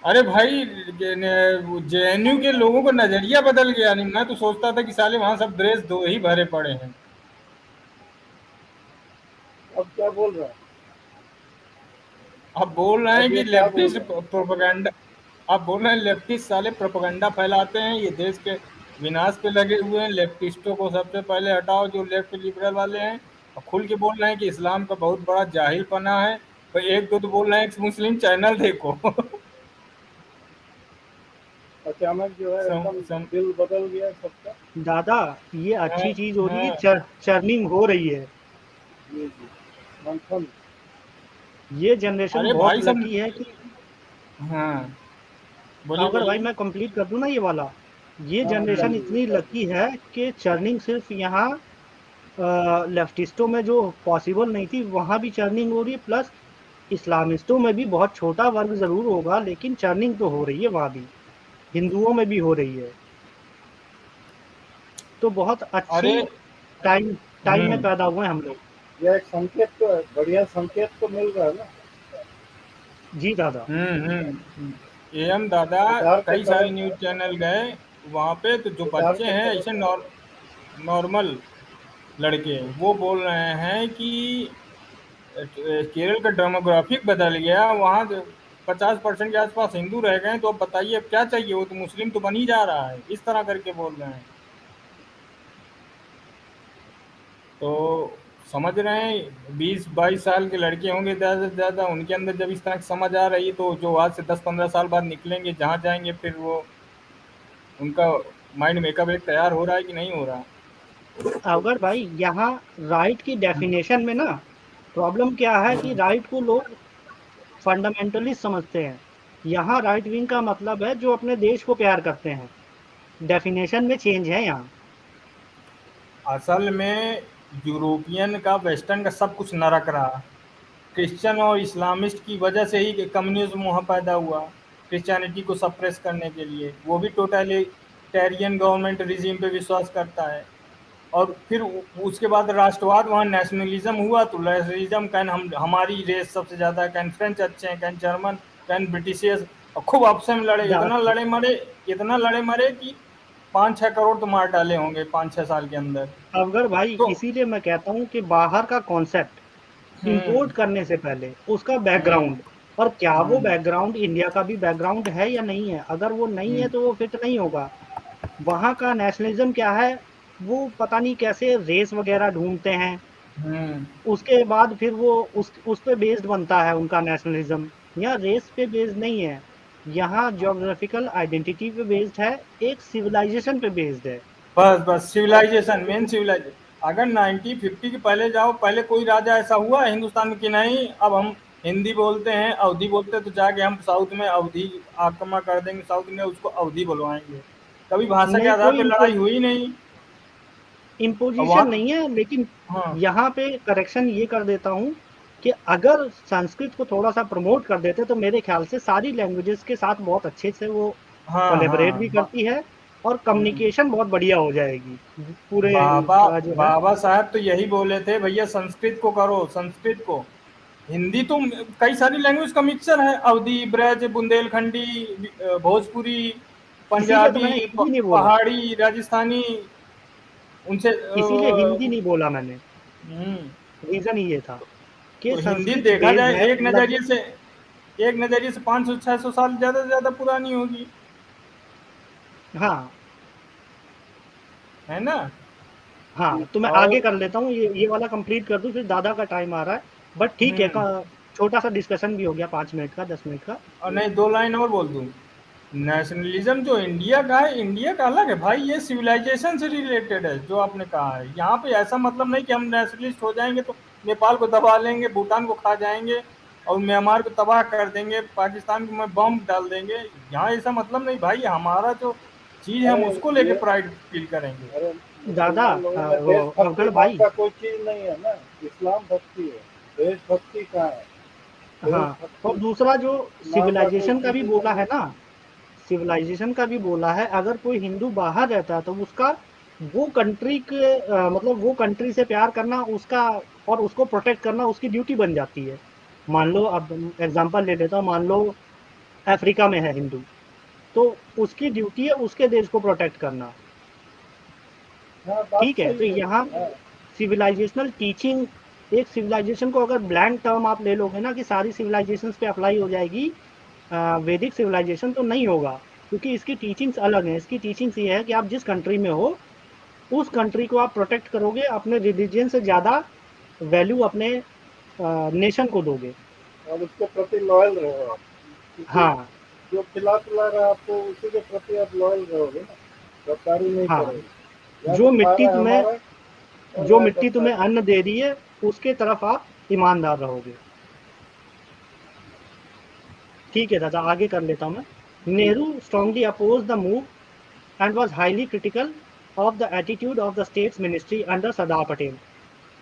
Speaker 4: अरे भाई, जेएनयू के लोगों का नजरिया बदल गया। नहीं, मैं तो सोचता था कि साले वहां सब ड्रेस दो ही भरे पड़े हैं।
Speaker 3: अब क्या बोल रहा है?
Speaker 4: अब बोल रहे हैं
Speaker 3: अब
Speaker 4: कि
Speaker 3: ये क्या बोल
Speaker 4: लेफ्टिस्ट
Speaker 3: रहा है?
Speaker 4: प्रोपेगेंडा, अब बोल रहे हैं लेफ्टिस्ट साले प्रोपेगेंडा फैलाते हैं, ये देश के विनाश पे लगे हुए हैं, लेफ्टिस्टों को सबसे पहले हटाओ, जो लेफ्ट लिबरल वाले हैं। और खुल के बोल रहे हैं कि इस्लाम का बहुत बड़ा जाहिल पना है। तो एक दो तो बोल रहे हैं कि मुस्लिम चैनल देखो।
Speaker 3: अचानक जो है
Speaker 4: सम,
Speaker 3: एकदम
Speaker 4: सम,
Speaker 3: दिल बदल गया सबका।
Speaker 2: दादा, ये
Speaker 4: हाँ,
Speaker 2: अच्छी चीज हो रही है,
Speaker 4: हाँ।
Speaker 2: चर्निंग हो रही है।
Speaker 3: जी जी। मंथन।
Speaker 2: ये जनरेशन
Speaker 4: अरे
Speaker 2: बहुत
Speaker 4: भाई सब,
Speaker 2: लकी है कि,
Speaker 4: हाँ, बोलिए
Speaker 2: अगर भाई
Speaker 4: बोलिए।
Speaker 2: मैं कंप्लीट कर दूं ना ये वाला, ये
Speaker 3: हाँ कर
Speaker 2: जनरेशन
Speaker 3: दीजिए
Speaker 2: इतनी
Speaker 3: कर
Speaker 2: लकी है कि चर्निंग सिर्फ यहाँ लेफ्टिस्टों में जो पॉसिबल नहीं थी वहां भी चर्निंग हो रही है, प्लस इस्लामिस्टों में भी बहुत छोटा वर्ग जरूर होगा लेकिन चर्निंग तो हो रही है वहां भी, हिंदुओं में भी हो रही है। तो बहुत अच्छी
Speaker 4: अरे,
Speaker 2: टाइम टाइम में
Speaker 4: हम्म,
Speaker 2: पैदा हुए हम लोग।
Speaker 3: दिया। यह एक संकेत तो है, बढ़िया संकेत तो मिल रहा है ना।
Speaker 2: जी दादा।
Speaker 4: एम दादा,
Speaker 3: उधार के
Speaker 4: कई सारे
Speaker 3: तरफ,
Speaker 4: न्यूज चैनल गए वहां पे, तो जो
Speaker 3: उधार
Speaker 4: बच्चे
Speaker 3: के
Speaker 4: हैं
Speaker 3: तरफ।
Speaker 4: ऐसे नॉर्मल लड़के, वो बोल रहे हैं कि केरल का डेमोग्राफिक बदल गया, वहाँ 50% के आसपास हिंदू रह गए, तो अब बताइए अब क्या चाहिए, वो तो मुस्लिम तो बन ही जा रहा है, इस तरह करके बोल रहे हैं। तो समझ रहे हैं, 20-22 साल के लड़के होंगे ज़्यादा से ज़्यादा, उनके अंदर जब इस तरह की समझ आ रही है, तो जो आज से 10-15 साल बाद निकलेंगे जहाँ जाएंगे, फिर वो उनका माइंड मेकअप एक तैयार हो रहा है कि नहीं हो रहा।
Speaker 2: अगर भाई यहाँ राइट की डेफिनेशन में ना प्रॉब्लम क्या है कि राइट को लोग फंडामेंटली समझते हैं। यहाँ राइट विंग का मतलब है जो अपने देश को प्यार करते हैं। डेफिनेशन में चेंज है यहाँ।
Speaker 4: असल में यूरोपियन का, वेस्टर्न का सब कुछ नरक रहा। क्रिश्चियन और इस्लामिस्ट की वजह से ही कम्युनिज्म वहाँ पैदा हुआ, क्रिश्चियनिटी को सप्रेस करने के लिए। वो भी टोटलिटेरियन गवर्नमेंट रिजीम पे विश्वास करता है। और फिर उसके बाद राष्ट्रवाद, वहाँ नेशनलिज्म हुआ, तो नेशनलिज्म कैन हम हमारी रेस सबसे ज़्यादा, कैन फ्रेंच अच्छे हैं, कैन जर्मन, कैन ब्रिटिशियस, और खूब आपस में लड़े, इतना
Speaker 2: दा-
Speaker 4: लड़े मरे, इतना लड़े मरे कि 5-6 करोड़ तो मार डाले होंगे 5-6 साल के अंदर।
Speaker 2: अगर भाई
Speaker 4: तो
Speaker 2: इसीलिए मैं कहता हूँ कि बाहर का कॉन्सेप्ट
Speaker 4: हम्म,
Speaker 2: इंपोर्ट करने से पहले उसका
Speaker 4: हम्म,
Speaker 2: बैकग्राउंड, और क्या वो
Speaker 4: हम्म,
Speaker 2: बैकग्राउंड इंडिया का भी बैकग्राउंड है या नहीं है, अगर वो नहीं है
Speaker 4: हम्म,
Speaker 2: तो वो फिट नहीं होगा। वहाँ का नेशनलिज्म क्या है, वो पता नहीं कैसे रेस वगैरह ढूंढते हैं,
Speaker 4: हम्म।
Speaker 2: उसके बाद फिर वो उस पे बेस्ड बनता है उनका नेशनलिज्म। यहाँ रेस पे बेस्ड नहीं है, यहाँ ज्योग्राफिकल आइडेंटिटी पे बेस्ड है, एक सिविलाइजेशन पे बेस्ड है।
Speaker 4: बस बस, सिविलाइजेशन, मेन सिविलाइजेशन। अगर 1950 के पहले जाओ, पहले कोई राजा ऐसा हुआ है हिंदुस्तान में कि नहीं अब हम हिंदी बोलते हैं, अवधी बोलते हैं, तो जाके हम साउथ में अवधी आक्रमण कर देंगे, साउथ में उसको अवधी बुलवाएंगे। कभी भाषा के
Speaker 2: नहीं,
Speaker 4: आधार
Speaker 2: कोई
Speaker 4: पर लड़ाई हुई नहीं। और
Speaker 2: इम्पोजिशन
Speaker 4: वहाँ,
Speaker 2: नहीं है, लेकिन
Speaker 4: हाँ,
Speaker 2: यहाँ पे करेक्शन ये कर देता हूँ कि अगर संस्कृत को थोड़ा सा प्रमोट कर देते तो मेरे ख्याल से सारी लैंग्वेजेस के साथ बहुत अच्छे से वो
Speaker 4: हाँ,
Speaker 2: कोलेबरेट
Speaker 4: हाँ,
Speaker 2: भी करती है, और
Speaker 4: हम्म।
Speaker 2: कम्युनिकेशन बहुत बढ़िया हो जाएगी पूरे
Speaker 4: बाबा
Speaker 2: जो है।
Speaker 4: बाबा साहब तो यही बोले थे, भैया संस्कृत को करो, संस्कृत को। हिंदी तो कई सारी लैंग्वेज का मिक्सचर है, अवधी, ब्रज, बुंदेलखंडी, भोजपुरी,
Speaker 2: इसीलिए तो
Speaker 4: पंजाबी,
Speaker 2: मैंने हिंदी नहीं बोला,
Speaker 4: पहाड़ी, राजस्थानी, उनसे
Speaker 2: इसीलिए हिंदी नहीं बोला मैंने।
Speaker 4: हम्म,
Speaker 2: रीजन ये था कि
Speaker 4: तो हिंदी
Speaker 2: संस्कृत
Speaker 4: देखा
Speaker 2: बेस्ड
Speaker 4: जाए
Speaker 2: है लगभग।
Speaker 4: एक नजरिए से 500-600 साल ज्यादा से ज्यादा पुरानी होगी,
Speaker 2: हाँ
Speaker 4: है ना?
Speaker 2: हाँ, तो मैं आगे
Speaker 3: और
Speaker 2: कर लेता हूँ, ये वाला कंप्लीट कर दूँ, फिर दादा का टाइम आ रहा है। बट ठीक है,
Speaker 4: हम्म।
Speaker 2: छोटा सा डिस्कशन भी हो गया, 5 मिनट का, 10 मिनट का।
Speaker 4: और नहीं, 2 लाइन और बोल दूं, नेशनलिज्म जो इंडिया का है, इंडिया का अलग है भाई, ये सिविलाइजेशन से रिलेटेड है जो आपने कहा है। यहाँ पे ऐसा मतलब नहीं कि हम नेशनलिस्ट हो जाएंगे तो नेपाल को दबा लेंगे, भूटान को खा जाएंगे और म्यांमार को तबाह कर देंगे, पाकिस्तान को में बम डाल देंगे। यहाँ ऐसा मतलब नहीं भाई, हमारा जो चीज है हम
Speaker 3: अरे
Speaker 4: उसको लेके
Speaker 3: ये
Speaker 4: प्राइड फील करेंगे।
Speaker 3: अरे
Speaker 2: दादा,
Speaker 3: मुसलमान लोगों में
Speaker 2: वो
Speaker 3: देशभक्ति
Speaker 2: अवगढ़
Speaker 3: नाम
Speaker 2: भाई।
Speaker 3: का कोई चीज नहीं है ना, इस्लाम भक्ति है। देशभक्ति कहाँ है?
Speaker 2: हाँ, और
Speaker 3: देशभक्ति
Speaker 2: दूसरा जो
Speaker 3: नाम का कोई
Speaker 2: सिविलाइजेशन का
Speaker 3: चीज
Speaker 2: भी
Speaker 3: ही
Speaker 2: बोला
Speaker 3: नहीं
Speaker 2: है
Speaker 3: है।
Speaker 2: ना, सिविलाइजेशन का भी बोला है, अगर कोई हिंदू बाहर रहता है तो उसका वो कंट्री के मतलब वो कंट्री से प्यार करना उसका, और उसको प्रोटेक्ट करना उसकी ड्यूटी बन जाती है। मान लो, अब एग्जांपल ले लेता हूँ, मान लो अफ्रीका में है हिंदू, तो उसकी ड्यूटी है उसके देश को प्रोटेक्ट करना।
Speaker 3: हाँ, बात
Speaker 2: ठीक है, तो
Speaker 3: सही है।
Speaker 2: यहाँ
Speaker 3: हाँ,
Speaker 2: सिविलाइजेशनल टीचिंग, एक सिविलाइजेशन को अगर ब्लैंक टर्म आप ले लोगे ना कि सारी सिविलाइजेशंस पे अप्लाई हो जाएगी, वैदिक सिविलाइजेशन, तो नहीं होगा, क्योंकि इसकी टीचिंग्स अलग हैं। इसकी टीचिंग्स ये है कि आप जिस कंट्री में हो उस कंट्री को आप प्रोटेक्ट करोगे, अपने रिलीजन से ज़्यादा वैल्यू अपने नेशन को दोगे।
Speaker 3: और उसके प्रति लॉयल रहो आप, क्योंकि
Speaker 2: हाँ
Speaker 3: जो खिला पिला रहा है आपको उसी के प्रति आप लॉयल रहोगे ना, गद्दारी नहीं
Speaker 2: हाँ,
Speaker 3: करोगे। या तो
Speaker 2: जो
Speaker 3: खा
Speaker 2: मिट्टी
Speaker 3: रहा है
Speaker 2: तुम्हें
Speaker 3: हमारा और
Speaker 2: जो
Speaker 3: या
Speaker 2: मिट्टी तुम्हें
Speaker 3: गद्दारी।
Speaker 2: अन्न दे रही है उसके तरफ आप ईमानदार रहोगे। ठीक है दादा, आगे कर लेता हूँ मैं। Nehru strongly oppose the move and was highly critical of the attitude of the state's ministry under Sardar Patel.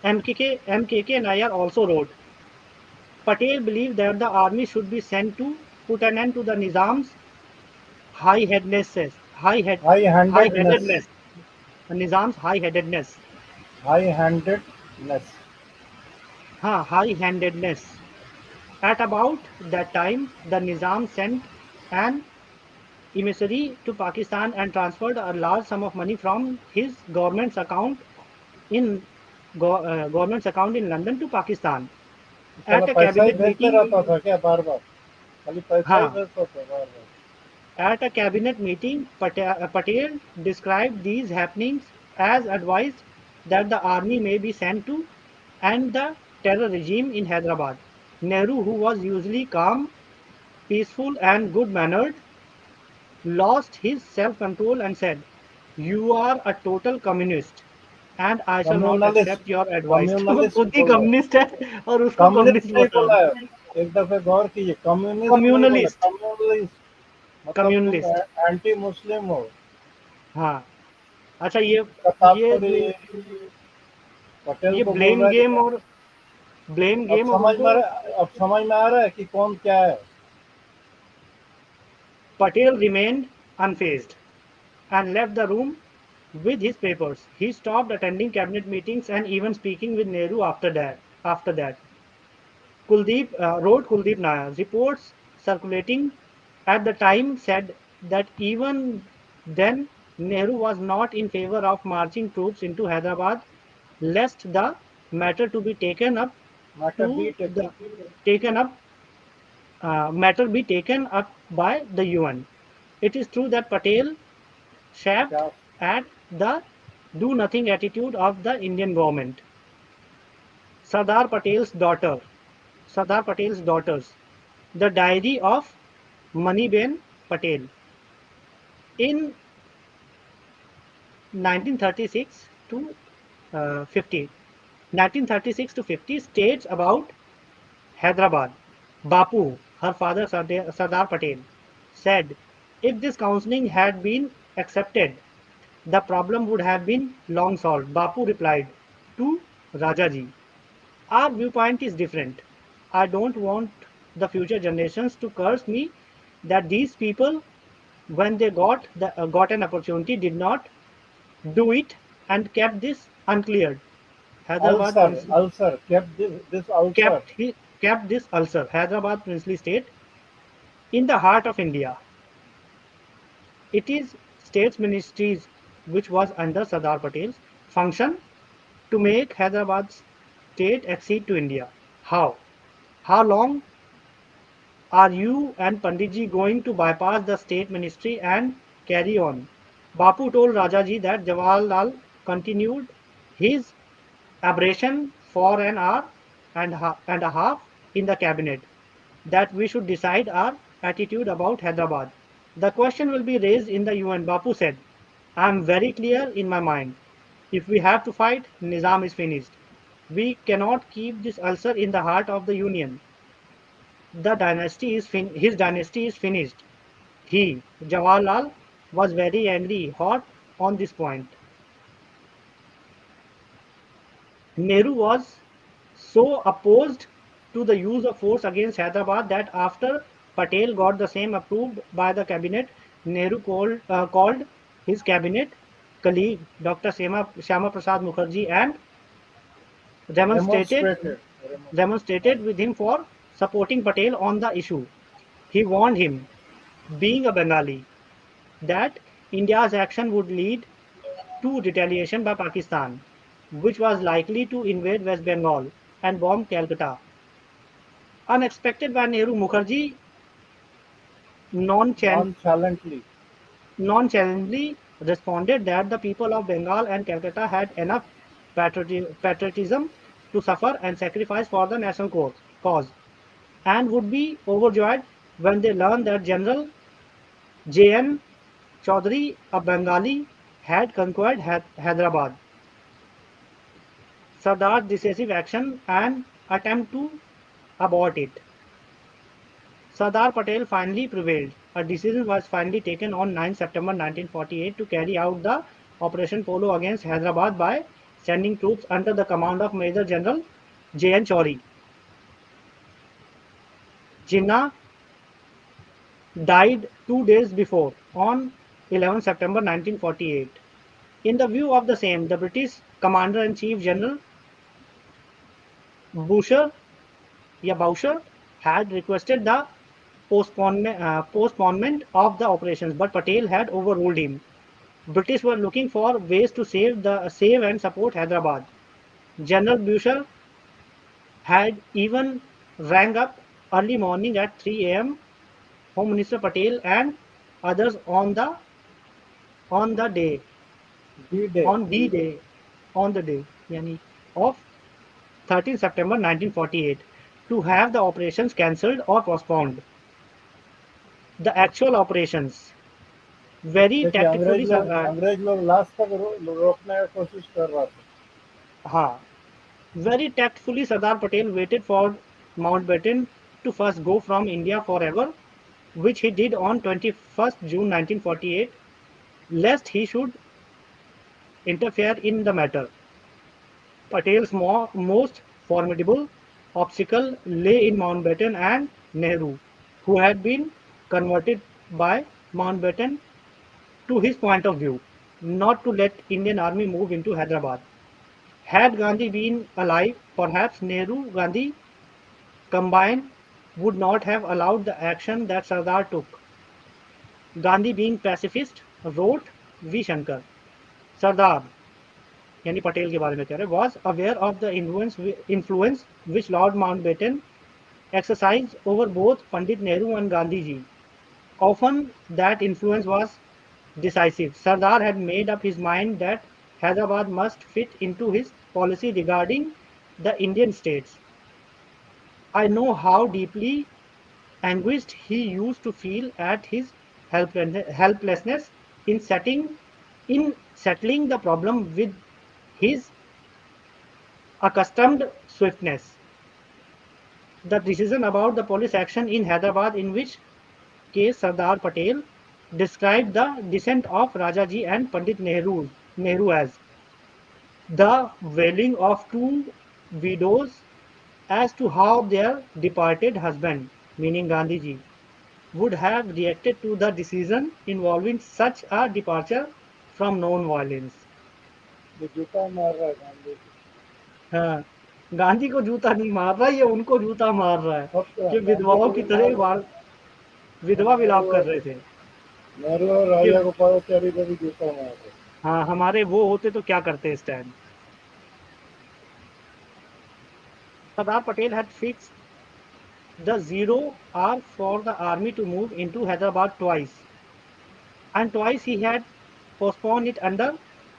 Speaker 2: MKK and Nair also wrote, Patel believed that the army should be sent to put an end to the Nizam's high-headedness,
Speaker 3: high handedness,
Speaker 2: high-headedness, Nizam's high-headedness,
Speaker 3: high handedness.
Speaker 2: high-handedness. At about that time, the Nizam sent an emissary to Pakistan and transferred a large sum of money from his in government's account in London to Pakistan.
Speaker 3: साला
Speaker 2: At a
Speaker 3: पैसा ही
Speaker 2: cabinet
Speaker 3: भेजते
Speaker 2: meeting,
Speaker 3: रहता था क्या बार बार? खाली पैसा ही
Speaker 2: हाँ,
Speaker 3: भेजता था बार बार।
Speaker 2: at a cabinet meeting, Patel described these happenings as advised that the army may be sent to end the terror regime in Hyderabad. Nehru, who was usually calm, peaceful, and good mannered, lost his self control and said, "You are a total communist and I shall not
Speaker 3: communalist,
Speaker 2: accept your advice." वो
Speaker 3: communalist
Speaker 2: खुद ही
Speaker 3: बोला है।
Speaker 2: Communist है और उसको
Speaker 3: communist
Speaker 2: communist
Speaker 3: नहीं
Speaker 2: बता
Speaker 3: बोला है,
Speaker 2: रहा है।
Speaker 3: एक दफे गौर कीजिए, कम्युनिस्ट नहीं बोला,
Speaker 2: कम्युनलिस्ट,
Speaker 3: कम्युनलिस्ट। मतलब तुम
Speaker 2: कम्युनलिस्ट,
Speaker 3: एंटी मुस्लिम हो।
Speaker 2: हाँ। अच्छा, ये
Speaker 3: इसका
Speaker 2: ये
Speaker 3: तात्पर्य पटेल
Speaker 2: ये
Speaker 3: को बोल
Speaker 2: ब्लेम
Speaker 3: रहा है कि
Speaker 2: गेम और ब्लेम
Speaker 3: अब
Speaker 2: गेम और
Speaker 3: समझ में
Speaker 2: उनको
Speaker 3: अब समझ में आ रहा है कि कौन क्या है।
Speaker 2: Patel remained unfazed and left the room with his papers. He stopped attending cabinet meetings and even speaking with Nehru after that. Wrote Kuldeep Nair. Reports circulating at the time said that even then Nehru was not in favor of marching troops into Hyderabad, lest the matter to be
Speaker 3: matter
Speaker 2: to
Speaker 3: beat
Speaker 2: the taken up matter be taken up by the UN. It is true that Patel chafed
Speaker 3: क्या?
Speaker 2: at the do nothing attitude of the Indian government. Sardar Patel's daughter, Sardar Patel's daughters, the diary of Maniben Patel. In 1936 to 50, 1936 to 50 states about Hyderabad. Bapu, her father Sardar Patel, said, if this counseling had been accepted, the problem would have been long solved. Bapu replied to Rajaji, our viewpoint is different. I don't want the future generations to curse me that these people, when they got an opportunity, did not do it and kept this uncleared. Hyderabad
Speaker 3: ulcer, ulcer, kept this ulcer.
Speaker 2: kept kept this ulcer, Hyderabad princely state, in the heart of India. It is states ministries which was under Sardar Patel's function to make Hyderabad state accede to India. How? How long are you and Panditji going to bypass the state ministry and carry on? Bapu told Rajaji that Jawaharlal continued his aberration for an hour and a half in the cabinet, that we should decide our attitude about Hyderabad. The question will be raised in the UN. Bapu said, I am very clear in my mind. If we have to fight, Nizam is finished. We cannot keep this ulcer in the heart of the Union. His dynasty is finished. He, Jawaharlal, was very angry, hot on this point. Nehru was so opposed to the use of force against Hyderabad that after Patel got the same approved by the cabinet, Nehru called his cabinet colleague Dr. Shama Prasad Mukherjee and demonstrated
Speaker 3: Demonstrated.
Speaker 2: demonstrated with him for supporting Patel on the issue. He warned him, being a Bengali, that India's action would lead to retaliation by Pakistan, which was likely to invade West Bengal and bomb Calcutta. Unexpected by Nehru, Mukherjee
Speaker 3: Nonchalantly.
Speaker 2: nonchalantly responded that the people of Bengal and Calcutta had enough patriotism to suffer and sacrifice for the national cause, and would be overjoyed when they learned that General J.N. Chaudhary, a Bengali, had conquered Hyderabad. Sardar's decisive action and attempt to abort it. Sardar Patel finally prevailed. A decision was finally taken on 9 September 1948 to carry out the Operation Polo against Hyderabad by sending troops under the command of Major General J.N. Chaudhary. Jinnah died 2 days before, on 11 September 1948. In the view of the same, the British Commander-in-Chief General Boucher Boucher had requested the postponement of the operations, but Patel had overruled him. British were looking for ways to save and support Hyderabad. General Boucher had even rang up early morning at 3 a.m. Home Minister Patel and others on the day
Speaker 3: D-Day.
Speaker 2: on the day on the day yani, of 13 September 1948 to have the operations cancelled or postponed. The actual operations very
Speaker 3: देखिए
Speaker 2: tactfully
Speaker 3: अंग्रेज लोग last तक रोकने की कोशिश कर रहा था.
Speaker 2: हाँ, very tactfully Sardar Patel waited for Mountbatten to first go from India forever, which he did on 21st June 1948, lest he should interfere in the matter. Patel's most formidable obstacle lay in Mountbatten and Nehru, who had been converted by Mountbatten to his point of view, not to let Indian army move into Hyderabad. Had Gandhi been alive, perhaps Nehru Gandhi combined would not have allowed the action that Sardar took. Gandhi, being pacifist, wrote V. Shankar. Sardar यानी पटेल के बारे में कह रहे was aware of the influence which Lord Mountbatten exercised over both Pandit Nehru and Gandhi ji. Often that influence was decisive. Sardar had made up his mind that Hyderabad must fit into his policy regarding the Indian states. I know how deeply anguished he used to feel at his helplessness in settling the problem with his accustomed swiftness. The decision about the police action in Hyderabad, in which case Sardar Patel described the descent of Rajaji and Pandit Nehru as the wailing of two widows as to how their departed husband, meaning Gandhiji, would have reacted to the decision involving such a departure from non-violence.
Speaker 3: ये जूता मार रहा है गांधी.
Speaker 2: हाँ, गांधी को जूता नहीं मार रहा, ये उनको जूता मार रहा है
Speaker 3: सब तो
Speaker 2: कि
Speaker 3: गांधी
Speaker 2: विधवाओं
Speaker 3: को
Speaker 2: की
Speaker 3: भी
Speaker 2: तरह
Speaker 3: मार,
Speaker 2: विधवा विलाप
Speaker 3: नेहरू
Speaker 2: कर
Speaker 3: और
Speaker 2: रहे थे
Speaker 3: नेहरू और
Speaker 2: कि
Speaker 3: राजा गोपालाचारी को भी जूता मार रहे।
Speaker 2: हाँ, हमारे वो होते तो क्या करते इस time. Sardar Patel had fixed the 0 hour for the army to move into Hyderabad twice, and twice he had postponed it under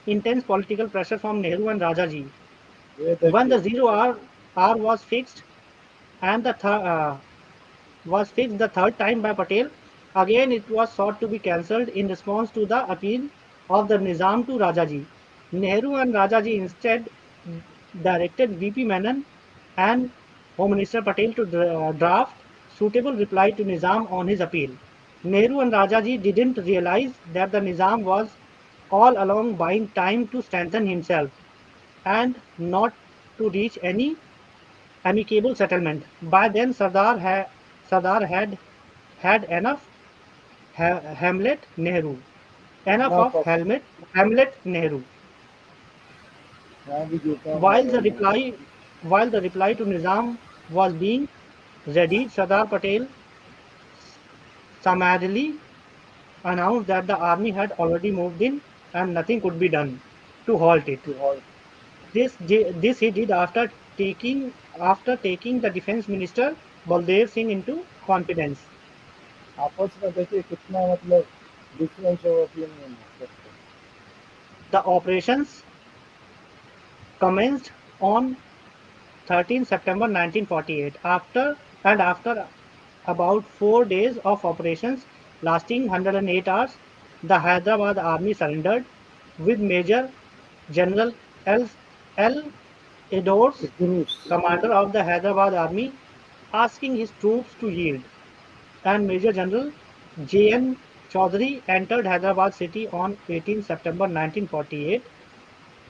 Speaker 2: intense political pressure from Nehru and Rajaji.
Speaker 3: ये
Speaker 2: When the
Speaker 3: देखिए
Speaker 2: 0 hour was fixed and was fixed the third time by Patel, again it was sought to be cancelled in response to the appeal of the Nizam to Rajaji. Nehru and Rajaji instead directed VP Menon and Home Minister Patel to draft suitable reply to Nizam on his appeal. Nehru and Rajaji didn't realize that the Nizam was all along buying time to strengthen himself and not to reach any amicable settlement. By then, Sardar had enough Hamlet Nehru, enough
Speaker 3: ना
Speaker 2: of
Speaker 3: pass
Speaker 2: Hamlet Nehru.
Speaker 3: यहाँ भी जूता मार
Speaker 2: While
Speaker 3: रहे
Speaker 2: the
Speaker 3: हैं।
Speaker 2: reply while the reply to Nizam was being readied, Sardar Patel summarily announced that the army had already moved in and nothing could be done to halt it.
Speaker 3: और
Speaker 2: This he did after taking the defense minister Baldev Singh into confidence.
Speaker 3: आपस में देखिए कितना मतलब difference of opinion है सबका।
Speaker 2: The operations commenced on 13 September 1948. After about 4 days of operations lasting 108 hours, the Hyderabad army surrendered with Major General L. L. Edors,
Speaker 3: ग्रुस
Speaker 2: commander of the Hyderabad army, asking his troops to yield, and Major General J.N. Chaudhary entered Hyderabad city on 18 September 1948,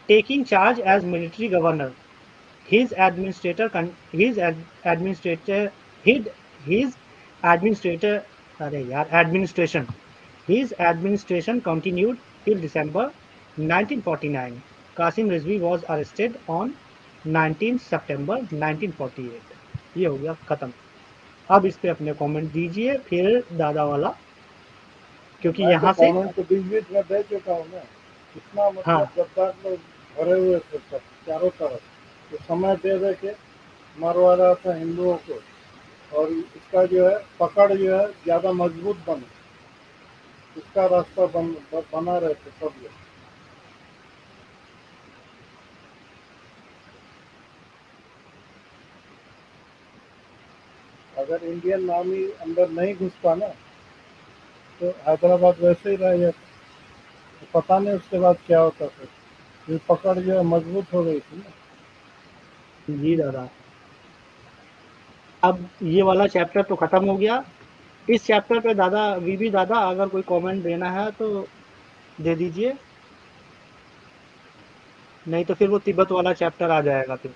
Speaker 2: taking charge as military governor. His administrator con- his ad- administrator his administrator अरे यार administration his administration continued till December 1949. Qasim Rizvi was arrested on 19 September 1948. ये हो गया खत्म। अब इस पे अपने कमेंट दीजिए फिर दादा वाला, क्योंकि
Speaker 3: मैं तो
Speaker 2: यहाँ से
Speaker 3: कमेंट तो बीच बीच में दे चुका हूँ ना। कितना
Speaker 2: हाँ
Speaker 3: मतलब गद्दार लोग भरे हुए थे सब चारों तरफ, तो समय दे दे के मरवा रहा था हिंदुओं को, और इसका जो है पकड़ जो है ज़्यादा मजबूत बने, इसका रास्ता बना रहे थे सब लोग। अगर इंडियन आर्मी अंदर नहीं घुसता ना तो हैदराबाद वैसे ही रह जाता, तो पता नहीं उसके बाद क्या होता फिर। ये पकड़ जो है मजबूत हो गई थी ना।
Speaker 2: जी दादा। अब ये वाला चैप्टर तो खत्म हो गया। इस चैप्टर पे दादा वीबी दादा अगर कोई कमेंट देना है तो दे दीजिए, नहीं तो फिर वो तिब्बत वाला चैप्टर आ जाएगा फिर।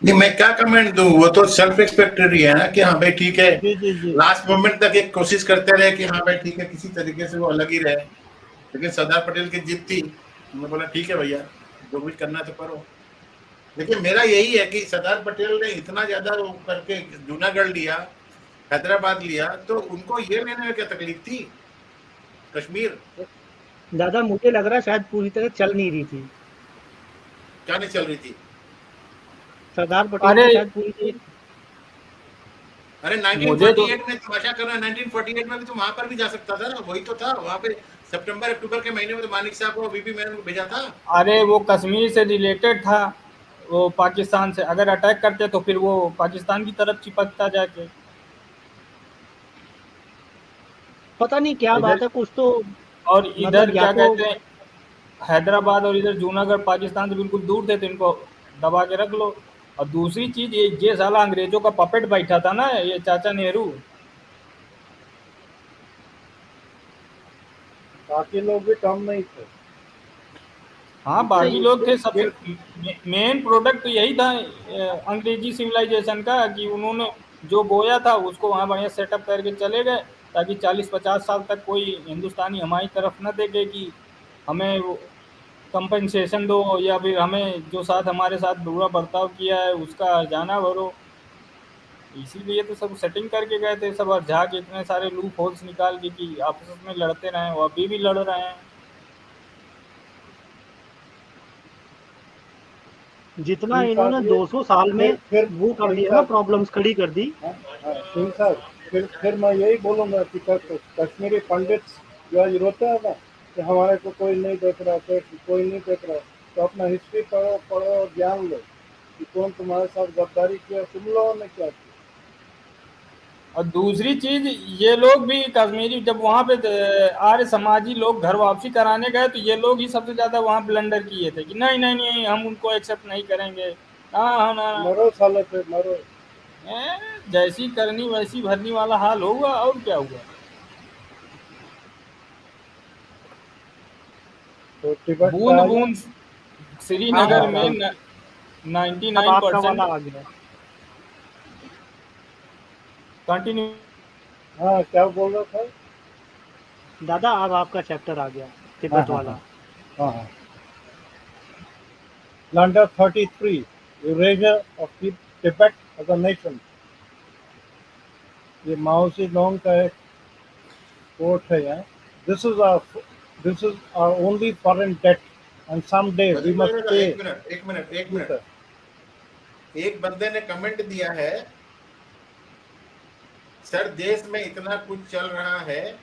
Speaker 1: नहीं, मैं क्या कमेंट दूं, वो तो सेल्फ एक्सपेक्टेडरी है ना कि हाँ भाई ठीक है,
Speaker 3: जी जी जी
Speaker 1: लास्ट मोमेंट तक एक कोशिश करते रहे कि हाँ भाई ठीक है, किसी तरीके से वो अलग ही रहे, लेकिन सरदार पटेल की जिद थी, उन्होंने बोला ठीक है भैया जो कुछ करना तो करो। लेकिन मेरा यही है कि सरदार पटेल ने इतना ज्यादा वो करके जूनागढ़ लिया, हैदराबाद लिया, तो उनको ये लेने में क्या तकलीफ थी कश्मीर?
Speaker 2: दादा मुझे लग रहा है शायद पूरी तरह चल नहीं रही थी,
Speaker 1: क्या नहीं चल रही थी?
Speaker 2: सरदार पटेल
Speaker 4: अरे
Speaker 2: की शायद पूरी तरह।
Speaker 1: अरे
Speaker 4: मुझे तो
Speaker 1: 1948 में तमाशा कर रहा है, 1948 में भी तो वहां पर भी जा सकता था ना, वही तो था वहां पे। सितंबर अक्टूबर के महीने में तो मानिक साहब को बीबी मैनन को भेजा था।
Speaker 4: अरे वो कश्मीर से रिलेटेड था, वो पाकिस्तान से अगर अटैक करते तो फिर वो पाकिस्तान की तरफ चिपकता जाके।
Speaker 2: पता नहीं क्या
Speaker 4: इधर
Speaker 2: बात है, कुछ तो
Speaker 4: और
Speaker 2: मतलब
Speaker 4: इधर
Speaker 2: या
Speaker 4: क्या
Speaker 2: तो
Speaker 4: कहते हैं, हैदराबाद और इधर जूनागढ़ पाकिस्तान से बिल्कुल दूर थे, तो इनको दबा के रख लो। और दूसरी चीज ये साला अंग्रेजों का पपेट बैठा था ना, ये चाचा नेहरू।
Speaker 3: बाकी लोग भी कम नहीं थे।
Speaker 4: हाँ
Speaker 3: लेकिन
Speaker 4: बाकी
Speaker 2: नहीं
Speaker 4: लोग थे,
Speaker 3: ये
Speaker 4: सबसे मेन प्रोडक्ट तो यही था अंग्रेजी सिविलाइजेशन का, कि उन्होंने जो बोया था उसको वहाँ बढ़िया सेटअप करके चले गए, ताकि 40-50 साल तक कोई हिंदुस्तानी हमारी तरफ न देखे कि हमें कंपनसेशन दो, या फिर हमें जो साथ हमारे साथ बुरा बर्ताव किया है उसका हर्जाना भरो। इसीलिए तो सब सेटिंग करके गए थे सब, और झाके इतने सारे लूप होल्स निकाल के कि आपस में लड़ते रहे, वो अभी भी लड़ रहे हैं।
Speaker 2: जितना
Speaker 3: सिंह
Speaker 2: इन्होंने
Speaker 3: साहब, ये
Speaker 2: 200 साल में
Speaker 3: फिर
Speaker 2: वो कर
Speaker 3: सिंह
Speaker 2: दिया ना,
Speaker 3: साहब,
Speaker 2: प्रॉब्लम्स खड़ी कर दी।
Speaker 3: हाँ, हाँ, सिंह साहब, फिर मैं यही बोलूँगा कि कश्मीरी पंडित जो आज रोते हैं ना कि हमारे को कोई नहीं देख रहा, कोई नहीं देख रहा, तो अपना हिस्ट्री पढ़ो पढ़ो और ज्ञान लो कि कौन तुम्हारे साथ गद्दारी किया, तुम लोगों ने क्या किया।
Speaker 4: और दूसरी चीज, ये लोग भी कश्मीरी जब वहां पे आर्य समाजी लोग घर वापसी कराने गए, तो ये लोग ही सबसे ज्यादा वहां ब्लंडर किए थे कि नहीं नहीं नहीं, हम उनको एक्सेप्ट नहीं करेंगे। हाँ हाँ ना,
Speaker 3: मरो साले पे मरो।
Speaker 4: जैसी करनी वैसी भरनी वाला हाल होगा, और क्या हुआ।
Speaker 3: तो तिब्बत पे
Speaker 4: बूंद
Speaker 3: आ जाओ।
Speaker 4: बूंद
Speaker 2: हाँ
Speaker 4: श्रीनगर
Speaker 2: हाँ,
Speaker 4: में
Speaker 2: अब
Speaker 4: 99%
Speaker 2: आपका वाला आ गया।
Speaker 4: कंटिन्यू।
Speaker 3: हाँ, क्या बोल रहा था?
Speaker 2: दादा अब आपका चैप्टर आ गया,
Speaker 3: हाँ
Speaker 2: तिब्बत
Speaker 3: हाँ हाँ
Speaker 2: वाला।
Speaker 3: हाँ हाँ। Blunder 33, erasure of Tibet as a nation. ये माओ से डोंग का एक कोट है यहाँ. This is our only foreign debt, and someday we
Speaker 1: एक
Speaker 3: must
Speaker 1: मिनट
Speaker 3: pay.
Speaker 1: एक मिनट एक मिनट एक
Speaker 3: जी
Speaker 1: मिनट
Speaker 3: सर.
Speaker 1: एक बंदे ने कमेंट दिया है, सर देश में इतना कुछ चल रहा है,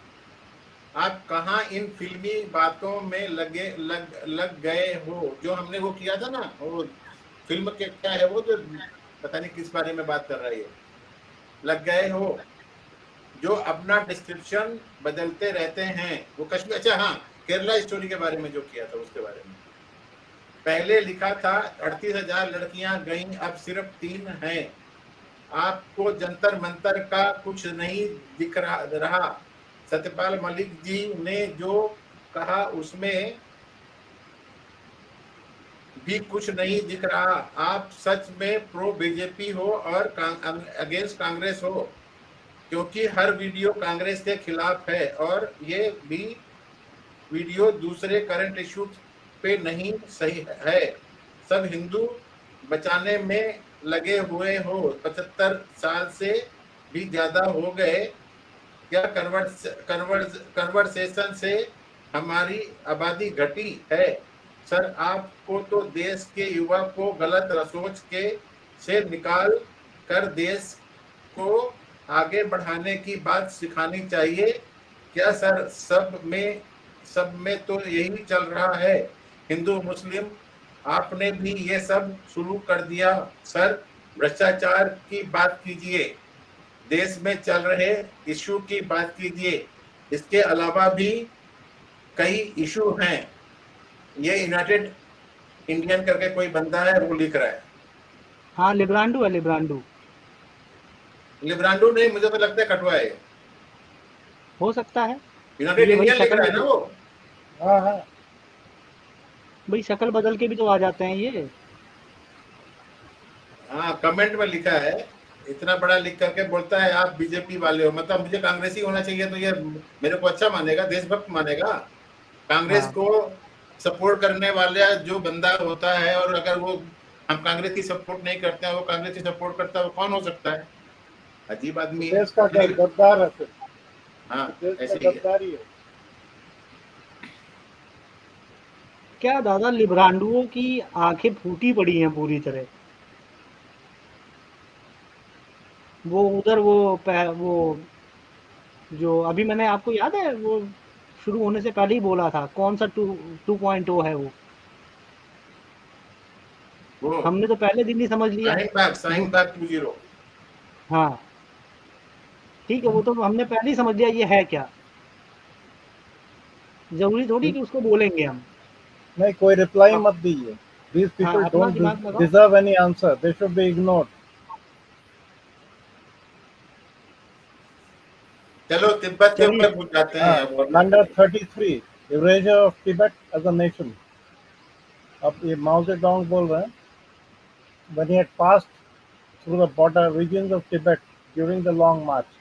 Speaker 1: आप कहाँ इन फिल्मी बातों में लग गए हो। जो हमने वो किया था ना, वो फिल्म के क्या है वो, जो पता नहीं किस बारे में बात कर रही है, लग गए हो, जो अपना डिस्क्रिप्शन बदलते रहते हैं। वो कश्मीर, अच्छा हाँ, केरला स्टोरी के बारे में जो किया था उसके बारे में। पहले लिखा था 38,000 लड़कियां गईं, अब सिर्फ 3 हैं। आपको जंतर मंतर का कुछ नहीं दिख रहा। सत्यपाल मलिक जी ने जो कहा उसमें भी कुछ नहीं दिख रहा। आप सच में प्रो बीजेपी हो और अगेंस्ट कांग्रेस हो, क्योंकि हर वीडियो कांग्रेस के खिलाफ है, और ये भी वीडियो दूसरे करंट इश्यू पे नहीं सही है। सब हिंदू बचाने में लगे हुए हो। 75 साल से भी ज्यादा हो गए। क्या कन्वर्सेशन से हमारी आबादी घटी है? सर आपको तो देश के युवा को गलत सोच के से निकाल कर देश को आगे बढ़ाने की बात सिखानी चाहिए क्या सर? सब में तो यही चल रहा है, हिंदू मुस्लिम। आपने भी ये सब शुरू कर दिया सर। भ्रष्टाचार की बात कीजिए, देश में चल रहे इशू की बात कीजिए। इसके अलावा भी कई इशू हैं। ये यूनाइटेड इंडियन करके कोई बंदा है, वो लिख रहा है।
Speaker 2: हाँ, लिब्रांडू है, लिब्रांडू।
Speaker 1: लिब्रांडो नहीं, मुझे तो लगता है कटवा है।
Speaker 2: हो सकता है।
Speaker 1: यूनाइटेड
Speaker 2: ये वही
Speaker 1: इंडियन लिख
Speaker 2: शक्ल
Speaker 1: रहा है ना
Speaker 2: बदल,
Speaker 1: वो।
Speaker 3: हाँ हाँ
Speaker 2: भाई शक्ल बदल के भी तो आ जाते हैं ये।
Speaker 1: हाँ, कमेंट में लिखा है, इतना बड़ा लिख करके बोलता है आप बीजेपी वाले हो, मतलब मुझे कांग्रेसी होना चाहिए, तो ये मेरे को अच्छा मानेगा, देशभक्त मानेगा। कांग्रेस
Speaker 2: हाँ,
Speaker 1: को सपोर्ट करने वाला जो बंदा होता है, और अगर वो हम कांग्रेस की सपोर्ट नहीं करते हैं, वो कांग्रेस की सपोर्ट करता है, वो कौन हो सकता है? अजीब
Speaker 3: तो
Speaker 1: आदमी है।
Speaker 3: देश का
Speaker 1: Anyway,
Speaker 3: गद्दार है फिर.
Speaker 1: हाँ,
Speaker 3: तो देश का
Speaker 1: ऐसे ही है।
Speaker 3: गद्दारी है.
Speaker 2: क्या दादा, लिब्रांडुओं की आंखें फूटी पड़ी हैं पूरी तरह। वो उधर वो जो अभी मैंने आपको याद है, वो शुरू होने से पहले ही बोला था, कौन सा 2.0 है वो।
Speaker 1: वो
Speaker 2: हमने तो पहले दिन ही समझ लिया
Speaker 1: साइन
Speaker 2: वो।
Speaker 1: बैक 20।
Speaker 2: हाँ, ठीक है, वो तो हमने पहले ही समझ लिया ये है क्या। जरूरी थोड़ी कि उसको बोलेंगे हम।
Speaker 3: नहीं, कोई रिप्लाई
Speaker 2: आप,
Speaker 3: मत दीजिए. These
Speaker 2: हाँ,
Speaker 3: people
Speaker 2: अपना
Speaker 3: don't
Speaker 2: दिमाग लगाओ।
Speaker 3: deserve any answer. They should be ignored.
Speaker 1: चलो तिब्बत के
Speaker 2: चलिए।
Speaker 1: ऊपर घुस जाते हैं
Speaker 3: हाँ,
Speaker 1: अब और
Speaker 3: Blunder
Speaker 1: करते
Speaker 3: 33, erasure of Tibet as a nation. अब ये माओ से डोंग बोल रहे हैं. When he had passed through the border regions of Tibet during the long march,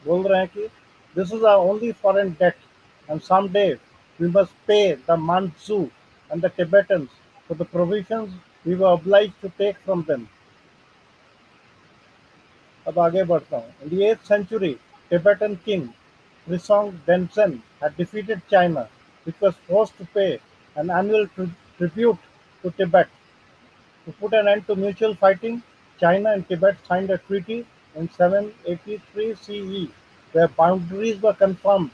Speaker 3: बोल रहे हैं कि this is our only foreign debt, and someday we must pay the mansu. and the Tibetans for the provisions we were obliged to take from them. अब आगे बढ़ता हूँ. In the 8th century, Tibetan king Trisong Densen had defeated China, which was forced to pay an annual tribute to Tibet. To put an end to mutual fighting, China and Tibet signed a treaty in 783 CE, where boundaries were confirmed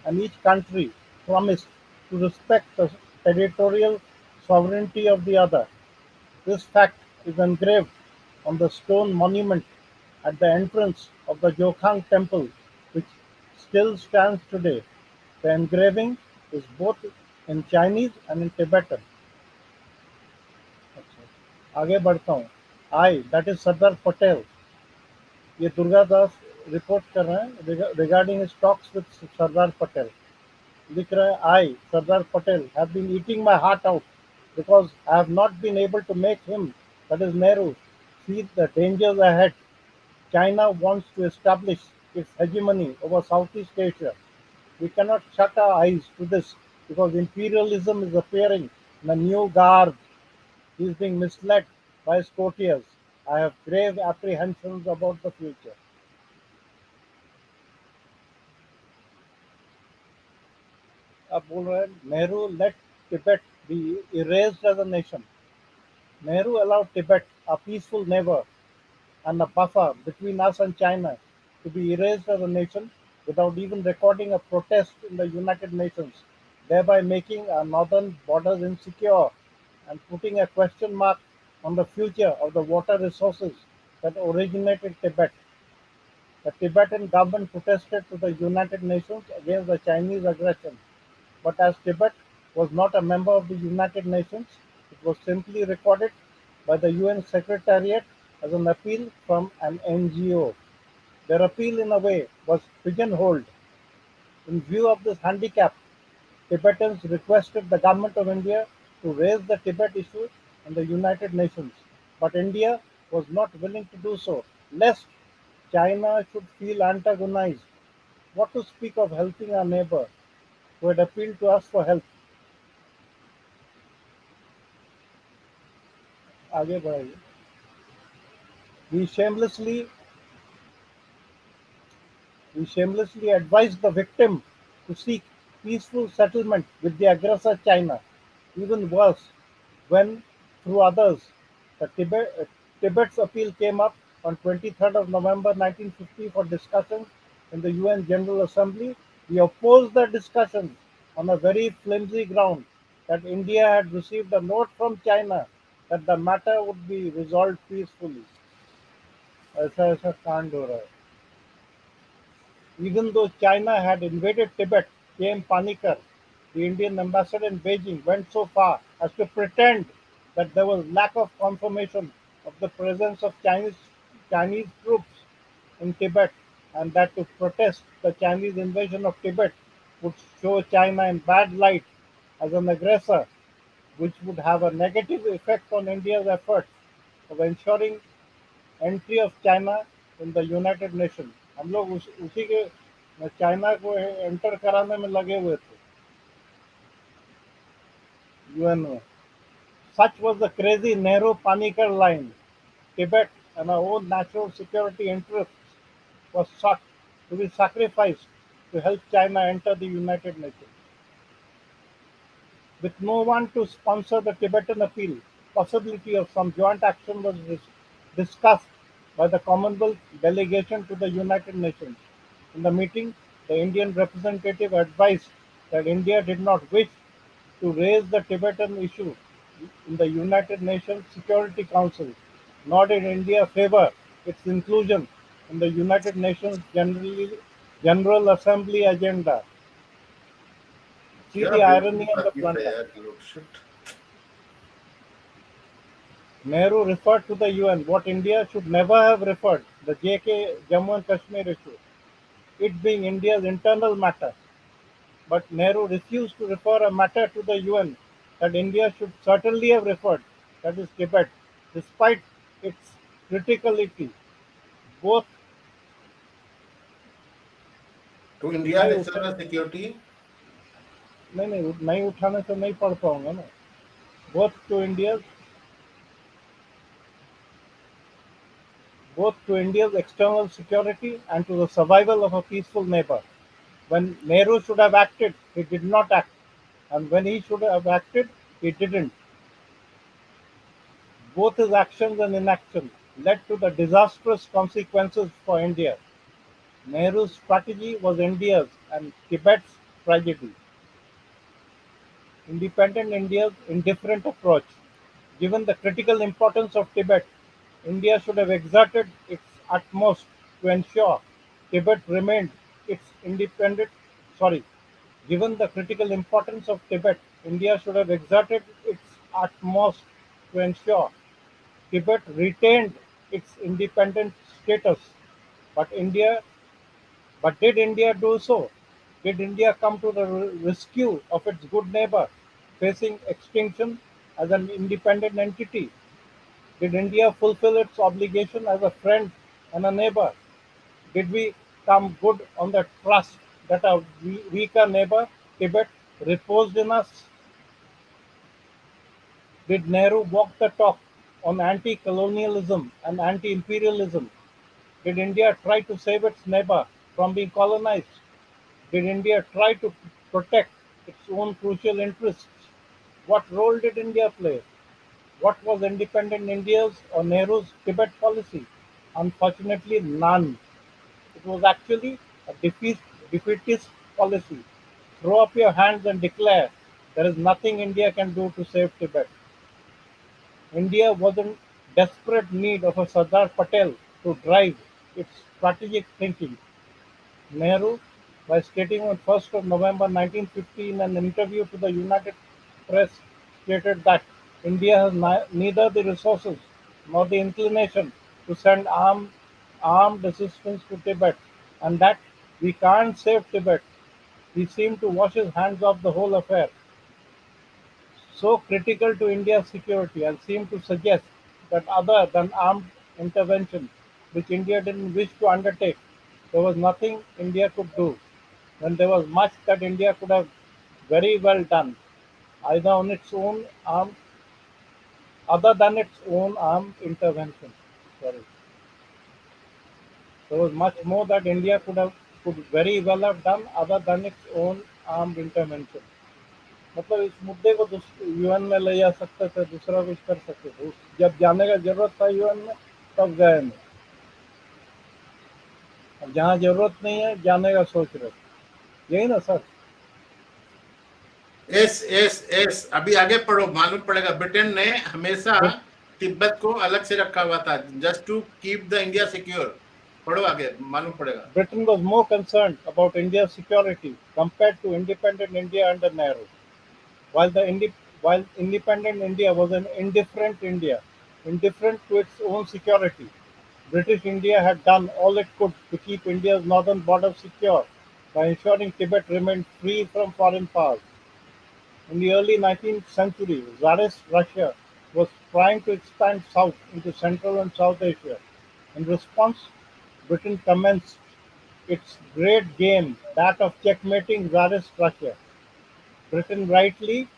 Speaker 3: and each country promised to respect the territorial sovereignty of the other. This fact is engraved on the stone monument at the entrance of the Jokhang temple, which still stands today. The engraving is both in Chinese and in Tibetan. आगे बढ़ता हूँ. I, that is Sardar Patel, ये Durga Das report कर रहे हैं regarding his talks with Sardar Patel. लिख रहे हैं, I, Sardar Patel, have been eating my heart out because I have not been able to make him, that is Nehru, see the dangers ahead. China wants to establish its hegemony over Southeast Asia. We cannot shut our eyes to this because imperialism is appearing in a new garb. He is being misled by his courtiers. I have grave apprehensions about the future. अब बोल रहे हैं, Nehru let Tibet be erased as a nation. Nehru allowed Tibet, a peaceful neighbor and a buffer between us and China, to be erased as a nation without even recording a protest in the United Nations, thereby making our northern borders insecure and putting a question mark on the future of the water resources that originated Tibet. The Tibetan government protested to the United Nations against the Chinese aggression, but as Tibet was not a member of the United Nations, it was simply recorded by the UN Secretariat as an appeal from an NGO. Their appeal, in a way, was pigeonholed. In view of this handicap, Tibetans requested the Government of India to raise the Tibet issue in the United Nations, but India was not willing to do so, lest China should feel antagonized. What to speak of helping our neighbor who had appealed to us for help? आगे बढ़ाइए. We shamelessly We shamelessly advised the victim to seek peaceful settlement with the aggressor China. Even worse, when, through others, Tibet's appeal came up on 23rd of November 1950 for discussion in the UN General Assembly, we opposed the discussions on a very flimsy ground that India had received a note from China that the matter would be resolved peacefully. ऐसा ऐसा कांड हो रहा है. Even though China had invaded Tibet, K.M. Panikkar, the Indian ambassador in Beijing, went so far as to pretend that there was lack of confirmation of the presence of Chinese troops in Tibet, and that to protest the Chinese invasion of Tibet would show China in bad light as an aggressor, which would have a negative effect on India's efforts of ensuring entry of China in the United nation. हम लोग उसी के China को enter कराने में लगे हुए थे यूएन में. Such was the crazy Nehru Panikkar line. Tibet and our own national security interests was sought to be sacrificed to help China enter the United Nations. With no one to sponsor the Tibetan appeal, possibility of some joint action was discussed by the Commonwealth delegation to the United Nations. In the meeting, the Indian representative advised that India did not wish to raise the Tibetan issue in the United Nations Security Council, nor did India favor its inclusion in the United Nations General Assembly agenda. See
Speaker 1: क्या
Speaker 3: the irony
Speaker 1: बेवकूफ
Speaker 3: and the
Speaker 1: ताकीफ है
Speaker 3: blunder.
Speaker 1: यार ये लोग. Shit.
Speaker 3: Nehru referred to the UN what India should never have referred, the JK Jammu and Kashmir issue, it being India's internal matter. But Nehru refused to refer a matter to the UN that India should certainly have referred, that is Tibet, despite its criticality. Both
Speaker 1: To India
Speaker 3: नहीं
Speaker 1: national
Speaker 3: उठे
Speaker 1: security.
Speaker 3: नहीं नहीं नहीं उठाने से नहीं पढ़ पाऊंगा ना. both to India's both to India's external security and to the survival of a peaceful neighbor. When Nehru should have acted, he did not act, and when he should have acted, he didn't. Both his actions and inaction led to the disastrous consequences for India. Nehru's strategy was India's and Tibet's tragedy. Independent India's indifferent approach. Given the critical importance of Tibet, India should have exerted its utmost to ensure Tibet remained its independent. Sorry. Given the critical importance of Tibet, India should have exerted its utmost to ensure Tibet retained its independent status. But India But did India do so? Did India come to the rescue of its good neighbor, facing extinction as an independent entity? Did India fulfill its obligation as a friend and a neighbor? Did we come good on the trust that a weaker neighbor, Tibet, reposed in us? Did Nehru walk the talk on anti colonialism and anti imperialism? Did India try to save its neighbor from being colonized? Did India try to protect its own crucial interests? What role did India play? What was independent India's or Nehru's Tibet policy? Unfortunately, none. It was actually a defeatist policy. Throw up your hands and declare there is nothing India can do to save Tibet. India was in desperate need of a Sardar Patel to drive its strategic thinking. Nehru, by stating on 1st of November 1950 in an interview to the United Press, stated that India has neither the resources nor the inclination to send armed assistance to Tibet, and that we can't save Tibet. He seemed to wash his hands of the whole affair, so critical to India's security, and seemed to suggest that other than armed intervention, which India didn't wish to undertake, there was nothing India could do, when there was much that India could have very well done, either on its own armed, other than its own armed intervention. Sorry, there was much more that India could very well have done other than its own armed intervention. मतलब इस मुद्दे को UN में ले जा सकते थे, दूसरा कुछ कर सकते थे। जब जाने का जरूरत था यूएन में, तब गए नहीं। अब जहाँ जरूरत नहीं है, जाने का सोच रहे थे। यही ना सर?
Speaker 1: एस एस एस अभी आगे पढ़ो, मालूम पड़ेगा। ब्रिटेन ने हमेशा तिब्बत को अलग से रखा हुआ था, just to keep the India secure. पढ़ो आगे, मालूम पड़ेगा।
Speaker 3: Britain was more concerned about India's security compared to independent India under Nehru. While independent India was an indifferent India, indifferent to its own security, British India had done all it could to keep India's northern border secure by ensuring Tibet remained free from foreign powers. In the early 19th century, Tsarist Russia was trying to expand south into Central and South Asia. In response, Britain commenced its great game, that of checkmating Tsarist Russia. Britain rightly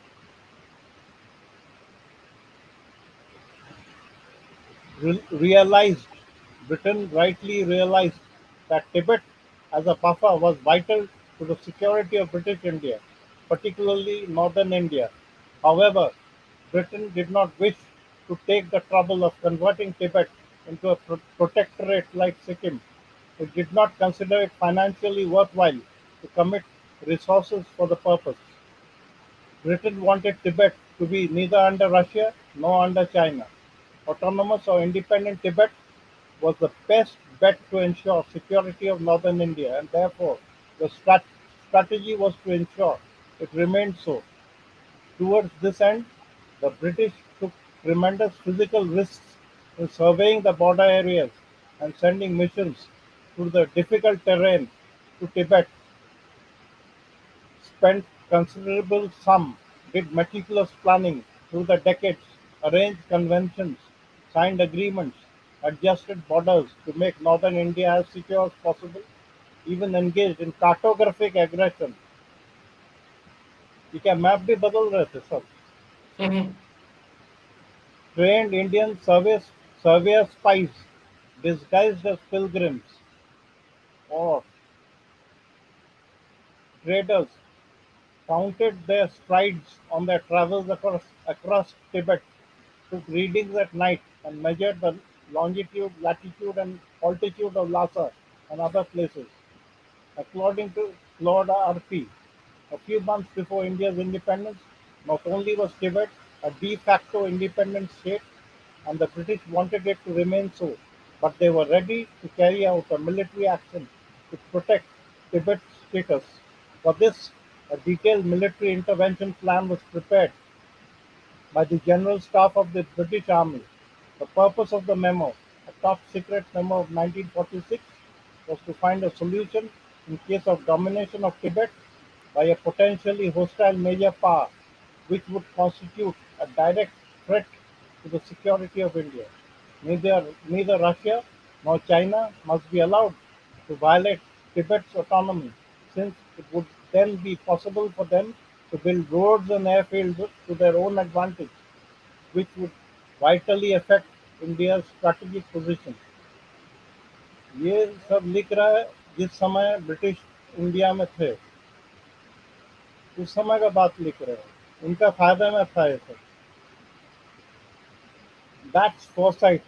Speaker 3: realized Britain rightly realized that Tibet as a buffer was vital to the security of British India, particularly northern India. However, Britain did not wish to take the trouble of converting Tibet into a protectorate like Sikkim. It did not consider it financially worthwhile to commit resources for the purpose. Britain wanted Tibet to be neither under Russia nor under China. Autonomous or independent Tibet was the best bet to ensure security of northern India, and therefore the strategy was to ensure it remained so. Towards this end, the British took tremendous physical risks in surveying the border areas and sending missions through the difficult terrain to Tibet, spent considerable sum, did meticulous planning through the decades, arranged conventions, signed agreements, adjusted borders to make northern India as secure as possible, even engaged in cartographic aggression. ये क्या map भी बदल रहे थे सब? trained Indian surveyor spies disguised as pilgrims or traders counted their strides on their travels across Tibet, took readings at night, and measured the longitude, latitude, and altitude of Lhasa and other places. According to Claude R.P., a few months before India's independence, not only was Tibet a de facto independent state, and the British wanted it to remain so, but they were ready to carry out a military action to protect Tibet's status. For this, a detailed military intervention plan was prepared by the General Staff of the British Army. The purpose of the memo, a top secret memo of 1946, was to find a solution in case of domination of Tibet by a potentially hostile major power, which would constitute a direct threat to the security of India. Neither Russia nor China must be allowed to violate Tibet's autonomy, since it would then be possible for them to build roads and airfields to their own advantage, which would vitally affect India's strategic position. ये सब लिख रहा है जिस समय British India में थे उस समय का बात लिख रहे हैं इनका फायदा में था ये सब that's foresight,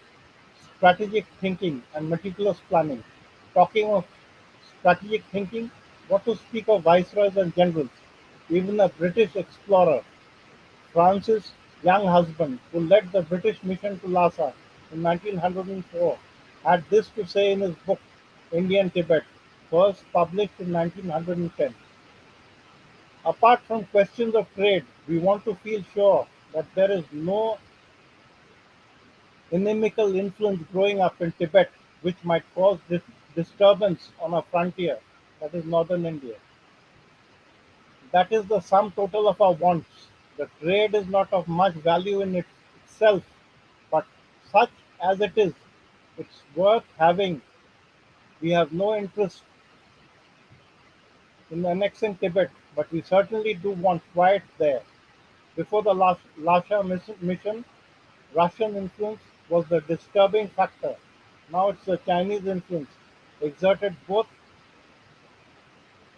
Speaker 3: strategic thinking, and meticulous planning. Talking of strategic thinking, what to speak of viceroys and generals? Even a British explorer, Francis' young husband, who led the British mission to Lhasa in 1904, had this to say in his book Indian Tibet, first published in 1910. Apart from questions of trade, we want to feel sure that there is no inimical influence growing up in Tibet which might cause disturbance on our frontier, that is northern India. That is the sum total of our wants. The trade is not of much value in itself, but such as it is, it's worth having. We have no interest in annexing Tibet, but we certainly do want quiet there. Before the Lhasa mission, Russian influence was the disturbing factor. Now it's the Chinese influence, exerted both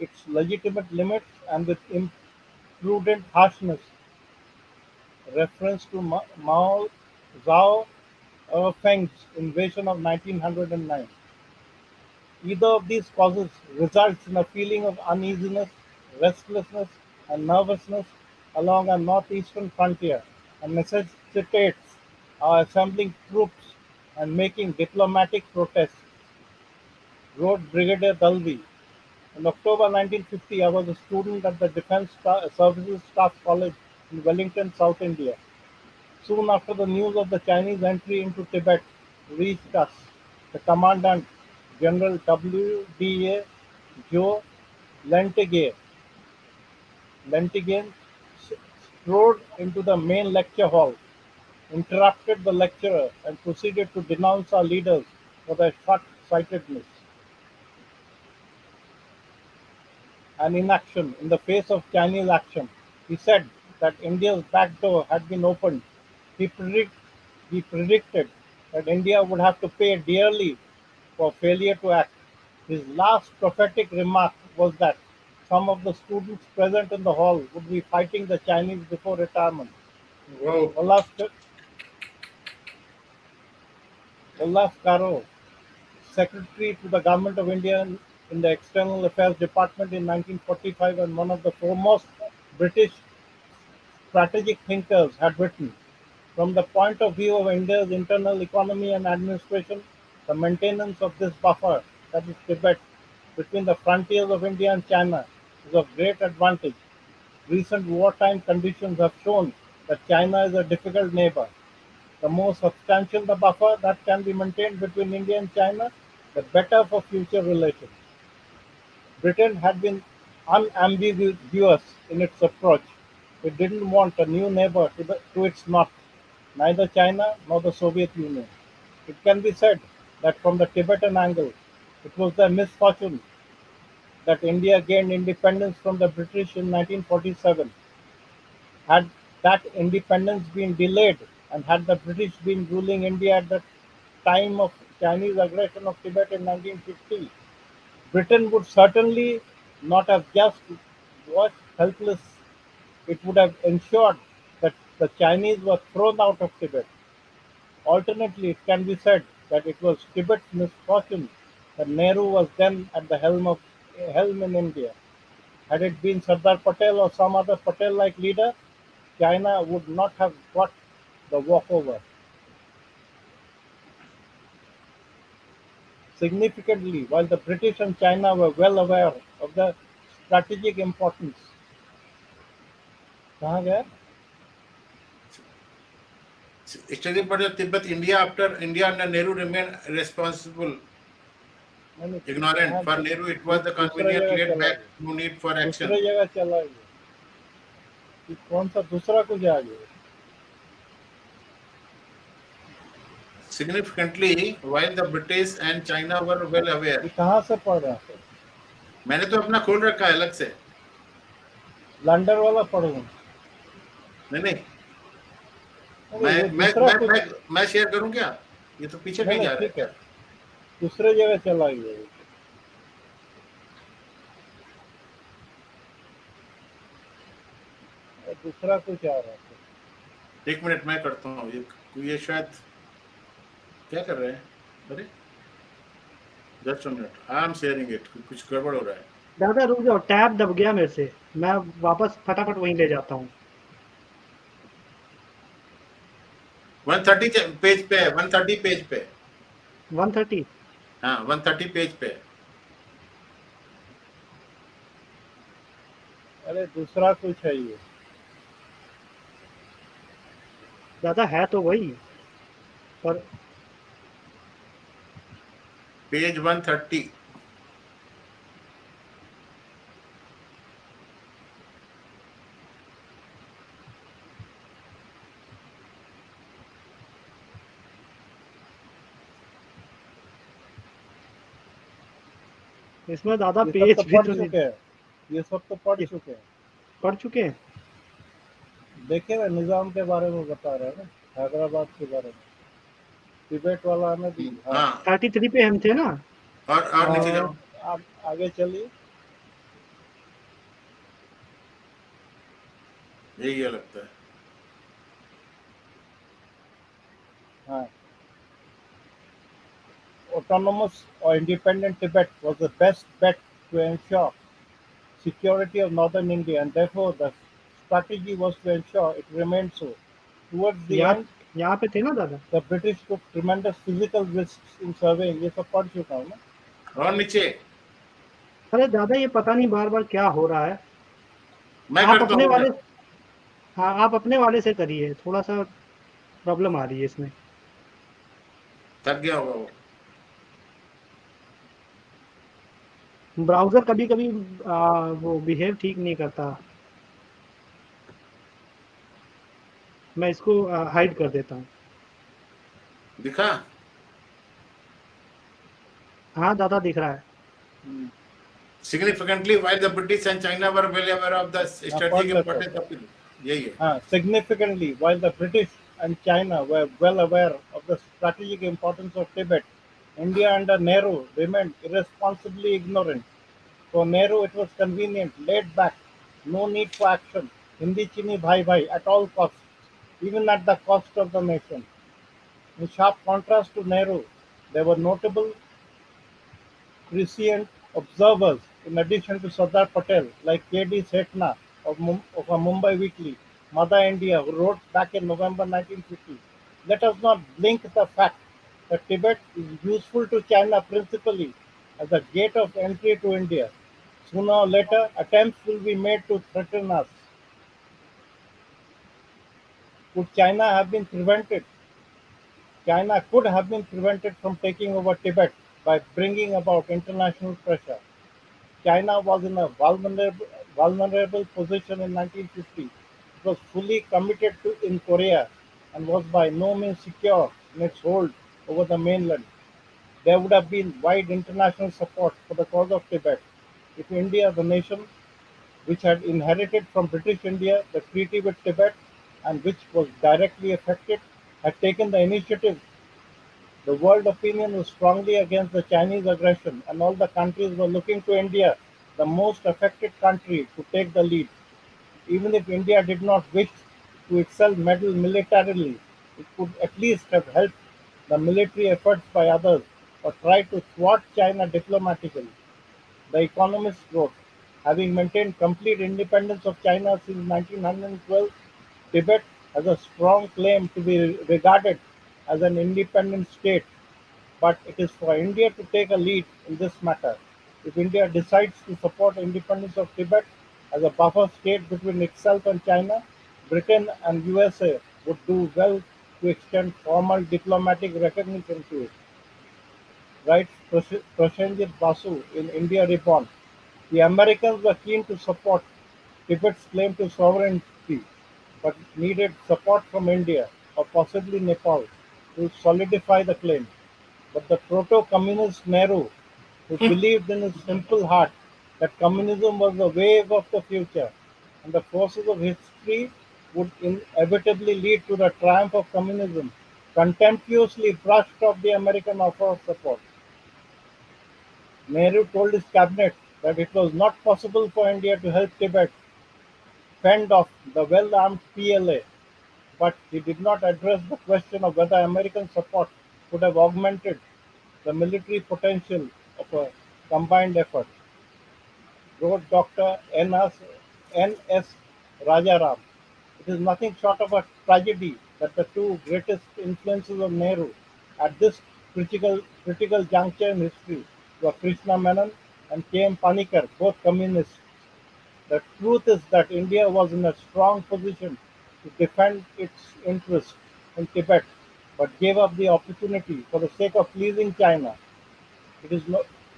Speaker 3: its legitimate limits and with imprudent harshness. Reference to Mao Zhao Feng's invasion of 1909. Either of these causes results in a feeling of uneasiness, restlessness, and nervousness along our northeastern frontier and necessitates our assembling troops and making diplomatic protests, wrote Brigadier Dalvi. In October 1950, I was a student at the Defence Services Staff College in Wellington, South India. Soon after the news of the Chinese entry into Tibet reached us, the Commandant General W.D.A. Joe Lentigan Lentigan strode into the main lecture hall, interrupted the lecturer, and proceeded to denounce our leaders for their short-sightedness and inaction in the face of Chinese action. He said that India's back door had been opened. He, predict, he predicted that India would have to pay dearly for failure to act. His last prophetic remark was that some of the students present in the hall would be fighting the Chinese before retirement.
Speaker 1: Wow.
Speaker 3: Olaf Caro, Secretary to the Government of India in the External Affairs Department in 1945 and one of the foremost British strategic thinkers, had written, "From the point of view of India's internal economy and administration, the maintenance of this buffer, that is Tibet, between the frontiers of India and China is of great advantage. Recent wartime conditions have shown that China is a difficult neighbor. The more substantial the buffer that can be maintained between India and China, the better for future relations." Britain had been unambiguous in its approach. It didn't want a new neighbor to its north, neither China nor the Soviet Union. It can be said that from the Tibetan angle, it was their misfortune that India gained independence from the British in 1947. Had that independence been delayed, And had the British been ruling India at the time of Chinese aggression of Tibet in 1950, Britain would certainly not have just watched helpless. It would have ensured that the Chinese were thrown out of Tibet. Alternately, it can be said that it was Tibet's misfortune that Nehru was then at the helm in India. Had it been Sardar Patel or some other Patel-like leader, China would not have got the walkover. Significantly, while the British and China were well aware of the strategic importance, कहाँ गया?
Speaker 1: Study for the Tibet, India after India under Nehru remained responsible,
Speaker 3: मैंने
Speaker 1: ignorant.
Speaker 3: कहाँ
Speaker 1: For Nehru, it was the
Speaker 3: दूसरा
Speaker 1: convenient
Speaker 3: जगह
Speaker 1: laid
Speaker 3: चला
Speaker 1: back,
Speaker 3: गया,
Speaker 1: no need for
Speaker 3: दूसरे
Speaker 1: action.
Speaker 3: जगह चला गया, कि कौन सा दूसरा कुछ आ गया?
Speaker 1: Significantly, while the British and China were well aware,
Speaker 3: ये कहाँ से पढ़ रहे हैं?
Speaker 1: मैंने तो अपना खोल रखा है अलग से.
Speaker 3: ब्लंडर वाला पढ़ूँ?
Speaker 1: नहीं नहीं,
Speaker 3: अरे ये दूसरा कुछ
Speaker 1: मैं शेयर करूं क्या? ये तो पीछे
Speaker 3: नहीं
Speaker 1: कहीं जा
Speaker 3: नहीं
Speaker 1: रहा है
Speaker 3: ठीक है,
Speaker 1: क्या?
Speaker 3: दूसरे जगह चला गया ये। और दूसरा कुछ आ रहा है।
Speaker 1: एक मिनट मैं करता हूँ. ये शायद क्या कर रहे हैं? अरे just a minute, I am sharing it. कुछ गड़बड़ हो रहा है.
Speaker 2: दादा रुक जाओ, टैब दब गया मेरे से, मैं वापस फटाफट वहीं ले जाता हूँ.
Speaker 1: 130 पेज पे है. 130 पेज पे.
Speaker 2: 130.
Speaker 1: हाँ 130 पेज पे.
Speaker 3: अरे दूसरा कुछ है ये।
Speaker 2: दादा है तो वही, पर
Speaker 1: पेज 130.
Speaker 2: इसमें दादा
Speaker 3: ये
Speaker 2: पेज
Speaker 3: सब तो
Speaker 2: भी
Speaker 3: पढ़
Speaker 2: तो
Speaker 3: चुके हैं, ये सब तो पढ़ चुके हैं।
Speaker 2: पढ़ चुके हैं.
Speaker 3: देखे ना, निजाम के बारे में बता रहे हैं ना, हैदराबाद के बारे में, तिब्बत वाला हमें भी।
Speaker 1: हाँ
Speaker 2: 33 पे हम थे ना.
Speaker 1: और नीचे जाओ.
Speaker 3: आप आगे चलिए।
Speaker 1: यही है लगता है.
Speaker 3: हाँ, autonomous or independent Tibet was the best bet to ensure security of northern India, and therefore the strategy was to ensure it remained so. Towards the end,
Speaker 2: यहाँ पे थे ना दादा.
Speaker 3: the British took tremendous physical risks in surveying. ये सब पढ़ चुका हूँ ना।
Speaker 1: और नीचे
Speaker 2: अरे दादा ये पता नहीं बार बार क्या हो रहा है.
Speaker 1: मैं
Speaker 2: आप
Speaker 1: करता
Speaker 2: अपने
Speaker 1: हूँ.
Speaker 2: वाले, हाँ आप अपने वाले से करिए, थोड़ा सा प्रॉब्लम आ रही है इसमें.
Speaker 1: थक गया होगा वो.
Speaker 2: ब्राउजर कभी कभी वो बिहेव ठीक नहीं करता. मैं इसको हाइड कर देता हूँ.
Speaker 1: दिखा?
Speaker 2: हाँ दादा दिख रहा है.
Speaker 1: Significantly, while the British and China were well aware of the strategic importance of it. यही है.
Speaker 3: Significantly, while the British and China were well aware of the strategic importance of Tibet, India under Nehru remained irresponsibly ignorant. For Nehru, it was convenient, laid back, no need for action. Hindi chini bhai bhai at all costs, even at the cost of the nation. In sharp contrast to Nehru, there were notable prescient observers in addition to Sardar Patel, like K.D. Setna of a Mumbai weekly, Mother India, who wrote back in November 1950, "Let us not blink the fact that Tibet is useful to China principally as a gate of entry to India. Sooner or later, attempts will be made to threaten us. Could China have been prevented? China could have been prevented from taking over Tibet by bringing about international pressure. China was in a vulnerable position in 1950. It was fully committed in Korea and was by no means secure in its hold over the mainland. There would have been wide international support for the cause of Tibet if India, the nation which had inherited from British India the treaty with Tibet and which was directly affected, had taken the initiative, the world opinion was strongly against the Chinese aggression, and all the countries were looking to India, the most affected country, to take the lead. Even if India did not wish to itself meddle militarily, it could at least have helped the military efforts by others or tried to thwart China diplomatically. The Economist wrote, having maintained complete independence of China since 1912, Tibet has a strong claim to be regarded as an independent state, but it is for India to take a lead in this matter. If India decides to support independence of Tibet as a buffer state between itself and China, Britain and USA would do well to extend formal diplomatic recognition to it, writes Prosenjit Basu in India Reborn. The Americans were keen to support Tibet's claim to sovereignty, but needed support from India or possibly Nepal to solidify the claim. But the proto-communist Nehru, who believed in his simple heart that communism was the wave of the future and the forces of history would inevitably lead to the triumph of communism, contemptuously brushed off the American offer of support. Nehru told his cabinet that it was not possible for India to help Tibet fend off the well-armed PLA, but he did not address the question of whether American support could have augmented the military potential of a combined effort, wrote Doctor N.S. Rajaram. It is nothing short of a tragedy that the two greatest influences of Nehru at this critical juncture in history were Krishna Menon and K.M. Panikkar, both communists. The truth is that India was in a strong position to defend its interests in Tibet, but gave up the opportunity for the sake of pleasing China. It is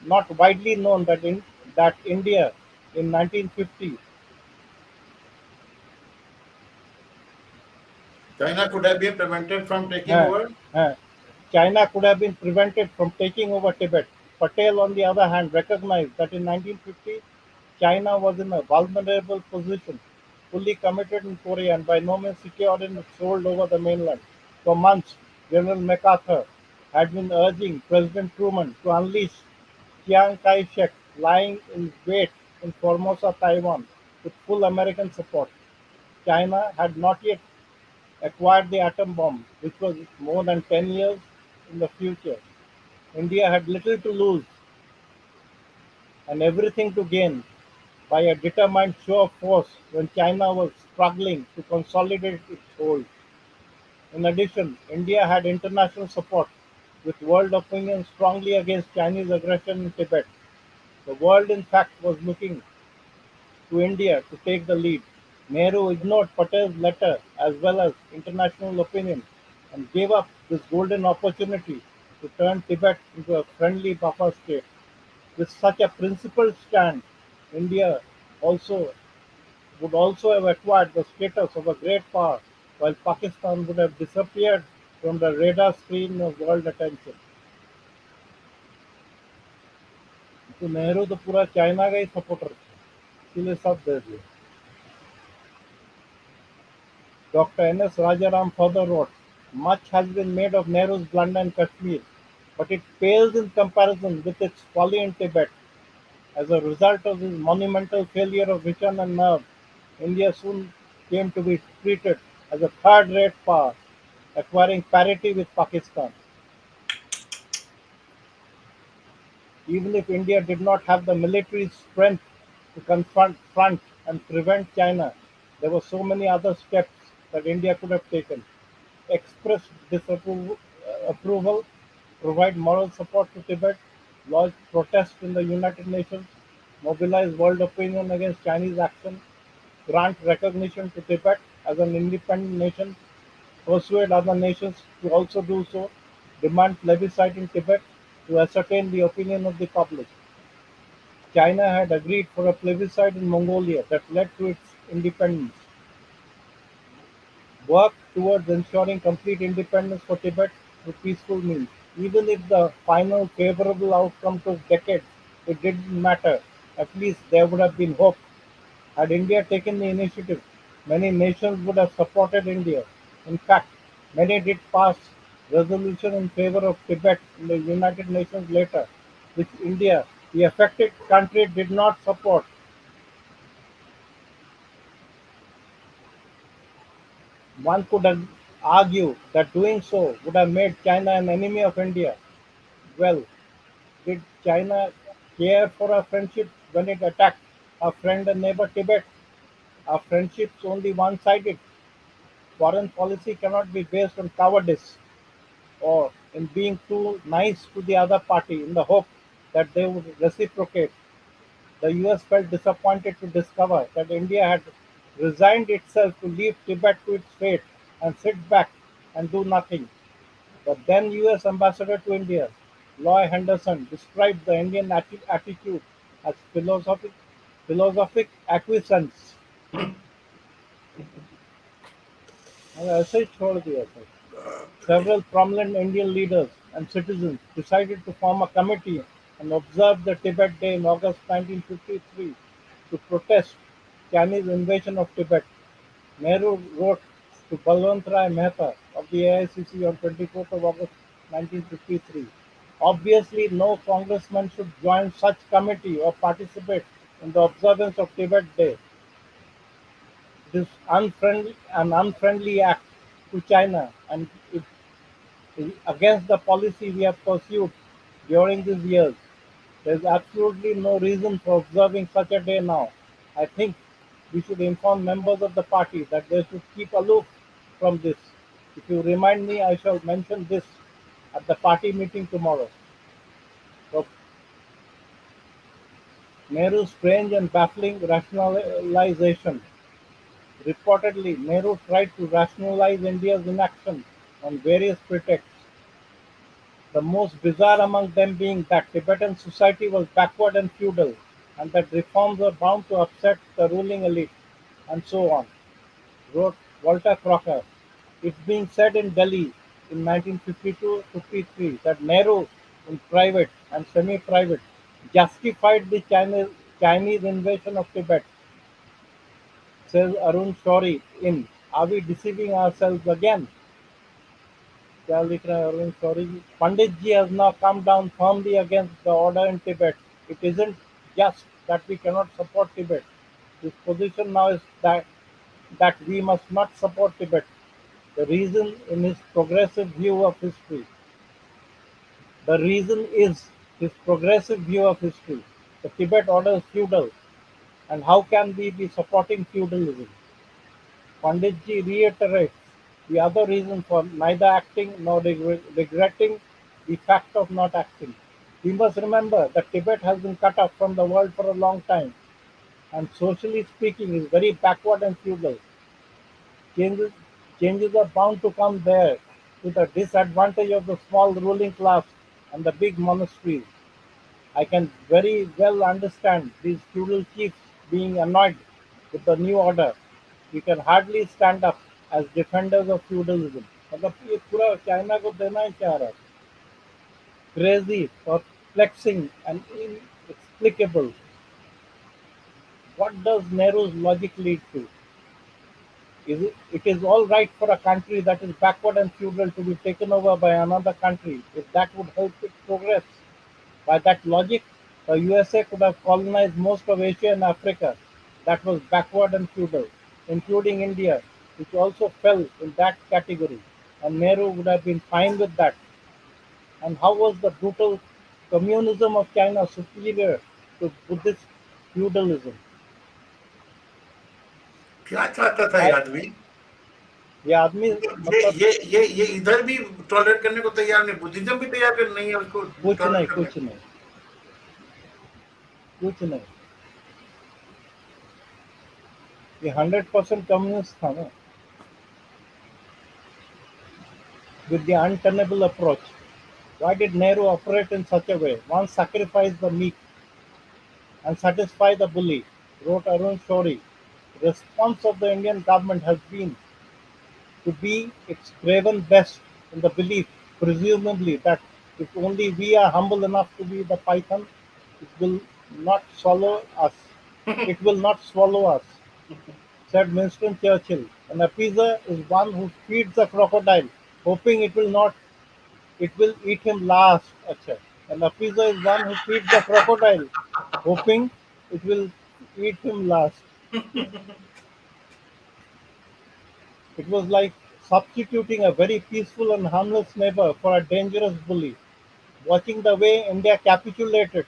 Speaker 3: not widely known that India in 1950
Speaker 1: China could have been prevented from taking
Speaker 3: uh,
Speaker 1: over.
Speaker 3: uh, China could have been prevented from taking over Tibet. Patel, on the other hand, recognized that in 1950 China was in a vulnerable position, fully committed in Korea and by no means secured in its hold over the mainland. For months, General MacArthur had been urging President Truman to unleash Chiang Kai-shek, lying in wait in Formosa, Taiwan, with full American support. China had not yet acquired the atom bomb, which was more than 10 years in the future. India had little to lose and everything to gain by a determined show of force when China was struggling to consolidate its hold. In addition, India had international support, with world opinion strongly against Chinese aggression in Tibet. The world, in fact, was looking to India to take the lead. Nehru ignored Patel's letter as well as international opinion and gave up this golden opportunity to turn Tibet into a friendly buffer state. With such a principled stand, India also would also have acquired the status of a great power, while Pakistan would have disappeared from the radar screen of world attention. तो नेहरू तो पूरा China का ही supporter था, इसीलिए सब दे दिए. Doctor N.S. Rajaram further wrote, much has been made of Nehru's blunder in Kashmir, but it pales in comparison with its folly in Tibet. As a result of his monumental failure of vision and nerve, India soon came to be treated as a third-rate power, acquiring parity with Pakistan. Even if India did not have the military strength to confront and prevent China, there were so many other steps that India could have taken. Express disapproval, provide moral support to Tibet, lodge protest in the United Nations, mobilize world opinion against Chinese action, grant recognition to Tibet as an independent nation, persuade other nations to also do so, demand plebiscite in Tibet to ascertain the opinion of the public. China had agreed for a plebiscite in Mongolia that led to its independence. Work towards ensuring complete independence for Tibet through peaceful means. Even if the final favorable outcome took decades, it didn't matter. At least there would have been hope. Had India taken the initiative, many nations would have supported India. In fact, Many did pass resolution in favor of Tibet in the United Nations later, which India, the affected country, did not support. One could argue that doing so would have made China an enemy of India. Well, did China care for our friendship when it attacked our friend and neighbor Tibet? Our friendship's only one-sided. Foreign policy cannot be based on cowardice or in being too nice to the other party in the hope that they would reciprocate. The US felt disappointed to discover that India had resigned itself to leave Tibet to its fate and sit back and do nothing. The then US ambassador to India, Loy Henderson, described the Indian attitude as philosophic acquiescence. और ऐसे ही छोड़ दिया था. Several prominent Indian leaders and citizens decided to form a committee and observe the Tibet Day in August 1953 to protest Chinese invasion of Tibet. Nehru wrote to Balwantrai Mehta of the AICC on 24th of August 1953. Obviously, no congressman should join such committee or participate in the observance of Tibet Day. This an unfriendly act to China, and it is against the policy we have pursued during these years. There is absolutely no reason for observing such a day now. I think we should inform members of the party that they should keep aloof from this. If you remind me, I shall mention this at the party meeting tomorrow. So, Nehru's strange and baffling rationalization. Reportedly, Nehru tried to rationalize India's inaction on various pretexts, the most bizarre among them being that Tibetan society was backward and feudal, and that reforms were bound to upset the ruling elite, and so on, wrote Walter Crocker. It's being said in Delhi in 1952-53 that Nehru, in private and semi-private, justified the Chinese invasion of Tibet, says Arun Shourie in Are We Deceiving Ourselves Again? क्या लिख रहा है अरविंद शौरी जी? Pandit ji has now come down firmly against the order in Tibet. It isn't just that we cannot support Tibet. His position now is that we must not support Tibet. The reason in his progressive view of history. The reason is his progressive view of history. The Tibet order is feudal, and how can we be supporting feudalism? Panditji reiterates the other reason for neither acting nor regretting the fact of not acting. We must remember that Tibet has been cut off from the world for a long time, and socially speaking is very backward and feudal. Changes, changes are bound to come there to the disadvantage of the small ruling class and the big monasteries. I can very well understand these feudal chiefs being annoyed with the new order. We can hardly stand up as defenders of feudalism. मतलब ये पूरा China को देना ही चाह रहा है. Crazy, perplexing, and inexplicable. What does Nehru's logic lead to? It is all right for a country that is backward and feudal to be taken over by another country if that would help it progress. By that logic, the USA could have colonized most of Asia and Africa that was backward and feudal, including India, which also fell in that category, and Nehru would have been fine with that. And how was the brutal communism of China superior to Buddhist feudalism?
Speaker 1: क्या चाहता था ये
Speaker 3: I,
Speaker 1: आदमी?
Speaker 3: ये आदमी
Speaker 1: ये
Speaker 3: मतलब
Speaker 1: ये ये ये इधर भी टॉलरेट करने को तैयार नहीं, बुद्धिज्म भी तैयार कर नहीं है उसको
Speaker 3: कुछ नहीं
Speaker 1: टॉलरेट करने
Speaker 3: कुछ नहीं कुछ नहीं. ये 100% कम्युनिस्ट था ना, with the untenable approach. Why did Nehru operate in such a way? One sacrifice the meek and satisfy the bully, wrote Arun Shourie. The response of the Indian government has been to be its craven best in the belief, presumably, that if only we are humble enough to be the python, it will not swallow us. It will not swallow us, said Winston Churchill. An appeaser is one who feeds a crocodile hoping it will eat him last. Acha. And Afiza is one who feeds the crocodile, hoping it will eat him last. It was like substituting a very peaceful and harmless neighbor for a dangerous bully. Watching the way India capitulated,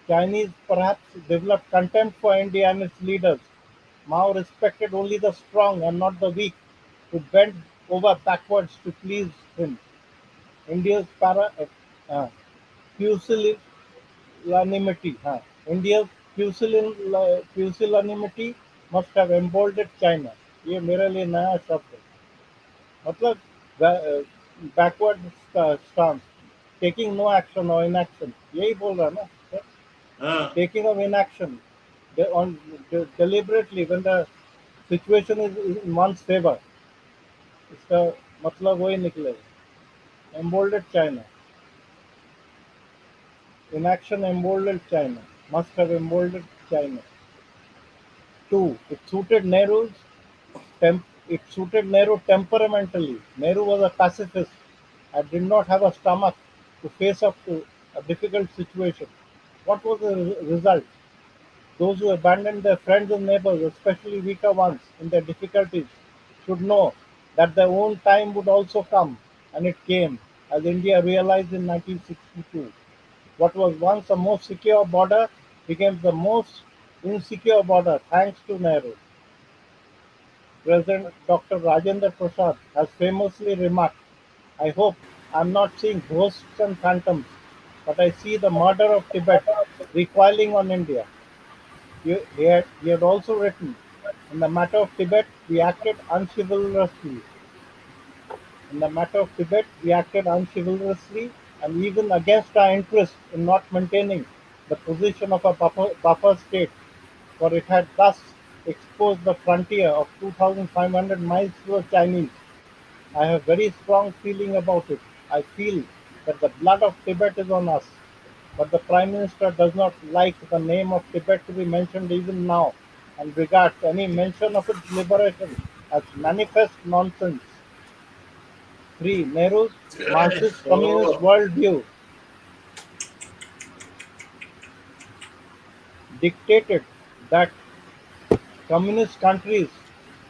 Speaker 3: Chinese perhaps developed contempt for India and its leaders. Mao respected only the strong and not the weak, who bent over backwards to please him. India's uh, pusillanimity, India's pusillanimity must have emboldened China. ये मेरे लिए नया शब्द है मतलब backward stance, taking no action or inaction, यही बोल रहा है ना sir?
Speaker 1: हाँ,
Speaker 3: Taking of inaction deliberately when the situation is in one's favor, इसका मतलब वही निकलेगा. Emboldened China, inaction emboldened China, must have emboldened China. Two, it suited Nehru temperamentally. Nehru was a pacifist and did not have a stomach to face up to a difficult situation. What was the result? Those who abandoned their friends and neighbors, especially weaker ones, in their difficulties, should know that their own time would also come, and it came, as India realized in 1962. What was once a most secure border became the most insecure border thanks to Nehru. President Dr. Rajendra Prasad has famously remarked, I hope I am not seeing ghosts and phantoms, but I see the murder of Tibet recoiling on India. He had also written, in the matter of Tibet, we acted unchivalrously. In the matter of Tibet, we acted unchivalrously and even against our interest in not maintaining the position of a buffer state, for it had thus exposed the frontier of 2,500 miles to the Chinese. I have very strong feeling about it. I feel that the blood of Tibet is on us, but the Prime Minister does not like the name of Tibet to be mentioned even now and regards any mention of its liberation as manifest nonsense. 3. Nehru's Marxist Communist
Speaker 1: oh,
Speaker 3: worldview dictated that communist countries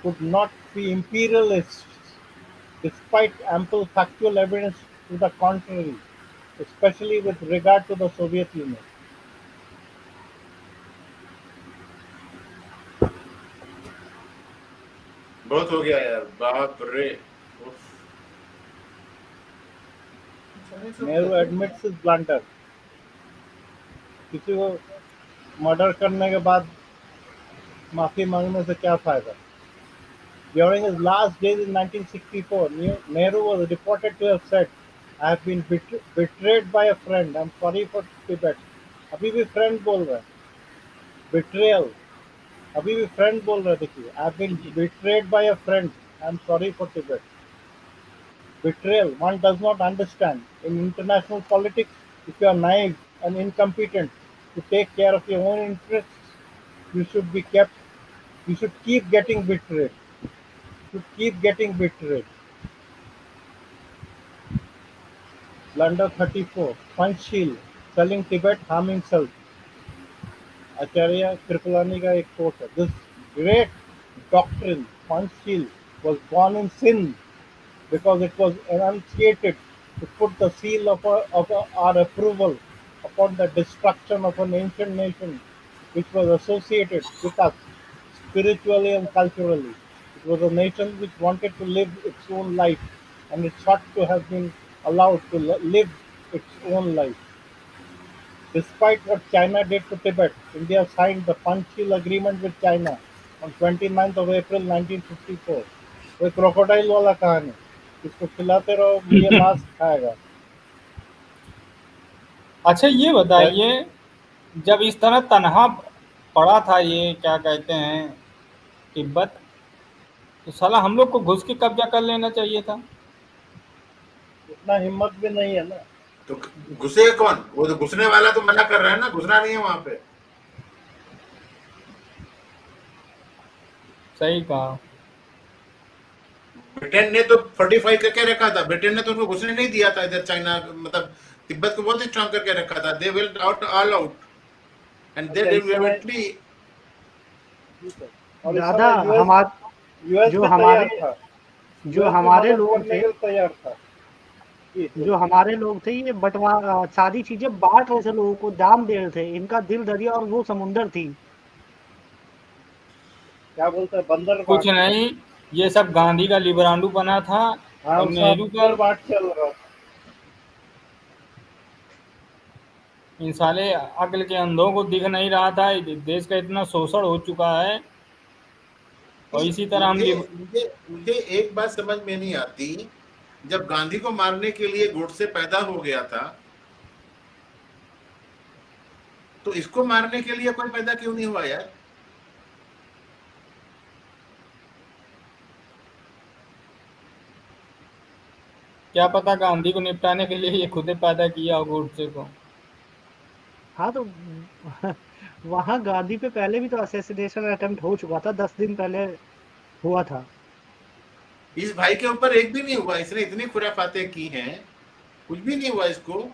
Speaker 3: could not be imperialists despite ample factual evidence to the contrary, especially with regard to the Soviet Union.
Speaker 1: बहुत हो गया यार, बाप रे. उफ.
Speaker 3: Nehru admits his blunder. किसी को murder करने के बाद माफी मांगने से क्या फायदा? During his last days in 1964, Nehru was reported to have said, I have been betrayed by a friend. I'm sorry for Tibet. अभी भी friend बोल रहा है. Betrayal. अभी भी friend बोल रहा है देखिए. I have been betrayed by a friend. I'm sorry for Tibet. Betrayal one does not understand. In international politics, if you are naive and incompetent to take care of your own interests, you should be kept. You should keep getting betrayed. You should keep getting betrayed. Blunder 34. Panchsheel. Selling Tibet, harming self. Acharya Kripalani का एक quote है. This great doctrine, Panchsheel, was born in sin because it was enunciated to put the seal of our approval upon the destruction of an ancient nation which was associated with us spiritually and culturally. It was a nation which wanted to live its own life and it sought to have been allowed to live its own life. Despite what China did to Tibet, India signed the Panchsheel Agreement with China on 29th of April 1954. वो crocodile वाला कहानी, इसको खिलाते रहो ये मांस खाएगा.
Speaker 4: अच्छा ये बताइए, जब इस तरह तनहा पड़ा था ये क्या कहते हैं तिब्बत, तो साला हम लोग को घुस के कब्जा कर लेना चाहिए था.
Speaker 3: उतना हिम्मत भी नहीं है ना.
Speaker 1: तो घुसे कौन? वो तो घुसने वाला तो मना कर रहा है ना, घुसना नहीं है वहां पे.
Speaker 4: सही कहा.
Speaker 1: ब्रिटेन ने तो 45 करके रखा था, ब्रिटेन ने तो उनको घुसने नहीं दिया था इधर चाइना, मतलब तिब्बत को बहुत स्ट्रांग करके रखा था, they will out all out and they
Speaker 3: अच्छा इस समय
Speaker 1: डेफिनेटली।
Speaker 3: जी सर, और इस
Speaker 2: दादा
Speaker 3: समय यूएस
Speaker 2: हमार
Speaker 3: यूएस
Speaker 2: जो
Speaker 3: भी
Speaker 2: हमारे
Speaker 3: तैयार था,
Speaker 2: जो
Speaker 3: यूएस भी
Speaker 2: हमारे
Speaker 3: मदद
Speaker 2: लोग
Speaker 3: करने
Speaker 2: थे
Speaker 3: के लिए तैयार था। जी
Speaker 2: जो
Speaker 3: बोलिए।
Speaker 2: हमारे लोग थे ये बंटवा सारी चीजें बांट रहे थे, लोगों को दाम दे रहे थे, इनका दिल दरिया और वो समुंदर थी।
Speaker 3: क्या बोलते हैं, बंदर
Speaker 4: कुछ
Speaker 3: बाट।
Speaker 4: नहीं, ये सब गांधी का लिबरांडू बना था
Speaker 3: हाँ
Speaker 4: और
Speaker 3: उसमें
Speaker 4: नेहरू का।
Speaker 3: बंदर बाट चल रहा था।
Speaker 4: इन साले अक्ल के अंधों को दिख नहीं रहा था, देश का इतना शोषण हो चुका है। और
Speaker 1: नहीं,
Speaker 4: इसी तरह हम
Speaker 1: मुझे मुझे मुझे एक बात समझ में नहीं आती, जब गांधी को मारने के लिए गोडसे पैदा हो गया था, तो इसको मारने के लिए कोई पैदा क्यों नहीं हुआ यार?
Speaker 4: क्या पता गांधी को निपटाने के लिए ये खुद पैदा किया हो गोडसे को।
Speaker 2: हाँ तो वहां गांधी पे पहले भी तो असैसिनेशन अटेम्प्ट हो चुका था, 10 दिन पहले हुआ था।
Speaker 1: इस भाई के ऊपर एक भी नहीं हुआ, इसने इतनी खुराफातें की हैं, कुछ भी नहीं हुआ इसको।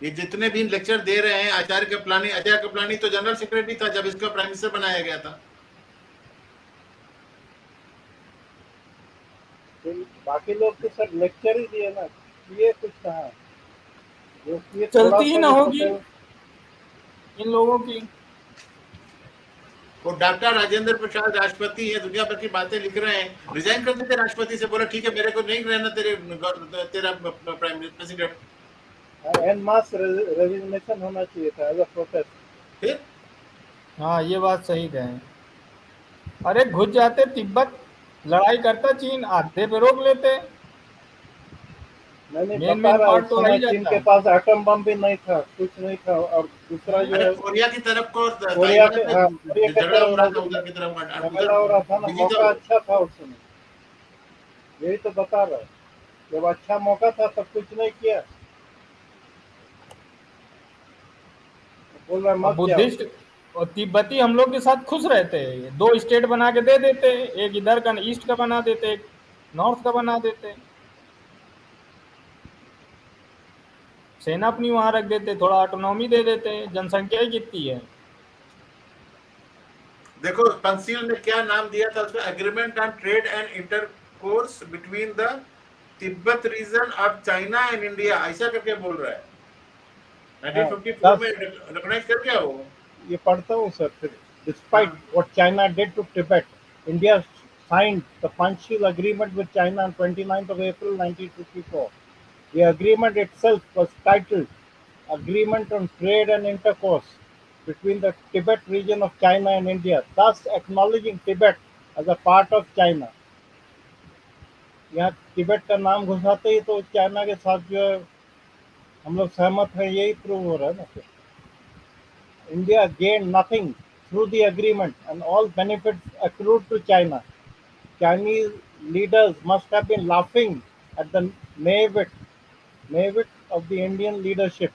Speaker 1: ये जितने भी लेक्चर दे रहे हैं, आचार्य कृपलानी तो जनरल सेक्रेटरी था जब इसका प्राइम मिनिस्टर बनाया गया था।
Speaker 3: फिर बाकी लोग तो सर लेक्चर ही दिए ना, ये कुछ कहा जो ये थोड़ा
Speaker 4: चलती ही
Speaker 3: सा
Speaker 4: ना
Speaker 3: भी
Speaker 4: होगी
Speaker 3: पटेल।
Speaker 4: इन लोगों की।
Speaker 1: वो डॉक्टर राजेंद्र प्रसाद राष्ट्रपति है, दुनिया भर की बातें लिख रहे हैं, रिजाइन कर देते राष्ट्रपति से, बोला ठीक है मेरे को नहीं रहना तेरा प्राइम प्रेसिडेंट।
Speaker 3: एन मास रेजिग्नेशन होना चाहिए था एज अ प्रोटेस्ट।
Speaker 1: फिर
Speaker 4: हाँ, ये बात सही कहें। अरे घुस जाते तिब्बत, लड़ाई करता चीन, आधे पे रोक लेते।
Speaker 3: मैंने
Speaker 4: मेन
Speaker 3: बता
Speaker 4: मेन
Speaker 3: रहा
Speaker 4: पार्ट
Speaker 3: उस
Speaker 4: तो आ
Speaker 3: समय
Speaker 4: ही
Speaker 3: चीन
Speaker 4: जाता।
Speaker 3: के पास एटम बम भी नहीं था, कुछ नहीं था। और दूसरा जो
Speaker 1: अरे
Speaker 3: है
Speaker 1: कोरिया की तरफ को,
Speaker 3: कोरिया
Speaker 1: ताइवान
Speaker 3: के, हाँ कोरिया
Speaker 1: पे
Speaker 3: के
Speaker 1: झगड़ा हो रहा था,
Speaker 3: तरफ
Speaker 1: उधर की तरफ
Speaker 3: झगड़ा
Speaker 1: उधर
Speaker 3: हो रहा था ना,
Speaker 1: बिजी था
Speaker 3: मौका
Speaker 1: वो।
Speaker 3: अच्छा था उस समय। यही तो बता रहा है, जब अच्छा मौका था तब कुछ नहीं किया, बोल रहा है
Speaker 4: और
Speaker 3: मत जाओ।
Speaker 4: बुद्धिस्ट और तिब्बती हम लोग के साथ खुश रहते हैं, दो स्टेट बना के दे देते, एक इधर का ईस्ट का बना देते, एक नॉर्थ का बना देते, सेना अपनी वहां रख देते, थोड़ा ऑटोनॉमी दे देते। जनसंख्या ही कितनी है।
Speaker 1: देखो पंसील ने क्या नाम दिया था उसका, agreement on trade and intercourse between the Tibet region of China and India, ऐसा करके बोल रहा है।
Speaker 3: हाँ
Speaker 1: 1954 में
Speaker 3: 10
Speaker 1: रिकॉग्नाइज कर गया वो।
Speaker 3: ये पढ़ता हूँ सर फिर। Despite
Speaker 1: हाँ
Speaker 3: what China did to Tibet, India signed the Panchsheel Agreement with China on 29th of April 1954. The agreement itself was titled Agreement on Trade and Intercourse between the Tibet region of China and India, thus acknowledging Tibet as a part of China. यहाँ तिब्बत का नाम घुसाते ही तो China के साथ जो है हम लोग सहमत हैं, यही प्रूव हो रहा है ना फिर। India gained nothing through the agreement and all benefits accrued to China. Chinese leaders must have been laughing at the naivete of the Indian leadership.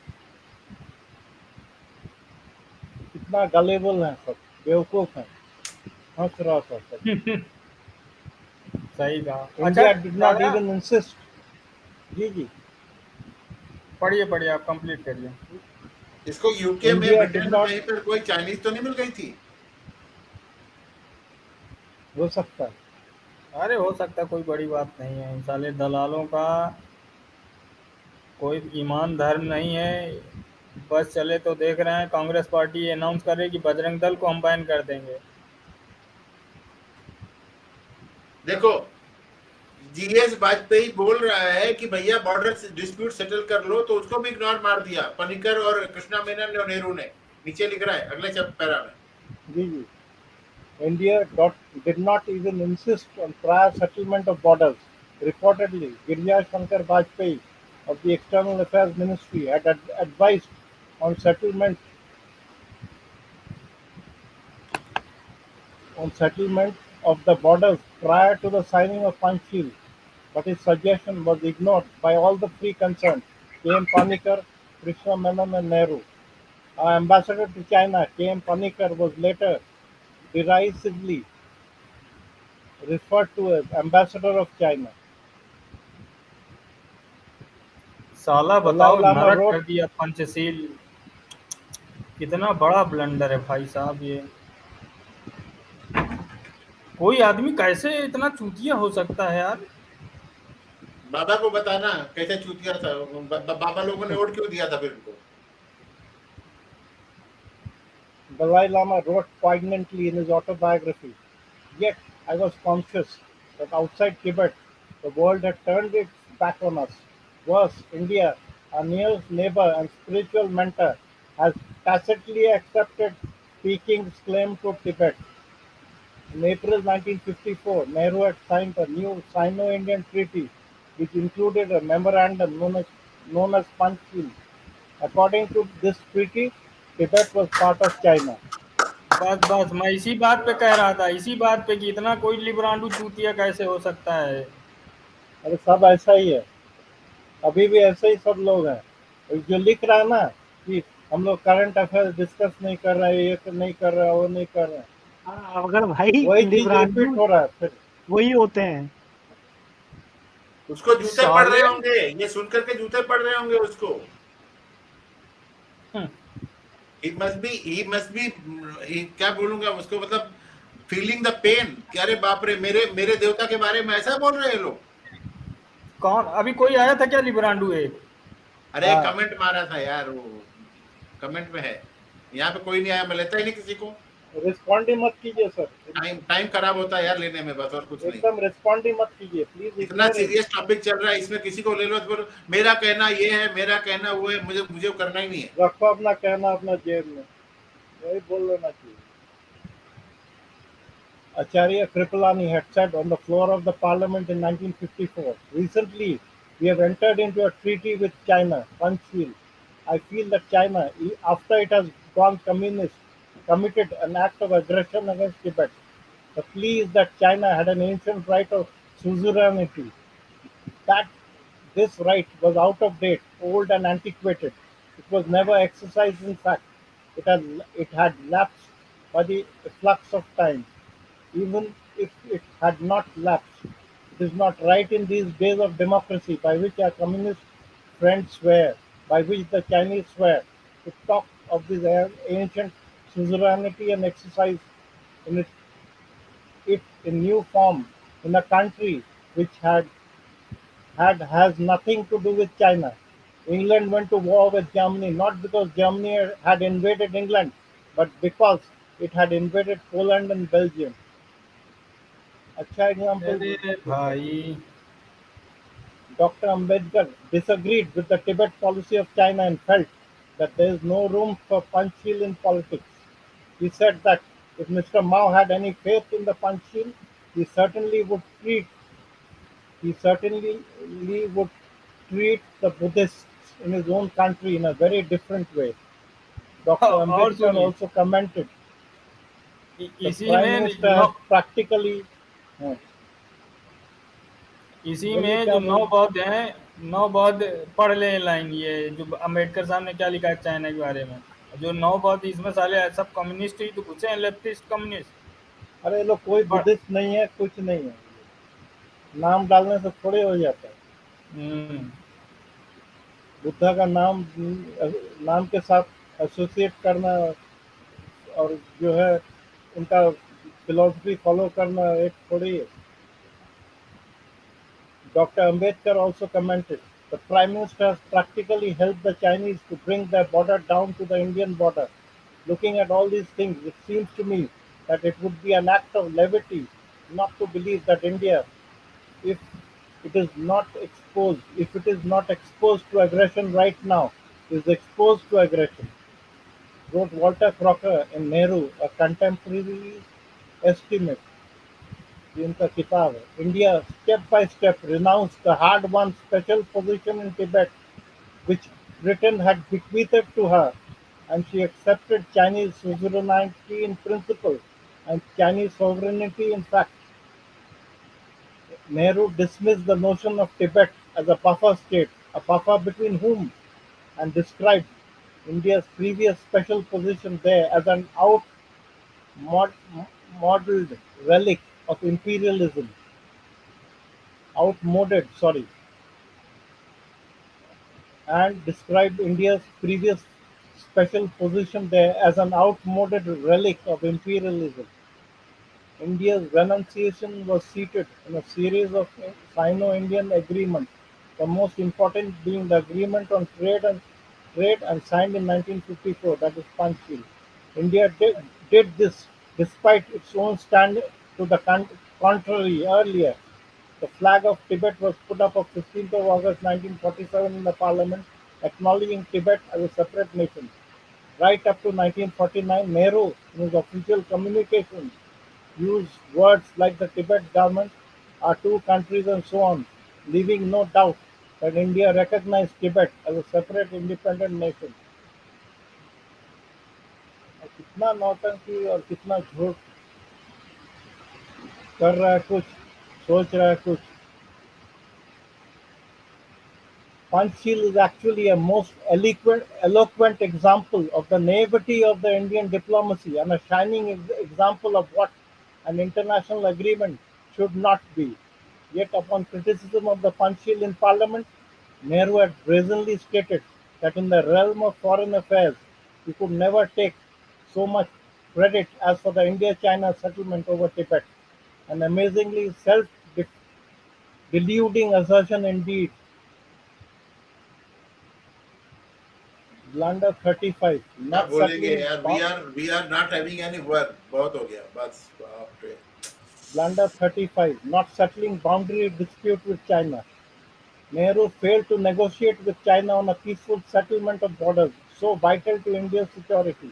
Speaker 3: कितना गलेबल है सब, बेवकूफ है, हंस रहा था सब।
Speaker 4: सही कहा। अच्छा
Speaker 3: इंडिया डिड नॉट
Speaker 4: दादा,
Speaker 3: इवन इंसिस्ट। जी जी।
Speaker 4: पढ़िए पढ़िए, आप कंप्लीट करिए।
Speaker 1: इसको यूके में,
Speaker 3: इंडिया डिड
Speaker 1: ब्रिटेन में
Speaker 3: नॉट,
Speaker 1: कहीं पर कोई चाइनीज तो नहीं मिल गई थी?
Speaker 3: हो सकता है।
Speaker 4: अरे हो सकता है, कोई बड़ी बात नहीं है। इन साले दलालों का कोई ईमान धर्म नहीं है। बस चले तो देख रहे हैं, कांग्रेस पार्टी अनाउंस कर रही है कि बजरंग दल को हम बैन कर देंगे।
Speaker 1: देखो जीएस वाजपेयी बोल रहा है कि भैया बॉर्डर डिस्प्यूट सेटल कर लो, तो उसको भी इग्नोर मार दिया पनिकर और कृष्णा मेनन और नेहरू ने। नीचे लिख रहा है अगले पैरा में।
Speaker 3: जी जी। Did not even insist on prior settlement of borders. Reportedly, Girija Shankar Vajpayee of the External Affairs Ministry had advised on settlement of the borders prior to the signing of Panchsheel, but his suggestion was ignored by all the three concerned: K.M. Panikkar, Krishna Menon, and Nehru. Our ambassador to China, K.M. Panikkar, was later derisively referred to as ambassador of China.
Speaker 4: साला
Speaker 3: Dalai
Speaker 4: बताओ,
Speaker 3: Lama
Speaker 4: नरक
Speaker 3: wrote
Speaker 4: कर दिया पंचशील। कितना बड़ा blunder है भाई साहब ये। कोई आदमी कैसे इतना चूतिया हो सकता है यार।
Speaker 1: बाबा को बताना कैसे चूतिया था। बाबा लोगों ने वोट क्यों दिया था फिर उनको?
Speaker 3: Dalai Lama wrote poignantly in his autobiography, "Yet I was conscious that outside Tibet, the world had turned its back on us. Worse, India, our nearest neighbor and spiritual mentor, has tacitly accepted Peking's claim to Tibet." In April 1954, Nehru had signed a new Sino-Indian treaty which included a memorandum known as Panchil. According to this treaty, Tibet was part of China.
Speaker 4: बस बस, मैं इसी बात पे कह रहा था, इसी बात पे कि इतना कोई लिब्रांडू चूतिया कैसे हो सकता है।
Speaker 3: अरे सब ऐसा ही है, अभी भी ऐसे ही सब लोग हैं। और जो लिख रहा है ना कि हम लोग करंट अफेयर डिस्कस नहीं कर रहे हैं, ये नहीं कर रहे हैं, वो नहीं कर रहे हैं,
Speaker 2: हाँ, अगर भाई
Speaker 3: वही चीज
Speaker 2: लिब्रांडो
Speaker 3: रिपीट हो रहा है फिर।
Speaker 2: वही होते हैं।
Speaker 1: उसको जूते पड़ रहे
Speaker 4: साले।
Speaker 1: होंगे, ये सुनकर के जूते पड़ रहे होंगे उसको।
Speaker 4: हम्म,
Speaker 1: ही मस्ट बी क्या बोलूंगा उसको, मतलब फीलिंग द पेन कि अरे बाप रे, मेरे मेरे देवता के बारे में ऐसा बोल रहे हैं लोग।
Speaker 4: कौन अभी कोई आया था क्या लिब्रांडू एक?
Speaker 1: अरे
Speaker 3: हाँ,
Speaker 1: कमेंट मारा था यार, वो कमेंट में है। यहाँ पे कोई नहीं आया, मैं लेता ही नहीं किसी को।
Speaker 3: रिस्पॉन्ड ही मत कीजिए सर,
Speaker 1: टाइम टाइम खराब होता है यार लेने में, बस और कुछ नहीं।
Speaker 3: एकदम रिस्पॉन्ड ही मत कीजिए, प्लीज
Speaker 1: इतना
Speaker 3: इग्नोर इट।
Speaker 1: सीरियस टॉपिक चल रहा है, इसमें किसी को ले लो तो फिर मेरा कहना ये है, मेरा कहना वो है, मुझे मुझे करना ही नहीं है।
Speaker 3: रखो अपना कहना अपना जेब में, वही बोल लेना चाहिए। Acharya Kripalani had said on the floor of the parliament in 1954, "Recently, we have entered into a treaty with China, Panchil. I feel that China, after it has gone communist, committed an act of aggression against Tibet. The plea is that China had an ancient right of suzerainty, that this right was out of date, old and antiquated. It was never exercised in fact. It had lapsed by the flux of time. Even if it had not lapsed, it is not right in these days of democracy by which our communist friends swear, by which the Chinese swear, to talk of this ancient suzerainty and exercise in it in new form in a country which had has nothing to do with China. England went to war with Germany not because Germany had invaded England, but because it had invaded Poland and Belgium. अच्छा example
Speaker 4: अरे
Speaker 3: देता है।
Speaker 4: भाई।
Speaker 3: Dr. Ambedkar disagreed with the Tibet policy of China and felt that there is no room for Panchil in politics. He said that if Mr. Mao had any faith in the Panchil, he certainly would treat he certainly would treat the Buddhists in his own country in a very different way. Dr.
Speaker 4: और
Speaker 3: Ambedkar
Speaker 4: सुनिए,
Speaker 3: also commented, the
Speaker 4: इसी
Speaker 3: Prime
Speaker 4: में
Speaker 3: Minister has
Speaker 4: now
Speaker 3: practically हाँ,
Speaker 4: इसी
Speaker 3: बोलिए
Speaker 4: में
Speaker 3: क्या
Speaker 4: जो नौ
Speaker 3: बोल
Speaker 4: बौद्ध हैं, नौ बौद्ध पढ़ ले लाइन, ये जो अम्बेडकर साहब ने क्या लिखा है चाइना के बारे में। जो नौ बौद्ध इसमें साले सब कम्युनिस्ट ही तो घुसे हैं, लेफ्टिस्ट कम्युनिस्ट।
Speaker 3: अरे ये लोग कोई
Speaker 4: पढ़।
Speaker 3: बुद्धिस्ट नहीं है, कुछ नहीं है, नाम डालने से थोड़े हो जाता है।
Speaker 4: हम्म।
Speaker 3: बुद्धा का नाम नाम के साथ एसोसिएट करना और जो है उनका फिलॉसफी फॉलो करना एक थोड़ी है। Dr. Ambedkar also commented, the Prime Minister has practically helped the Chinese to bring their border down to the Indian border. Looking at all these things, it seems to me that it would be an act of levity not to believe that India, if if it is not exposed to aggression right now, is exposed to aggression, wrote Walter Crocker in Nehru, a contemporary estimate in the किताब है. India step by step renounced the hard-won special position in Tibet which Britain had bequeathed to her, and she accepted Chinese suzerainty in principle and Chinese sovereignty in fact. Nehru dismissed the notion of Tibet as a buffer state, a buffer between whom, and described India's previous special position there as an outmodeled relic of imperialism, outmoded, sorry, and described India's previous special position there as an outmoded relic of imperialism. India's renunciation was seated in a series of Sino-Indian agreements, the most important being the Agreement on Trade and signed in 1954, that is Panchsheel. India did this despite its own stand to the contrary earlier. The flag of Tibet was put up on 15th of August 1947 in the parliament, acknowledging Tibet as a separate nation. Right up to 1949, Nehru, in his official communications, used words like the Tibet government, our two countries, and so on, leaving no doubt that India recognized Tibet as a separate independent nation. और कितना नौटंकी और कितना झूठ कर रहा है कुछ, सोच रहा है कुछ. Panchsheel is actually a most eloquent example of the naivety of the Indian diplomacy and a shining example of what an international agreement should not be. Yet, upon criticism of the Panchsheel in Parliament, Nehru had brazenly stated that in the realm of foreign affairs, he could never take so much credit as for the India-China settlement over Tibet. An amazingly self-deluding assertion indeed. Blunder 35,
Speaker 1: क्या
Speaker 3: not
Speaker 1: बोलेंगे
Speaker 3: settling
Speaker 1: यार, we are not having any work, बहुत हो गया बस, बाप रे.
Speaker 3: Blunder 35, not settling boundary dispute with China. Nehru failed to negotiate with China on a peaceful settlement of borders, so vital to India's security.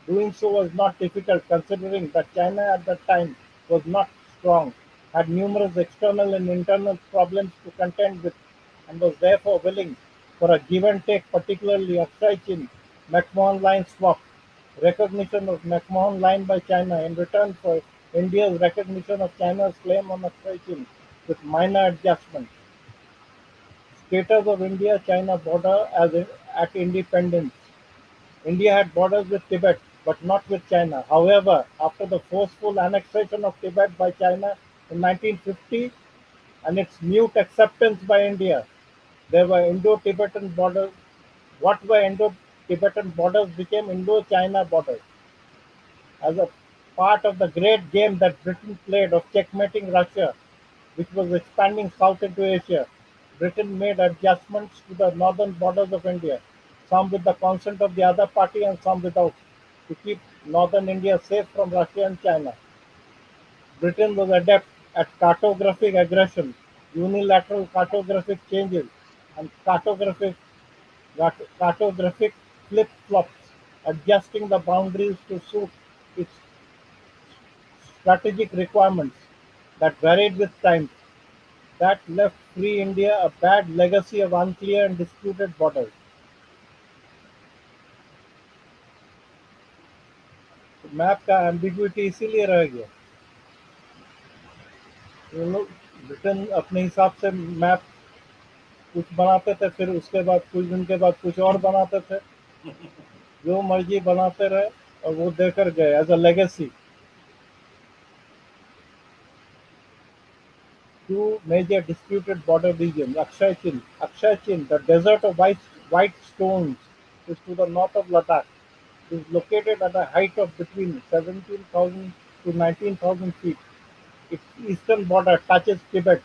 Speaker 3: Doing so was not difficult considering that China at that time was not strong, had numerous external and internal problems to contend with, and was therefore willing for a give and take, particularly Aksai Chin McMahon Line swap, recognition of McMahon Line by China in return for India's recognition of China's claim on Aksai Chin with minor adjustments. Status of India-China border at independence. India had borders with Tibet, but not with China. However, after the forceful annexation of Tibet by China in 1950 and its mute acceptance by India, there were Indo-Tibetan borders. What were Indo-Tibetan borders became Indo-China borders. As a part of the great game that Britain played of checkmating Russia, which was expanding south into Asia, Britain made adjustments to the northern borders of India, some with the consent of the other party and some without, to keep northern India safe from Russia and China. Britain was adept at cartographic aggression, unilateral cartographic changes, and cartographic flip-flops, adjusting the boundaries to suit its strategic requirements that varied with time. That left Free India a bad legacy of unclear and disputed borders. Map का ambiguity इसीलिए रह गया. ये लोग Britain अपने हिसाब से map कुछ बनाते थे, फिर उसके बाद कुछ दिन के बाद कुछ और बनाते थे, जो मर्जी बनाते रहे और वो देकर गए as a legacy. Two major disputed border regions, Akshay Chin, the desert of white stones, is to the north of Ladakh. It is located at a height of between 17,000 to 19,000 feet. Its eastern border touches Tibet,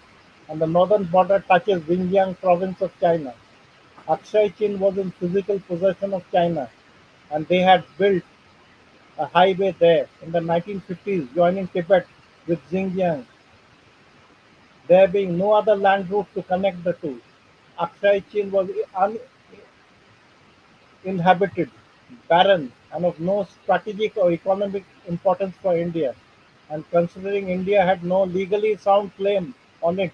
Speaker 3: and the northern border touches Xinjiang province of China. Akshay Chin was in physical possession of China, and they had built a highway there in the 1950s, joining Tibet with Xinjiang, there being no other land route to connect the two. Aksai Chin was uninhabited, barren, and of no strategic or economic importance for India. And considering India had no legally sound claim on it,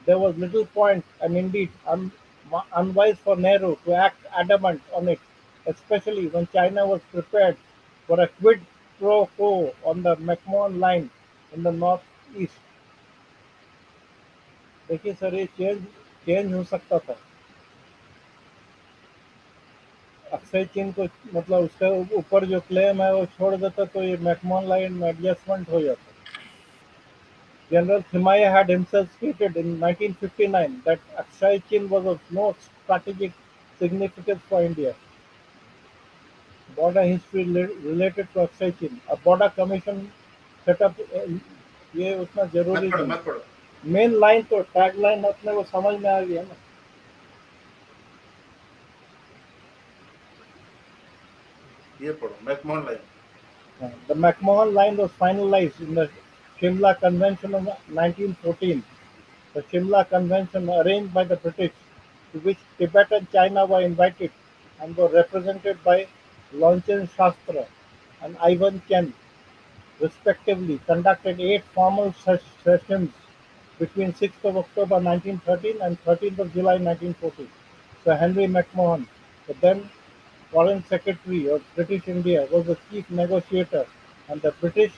Speaker 3: there was little point, and indeed unwise for Nehru to act adamant on it, especially when China was prepared for a quid pro quo on the McMahon line in the northeast. देखिए sir, ये change change हो सकता था. अक्षय चीन को मतलब उसके ऊपर जो क्लेम है वो छोड़ देता तो ये मैकमोहन लाइन में एडजस्टमेंट हो जाता. General Thimaye had himself stated in 1959 that Akshay Chin was of no strategic significance for India. Border history related to Akshay Chin. A border commission set up ये उतना
Speaker 1: मत
Speaker 3: जरूरी
Speaker 1: पढ़ो
Speaker 3: नहीं.
Speaker 1: मत पढ़ो.
Speaker 3: मेन लाइन तो टैग लाइन अपने को समझ में आ गया ना.
Speaker 1: ये पढ़ो McMahon line.
Speaker 3: The McMahon Line was finalized in the Shimla Convention of 1914. The Shimla Convention, arranged by the British, to which Tibet and China were invited and were represented by Longchen Shastra and Ivan Chen, respectively, conducted 8 formal sessions between 6th of October 1913 and 13th of July 1914. Sir Henry McMahon, the then Foreign Secretary of British India, was the chief negotiator and the British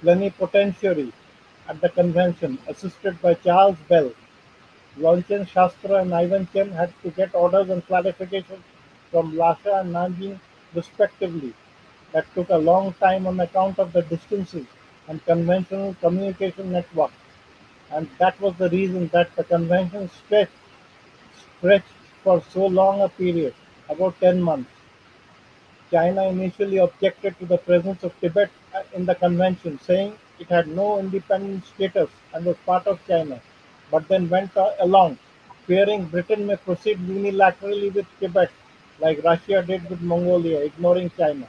Speaker 3: plenipotentiary at the convention, assisted by Charles Bell. Longchen Shastra and Ivan Chen had to get orders and clarifications from Lhasa and Nanjing respectively. That took a long time on account of the distances and conventional communication network, and that was the reason that the convention stretched for so long a period, about 10 months. China initially objected to the presence of Tibet in the convention, saying it had no independent status and was part of China, but then went along, fearing Britain may proceed unilaterally with Tibet, like Russia did with Mongolia, ignoring China.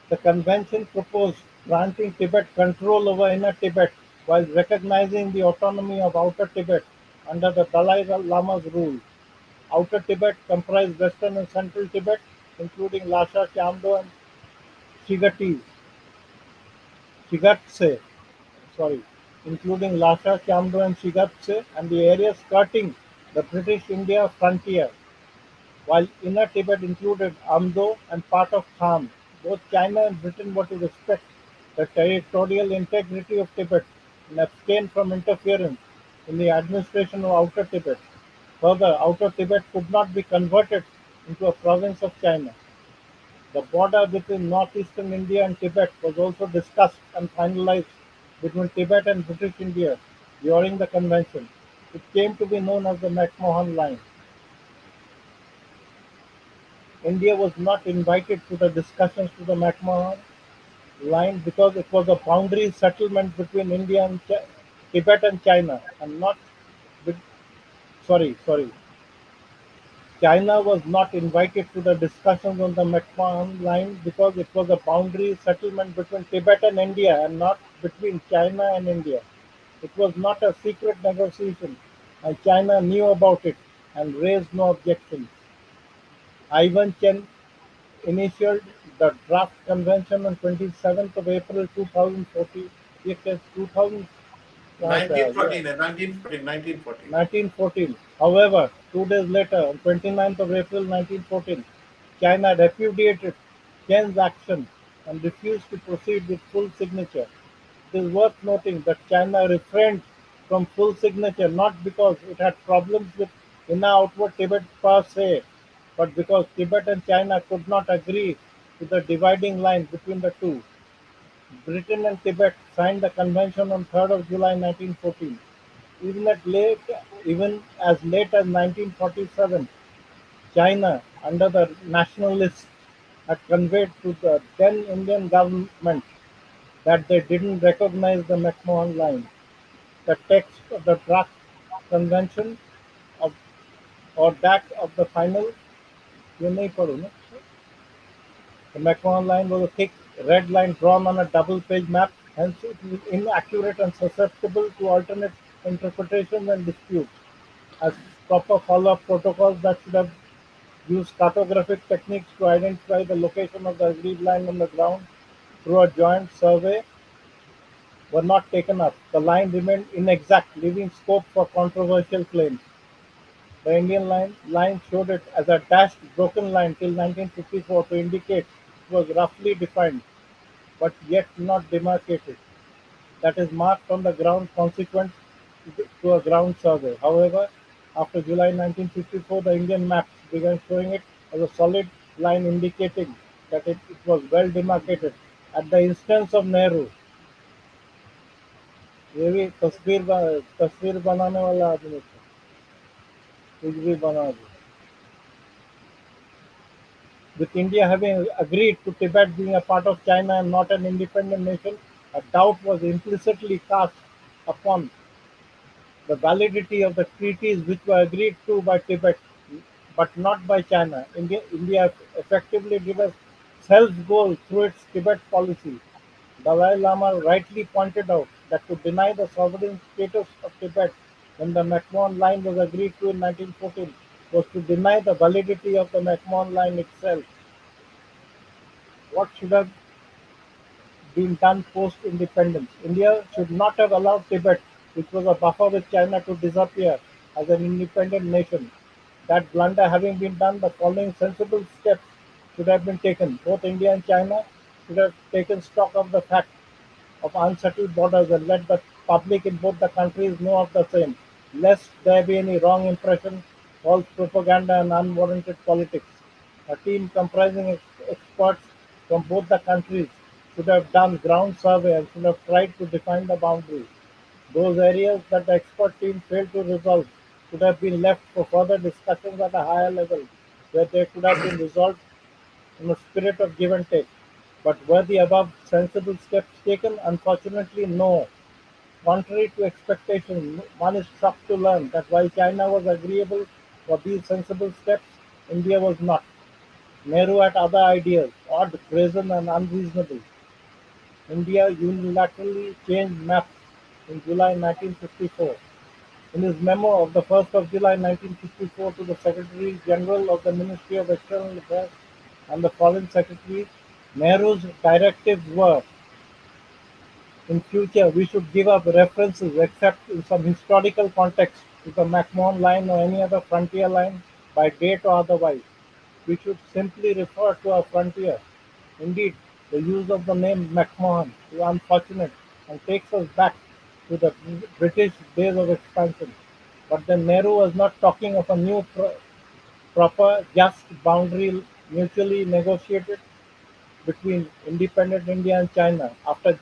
Speaker 3: The convention proposed granting Tibet control over Inner Tibet while recognizing the autonomy of Outer Tibet under the Dalai Lama's rule. Outer Tibet comprised western and central Tibet, including Lhasa, Chamdo, and Shigatse, Shigatse, sorry, including Lhasa, Chamdo, and Shigatse, and the area skirting the British India frontier, while Inner Tibet included Amdo and part of Kham. Both China and Britain were to respect the territorial integrity of Tibet and abstain from interference in the administration of Outer Tibet. Further, Outer Tibet could not be converted into a province of China. The border between northeastern India and Tibet was also discussed and finalized between Tibet and British India during the convention. It came to be known as the McMahon Line. India was not invited to the discussions to the McMahon Line because it was a boundary settlement between India and Tibet and China, and not. Sorry. China was not invited to the discussions on the McMahon Line because it was a boundary settlement between Tibet and India and not between China and India. It was not a secret negotiation, and China knew about it and raised no objections. Ivan Chen initialed the draft convention on 27th of April 2014. It is 2000 कहाँ से आ गया?
Speaker 1: 1914 है 1914.
Speaker 3: 1914. However, 2 days later, on 29th of April 1914, China repudiated Chen's action and refused to proceed with full signature. It is worth noting that China refrained from full signature not because it had problems with inner outward Tibet per se, but because Tibet and China could not agree to the dividing line between the two. Britain and Tibet signed the convention on 3rd of July 1914. Even as late as 1947, China, under the nationalists, had conveyed to the then Indian government that they didn't recognize the McMahon Line. The text of the draft convention of, or that of the final, ये नहीं पढ़ो ना? The McMahon Line was a thick red line drawn on a double-page map, hence it is inaccurate and susceptible to alternate interpretations and disputes. As proper follow-up protocols that should have used cartographic techniques to identify the location of the agreed line on the ground through a joint survey were not taken up. The line remained inexact, leaving scope for controversial claims. The Indian line showed it as a dashed broken line till 1954 to indicate it was roughly defined, but yet not demarcated. That is marked on the ground consequent to a ground survey. However, after July 1954, the Indian maps began showing it as a solid line indicating that it was well demarcated. At the instance of Nehru, ये भी तस्वीर बनाने वाला आदमी था, कुछ भी बना दे. With India having agreed to Tibet being a part of China and not an independent nation, a doubt was implicitly cast upon the validity of the treaties which were agreed to by Tibet but not by China. India effectively gave a self-goal through its Tibet policy. Dalai Lama rightly pointed out that to deny the sovereign status of Tibet when the McMahon Line was agreed to in 1914 was to deny the validity of the McMahon Line itself. What should have been done post-independence? India should not have allowed Tibet, which was a buffer with China, to disappear as an independent nation. That blunder having been done, the following sensible steps should have been taken. Both India and China should have taken stock of the fact of unsettled borders and let the public in both the countries know of the same, lest there be any wrong impression, false propaganda, and unwarranted politics. A team comprising experts from both the countries should have done ground survey and should have tried to define the boundaries. Those areas that the expert team failed to resolve should have been left for further discussions at a higher level, where they could have been resolved in a spirit of give and take. But were the above sensible steps taken? Unfortunately, no. Contrary to expectation, one is shocked to learn that while China was agreeable for these sensible steps, India was not. Nehru had other ideas, odd, brazen, and unreasonable. India unilaterally changed maps in July 1954. In his memo of the 1st of July 1954 to the Secretary General of the Ministry of External Affairs and the Foreign Secretary, Nehru's directives were: in future, we should give up references, except in some historical context, to the McMahon Line or any other frontier line by date or otherwise. We should simply refer to our frontier. Indeed, the use of the name McMahon is unfortunate and takes us back to the British days of expansion. But then Nehru was not talking of a new proper, just boundary mutually negotiated between independent India and China after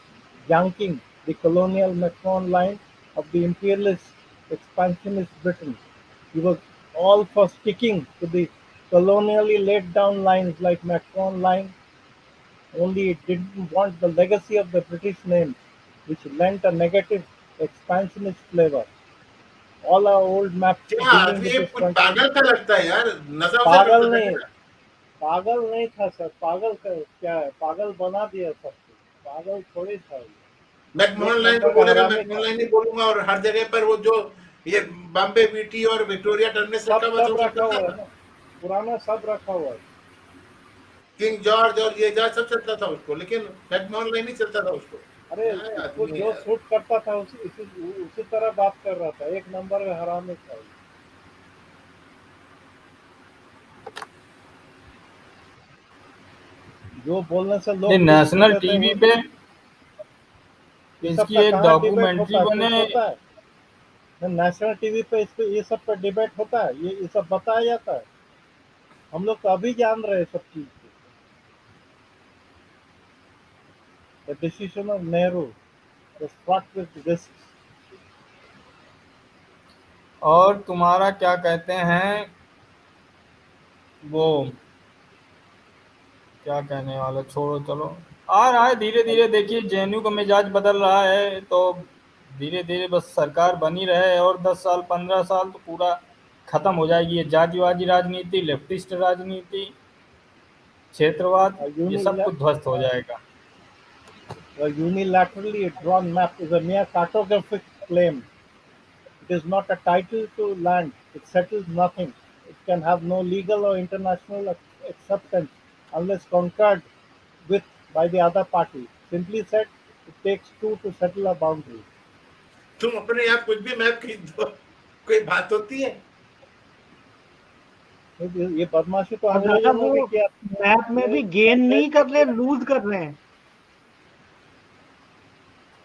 Speaker 3: yanking the colonial McMahon line of the imperialist expansionist Britain. He was all for sticking to the colonially laid down lines like McMahon line, only it didn't want the legacy of the British names, which lent a negative expansionist flavor. All our old maps
Speaker 1: क्या
Speaker 3: dealing
Speaker 1: आदमी
Speaker 3: with
Speaker 1: ये
Speaker 3: this
Speaker 1: कुछ
Speaker 3: frontier.
Speaker 1: पागल सा लगता है यार, नशा वशा
Speaker 3: पागल
Speaker 1: करता
Speaker 3: नहीं
Speaker 1: है।
Speaker 3: पागल नहीं था सर, क्या है, पागल बना दिया सब कुछ, पागल थोड़ी था ये, एक
Speaker 1: मैकमोहन लाइन तो
Speaker 3: नंबर का
Speaker 1: बोलेगा,
Speaker 3: हरामी
Speaker 1: मैकमोहन
Speaker 3: था.
Speaker 1: लाइन नहीं बोलूंगा, और हर जगह पर वो जो ये बॉम्बे बीटी और विक्टोरिया टर्मिनस
Speaker 3: सब
Speaker 1: रखा हुआ था
Speaker 3: सब
Speaker 1: वो सब
Speaker 3: रखा
Speaker 1: चलता
Speaker 3: हुआ है
Speaker 1: था।
Speaker 3: ना, पुराना सब रखा हुआ है.
Speaker 1: किंग जॉर्ज और ये जॉर्ज सब चलता था उसको, लेकिन मैकमोहन लाइन नहीं चलता था उसको।
Speaker 3: अरे
Speaker 1: क्या
Speaker 3: उसको
Speaker 1: आदमी है
Speaker 3: जो
Speaker 1: यार।
Speaker 3: सूट करता था उसी तरह बात कर रहा था, एक नंबर का हरामी था. जो बोलने से
Speaker 4: ये
Speaker 3: लोग खुश
Speaker 4: नेशनल
Speaker 3: होते थे
Speaker 4: टीवी
Speaker 3: वो.
Speaker 4: पे
Speaker 3: ये सब
Speaker 4: इसकी
Speaker 3: पे
Speaker 4: एक
Speaker 3: कहाँ डिबेट होता
Speaker 4: डॉक्यूमेंट्री
Speaker 3: है, कुछ
Speaker 4: बने।
Speaker 3: होता है? नेशनल टीवी पे इस पे ये सब पे डिबेट होता है, ये सब बताया जाता है. हम लोग तो अभी जान रहे हैं सब चीज. The decision of Nehru was fraught with risks.
Speaker 4: और तुम्हारा क्या कहते हैं वो, क्या कहने वाला, छोड़ो चलो। आ रहा है धीरे धीरे, देखिए जेएनयू का मिजाज बदल रहा है, तो धीरे धीरे बस सरकार बनी रहे, और 10 साल 15 साल तो पूरा खत्म हो जाएगी ये जातिवादी राजनीति, लेफ्टिस्ट राजनीति, क्षेत्रवाद,
Speaker 3: A,
Speaker 4: ये सब कुछ ध्वस्त हो जाएगा।
Speaker 3: a unilaterally drawn map is a mere cartographic claim. It is not a title to land. It settles nothing. It can have no legal or international acceptance unless concurred with by the other party. Simply said, it takes two to settle a boundary.
Speaker 1: तुम अपने यहाँ कुछ भी map खरीद दो, कोई बात होती है?
Speaker 3: ये बदमाशी तो
Speaker 2: और दादा
Speaker 3: अंग्रेजों ने भी
Speaker 2: वो
Speaker 3: किया.
Speaker 2: मैप में
Speaker 3: ये
Speaker 2: भी गेन नहीं कर रहे,
Speaker 3: किया.
Speaker 2: लूज कर रहे हैं।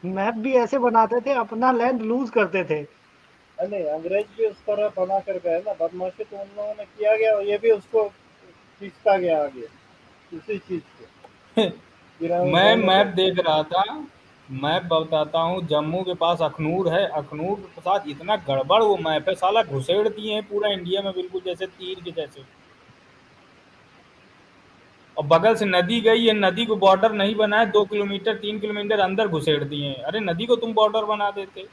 Speaker 2: मैप भी ऐसे बनाते थे, अपना लैंड लूज करते थे।
Speaker 3: नहीं, अंग्रेज भी उस तरह बना कर गए ना, बदमाशी तो उन लोगों ने किया गया और ये भी उसको खींचता गया आगे उसी चीज को फिर
Speaker 4: मैं
Speaker 3: रहने
Speaker 4: मैप
Speaker 3: दो।
Speaker 4: देख रहा था। मैप बताता हूँ, जम्मू के पास अखनूर है, अखनूर के साथ इतना गड़बड़ वो मैप है, साला घुसेड़ दिए हैं पूरा इंडिया में बिल्कुल जैसे तीर के जैसे। और बगल से नदी गई है, नदी को बॉर्डर नहीं बनाए, 2 किलोमीटर 3 किलोमीटर अंदर घुसेड़ दिए हैं। अरे नदी को तुम बॉर्डर बना देते।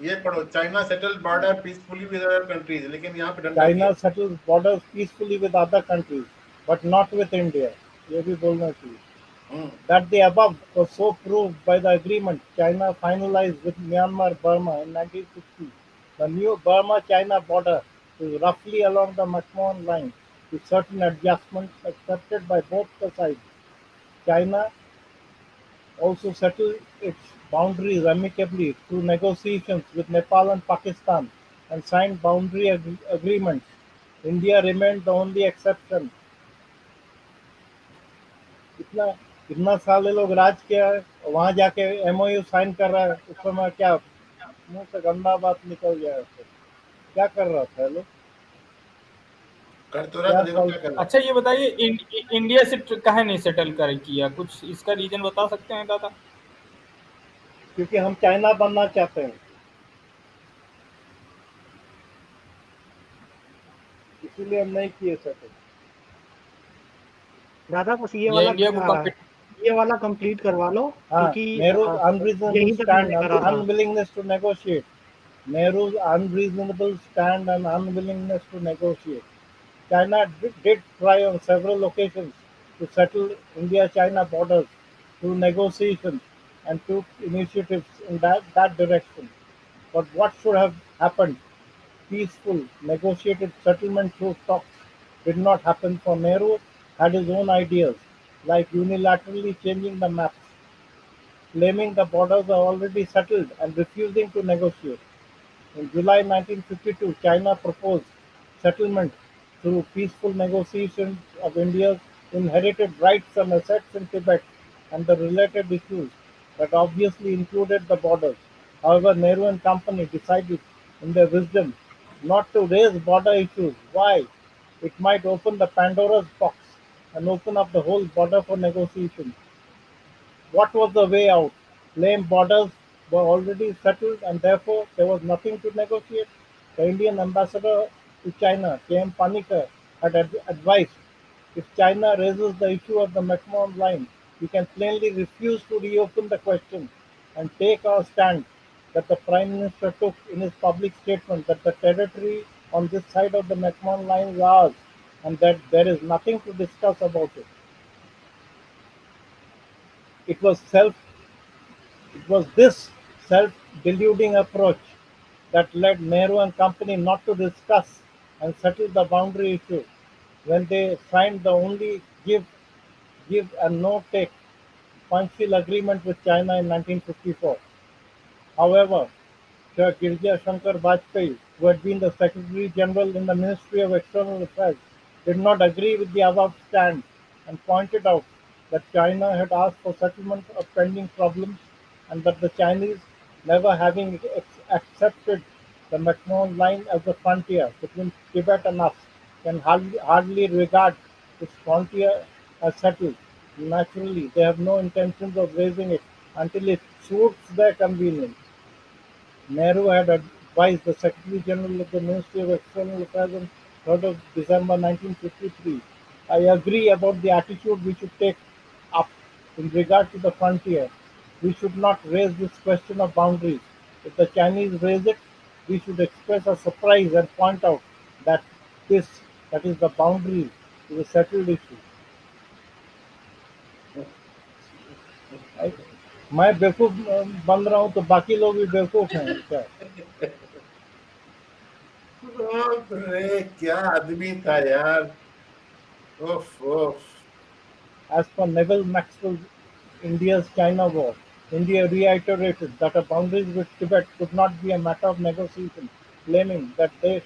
Speaker 1: ये पढ़ो, China settle border peacefully with other countries, लेकिन यहाँ पे डंडा
Speaker 3: चाइना
Speaker 1: दिया।
Speaker 3: Settles borders peacefully with other countries but not with India, ये भी बोलना चाहिए।
Speaker 1: हम्म।
Speaker 3: That the above was so proved by the agreement China finalized with Myanmar Burma in 1960. The new Burma-China border is roughly along the McMahon line, with certain adjustments accepted by both the sides. China also settled its boundaries amicably through negotiations with Nepal and Pakistan and signed boundary agreements. India remained the only exception. इतना इतना साले लोग राज किया है और वहां जाके MOU sign कर रहा है, उस समय क्या मुंह से गंदा बात निकल गया है उससे। क्या कर रहा था ये लोग,
Speaker 1: कर तो रहा
Speaker 3: क्या
Speaker 1: था, देखो
Speaker 3: सॉल्व
Speaker 1: क्या कर
Speaker 3: किया?
Speaker 1: रहा
Speaker 4: अच्छा ये बताइए, इंडिया से काहे नहीं सेटल कर किया, कुछ इसका रीजन बता सकते हैं दादा?
Speaker 3: क्योंकि हम चाइना बनना चाहते हैं, इसीलिए हम नहीं किए सके।
Speaker 2: दादा बस
Speaker 4: या इंडिया को
Speaker 2: ये वाला कंप्लीट करवा लो,
Speaker 3: हाँ,
Speaker 2: क्योंकि
Speaker 3: नेहरूज अनरीजनेबल
Speaker 2: यहीं तक
Speaker 3: स्टैंड
Speaker 2: मैंने
Speaker 3: एंड
Speaker 2: करा था।
Speaker 3: Unwillingness to negotiate, Nehru's unreasonable stand and unwillingness to negotiate. China did try on several occasions to settle India-China borders through negotiations and took initiatives in that direction. But what should have happened, peaceful, negotiated settlement through talks, did not happen, for Nehru had his own ideas, like unilaterally changing the maps, claiming the borders are already settled and refusing to negotiate. In July 1952, China proposed settlement through peaceful negotiations of India's inherited rights and assets in Tibet and the related issues that obviously included the borders. However, Nehru and company decided, in their wisdom, not to raise border issues. Why? It might open the Pandora's box and open up the whole border for negotiation. What was the way out? Claim borders were already settled and therefore there was nothing to negotiate. The Indian ambassador to China, K.M. Panikkar, had advised, if China raises the issue of the McMahon line, we can plainly refuse to reopen the question and take our stand that the Prime Minister took in his public statement, that the territory on this side of the McMahon line is ours and that there is nothing to discuss about it. It was self It was this self-deluding approach that led Nehru and company not to discuss and settle the boundary issue when they signed the only give and no take Panchsheel agreement with China in 1954. However, Sir Girija Shankar Vajpayee, who had been the Secretary General in the Ministry of External Affairs, did not agree with the above stand and pointed out that China had asked for settlement of pending problems and that the Chinese, never having accepted the McMahon line as the frontier between Tibet and us, can hardly regard its frontier as settled. Naturally, they have no intentions of raising it until it suits their convenience. Nehru had advised the Secretary General of the Ministry of External Affairs on 3rd of December 1953. I agree about the attitude we should take up in regard to the frontier. We should not raise this question of boundaries. If the Chinese raise it, we should express our surprise and point out that this, that is the boundary, is a settled issue. I- मैं बेवकूफ बन रहा हूँ तो बाकी लोग भी बेवकूफ हैं क्या?
Speaker 1: बाप रे, क्या आदमी था यार। ओफ ओफ।
Speaker 3: As per Neville Maxwell's India's China War, India reiterated that a boundaries with Tibet could not be a matter of negotiation, claiming that they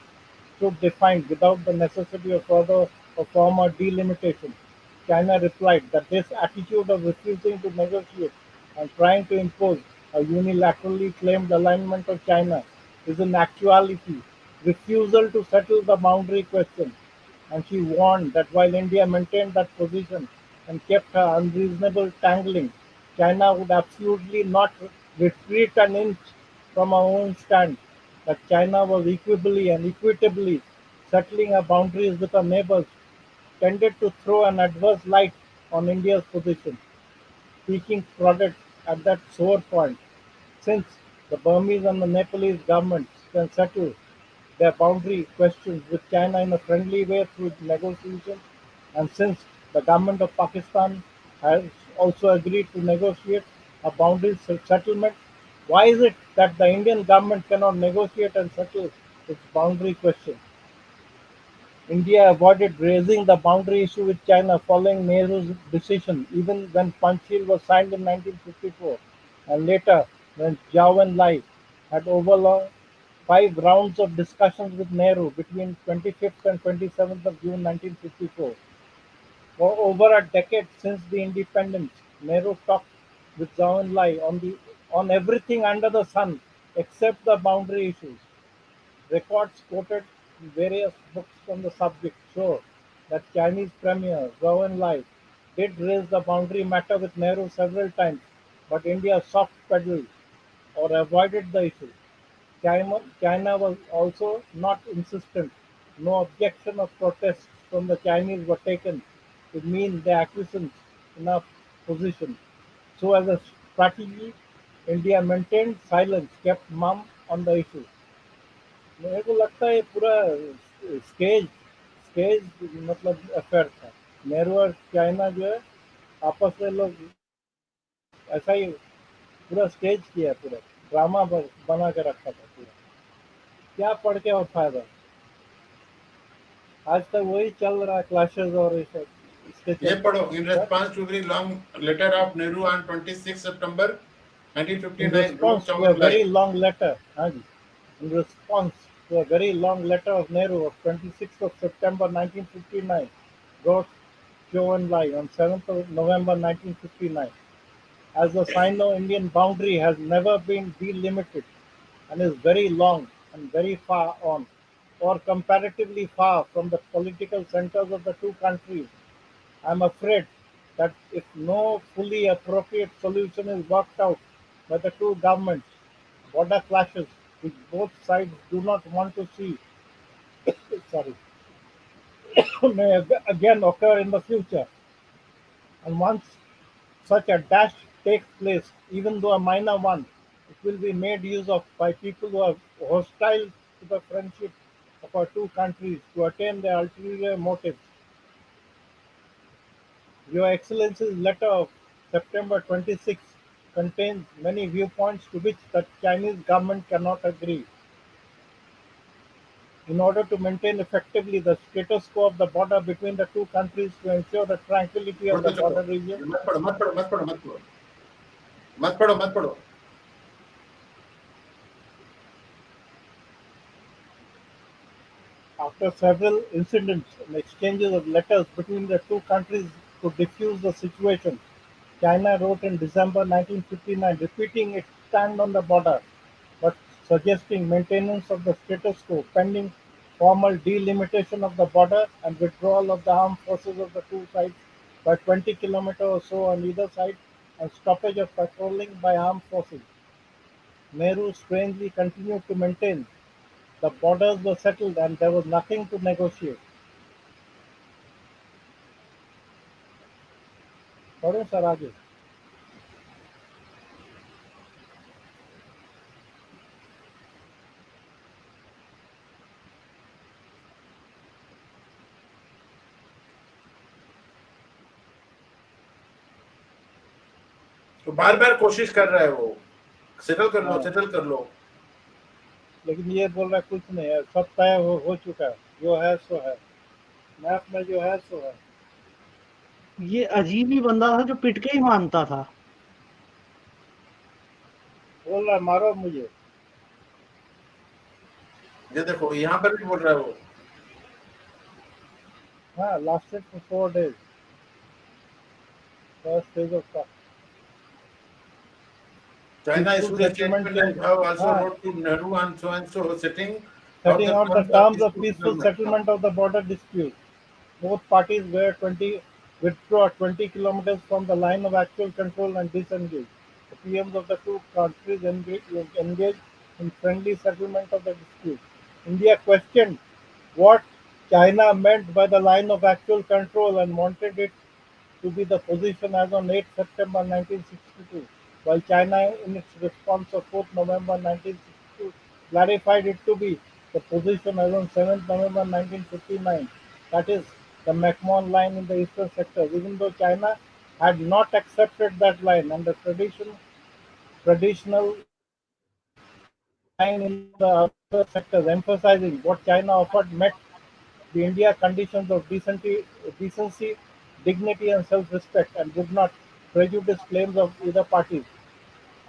Speaker 3: should defined without the necessity of further or former delimitation. China replied that this attitude of refusing to negotiate and trying to impose a unilaterally claimed alignment of China is in actuality refusal to settle the boundary question, and she warned that while India maintained that position and kept her unreasonable tangling, China would absolutely not retreat an inch from her own stand, that China was equably and equitably settling her boundaries with her neighbors tended to throw an adverse light on India's position, seeking product at that sore point, since the Burmese and the Nepalese governments can settle their boundary questions with China in a friendly way through negotiations, and since the government of Pakistan has also agreed to negotiate a boundary settlement, why is it that the Indian government cannot negotiate and settle its boundary question? India avoided raising the boundary issue with China following Nehru's decision, even when Panchsheel was signed in 1954, and later when Zhou Enlai had overlong 5 rounds of discussions with Nehru between 25th and 27th of June 1954. For over a decade since the independence, Nehru talked with Zhou Enlai on everything under the sun except the boundary issues. Records quoted in various books on the subject show that Chinese Premier Zhou Enlai did raise the boundary matter with Nehru several times, but India soft-pedaled or avoided the issue. China was also not insistent. No objection or protests from the Chinese were taken to mean the acquiescence in our position. So as a strategy, India maintained silence, kept mum on the issue. मेरे को लगता है ये पूरा stage stage मतलब affair था। नेहरू और China जो है आपस में लोग ऐसा ही पूरा स्टेज किया, पूरा ड्रामा बना के रखा था पूरा। क्या पढ़ के और फायदा? आज तक वही चल रहा है, क्लैशेस और ये सब इसके
Speaker 1: ये
Speaker 3: चलते।
Speaker 1: पढ़ो, in response to very long letter of Nehru on 26 September
Speaker 3: In
Speaker 1: 1959
Speaker 3: response
Speaker 1: wrote
Speaker 3: to
Speaker 1: Zhou
Speaker 3: a
Speaker 1: Enlai.
Speaker 3: very long letter, हाँ जी, in response to a very long letter of Nehru of 26th of September 1959, wrote Zhou Enlai on 7th of November 1959. As the Sino-Indian boundary has never been delimited and is very long and very far on, or comparatively far from the political centers of the two countries, I am afraid that if no fully appropriate solution is worked out by the two governments, border clashes which both sides do not want to see sorry, may again occur in the future. And once such a dash takes place, even though a minor one, it will be made use of by people who are hostile to the friendship of our two countries to attain their ulterior motives. Your Excellency's letter of September 26 contains many viewpoints to which the Chinese government cannot agree. In order to maintain effectively the status quo of the border between the two countries to ensure the tranquility of the
Speaker 1: पढ़ते चलो,
Speaker 3: border region,
Speaker 1: मत पढ़ो मत पढ़ो मत पढ़ो मत पढ़ो मत पढ़ो मत पढ़ो।
Speaker 3: after several incidents and exchanges of letters between the two countries to defuse the situation, China wrote in December 1959 repeating its stand on the border, but suggesting maintenance of the status quo pending formal delimitation of the border and withdrawal of the armed forces of the two sides by 20 kilometers or so on either side and stoppage of patrolling by armed forces. Nehru strangely continued to maintain the borders were settled and there was nothing to negotiate. पढ़ो sir आगे।
Speaker 1: तो बार बार कोशिश कर रहा है वो, settle कर लो
Speaker 3: हाँ।
Speaker 1: सेटल कर लो।
Speaker 3: लेकिन ये बोल रहा कुछ नहीं है, सब तय हो चुका है, जो है सो है, मैप में जो है सो है।
Speaker 2: ये अजीब ही बंदा था जो पिट के ही मानता था।
Speaker 3: बोल रहा मारो मुझे।
Speaker 1: ये देखो यहाँ पर भी बोल रहा है वो।
Speaker 3: हाँ, lasted for 4 days. First stage of
Speaker 1: China
Speaker 3: peaceful
Speaker 1: issued a
Speaker 3: settlement
Speaker 1: statement
Speaker 3: के
Speaker 1: and have also
Speaker 3: हाँ
Speaker 1: wrote to Nehru and so setting out
Speaker 3: setting
Speaker 1: the
Speaker 3: out the
Speaker 1: terms of
Speaker 3: terms of
Speaker 1: peaceful
Speaker 3: peaceful
Speaker 1: settlement.
Speaker 3: settlement of the border dispute. Both parties were 20 withdraw 20 kilometers from the line of actual control and disengage. The PMs of the two countries engaged in friendly settlement of the dispute. India questioned what China meant by the line of actual control and wanted it to be the position as on 8 September 1962, while China, in its response of 4 November 1962, clarified it to be the position as on 7 November 1959, that is, the McMahon line in the eastern sector, even though China had not accepted that line and the traditional line in the other sectors, emphasizing what China offered met the India conditions of decency, dignity and self-respect and would not prejudice claims of either party,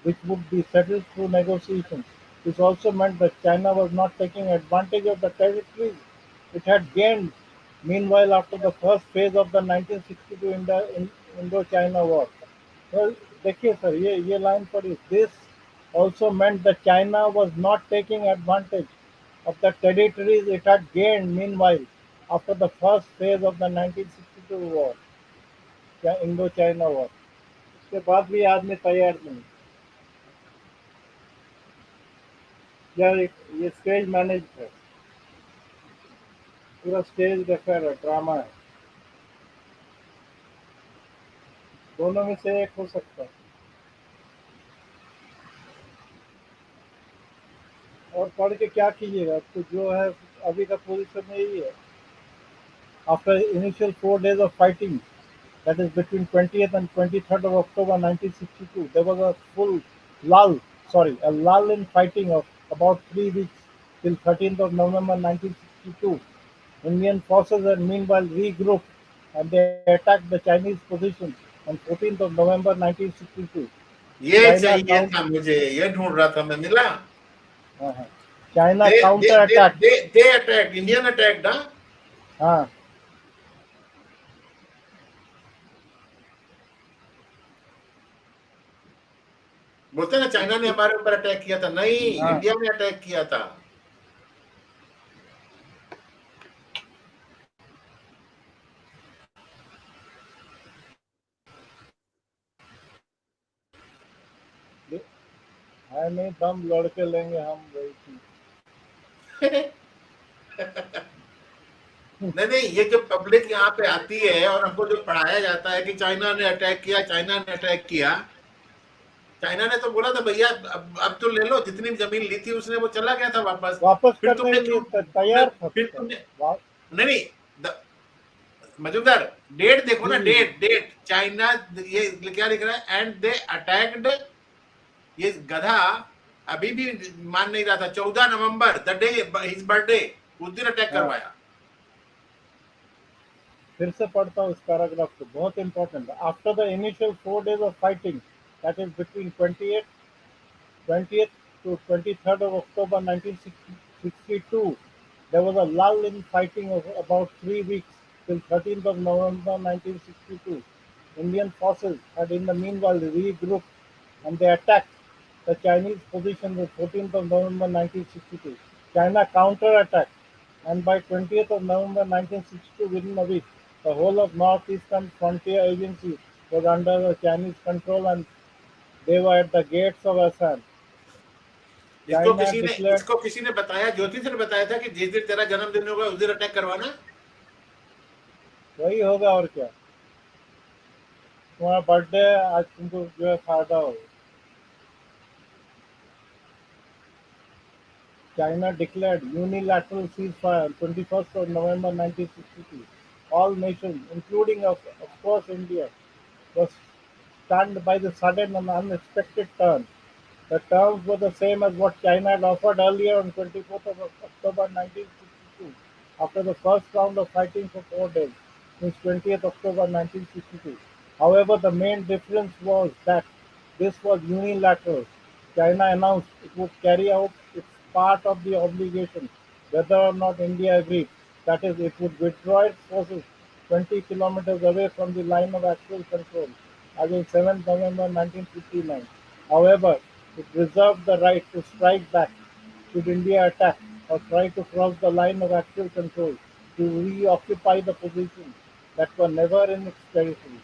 Speaker 3: which would be settled through negotiations. This also meant that China was not taking advantage of the territories it had gained meanwhile after the first phase of the 1962 Indo-China war. Well, देखिए sir ये line पढ़िए. This also meant that China was not taking advantage of the territories it had gained meanwhile after the first phase of the 1962 war, या Indo-China war. उसके बाद भी आदमी तैयार नहीं. यार ये स्टेज मैनेज है, पूरा स्टेज रखा है, ड्रामा है. दोनों में से एक हो सकता है. और पढ़ के क्या कीजिएगा, तो जो है अभी का पोजीशन यही है. After initial 4 days of fighting, that is between 20th and 23rd of October 1962, there was a a lull in fighting of about 3 weeks till 13th of November 1962. Indian forces had meanwhile regrouped and they attacked the Chinese position on 14th of November 1962.
Speaker 1: ये
Speaker 3: China
Speaker 1: चाहिए
Speaker 3: count,
Speaker 1: था मुझे, ये ढूंढ रहा था मैं, मिला.
Speaker 3: हाँ, China
Speaker 1: they they
Speaker 3: counter
Speaker 1: they
Speaker 3: attacked.
Speaker 1: they attacked, Indian attacked, huh?
Speaker 3: हाँ,
Speaker 1: बोलते हैं ना चाइना ने हमारे ऊपर अटैक किया था. नहीं,
Speaker 3: हाँ.
Speaker 1: इंडिया ने अटैक किया था.
Speaker 3: है नहीं, दम लड़के लेंगे हम वही चीज.
Speaker 1: नहीं नहीं, ये जो पब्लिक यहाँ पे आती है और हमको जो पढ़ाया जाता है कि चाइना ने अटैक किया, चाइना ने अटैक किया. चाइना ने तो बोला था भैया अब तो ले लो, जितनी जमीन ली थी उसने, वो चला गया था वापस.
Speaker 3: वापस
Speaker 1: फिर
Speaker 3: करने
Speaker 1: तुमने
Speaker 3: के लिए
Speaker 1: क्यों,
Speaker 3: तैयार था.
Speaker 1: फिर तुमने,
Speaker 3: वा-
Speaker 1: नहीं नहीं, मजूमदार, डेट देखो
Speaker 3: जी
Speaker 1: ना,
Speaker 3: जी जी.
Speaker 1: डेट चाइना, ये क्या लिख रहा है, एंड दे अटैक्ड. ये गधा अभी भी मान नहीं रहा था. 14 नवंबर, द डे हिज बर्थडे, उस दिन अटैक
Speaker 3: हाँ,
Speaker 1: करवाया.
Speaker 3: फिर से पढ़ता हूँ इस पैराग्राफ को, बहुत इंपॉर्टेंट है. After the initial 4 days of fighting, that is between 20th to 23rd of October 1962, there was a lull in fighting of about 3 weeks till 13th of November 1962. Indian forces had in the meanwhile regrouped and they attacked the Chinese position on 14th of November 1962. China counterattacked, and by 20th of November 1962, within a week, the whole of northeastern frontier agency was under the Chinese control and they were at the gates of Assam. China declared,
Speaker 1: इसको किसी ने बताया, ज्योतिष ने बताया था कि जिस दिन तेरा जन्मदिन होगा उस दिन अटैक करवाना.
Speaker 3: वही होगा और क्या, तुम्हारा बर्थडे है आज, तुमको जो है फायदा होगा. China declared unilateral ceasefire on 21st of November 1962. All nations, including of course India, was stunned by the sudden and unexpected turn. The terms were the same as what China had offered earlier on 24th of October 1962, after the first round of fighting for 4 days, since 20th October 1962. However, the main difference was that this was unilateral. China announced it would carry out its part of the obligation, whether or not India agreed. That is, it would withdraw its forces 20 kilometers away from the line of actual control as on 7th November 1959. However, It reserved the right to strike back should India attack or try to cross the line of actual control to reoccupy the positions that were never in its territory.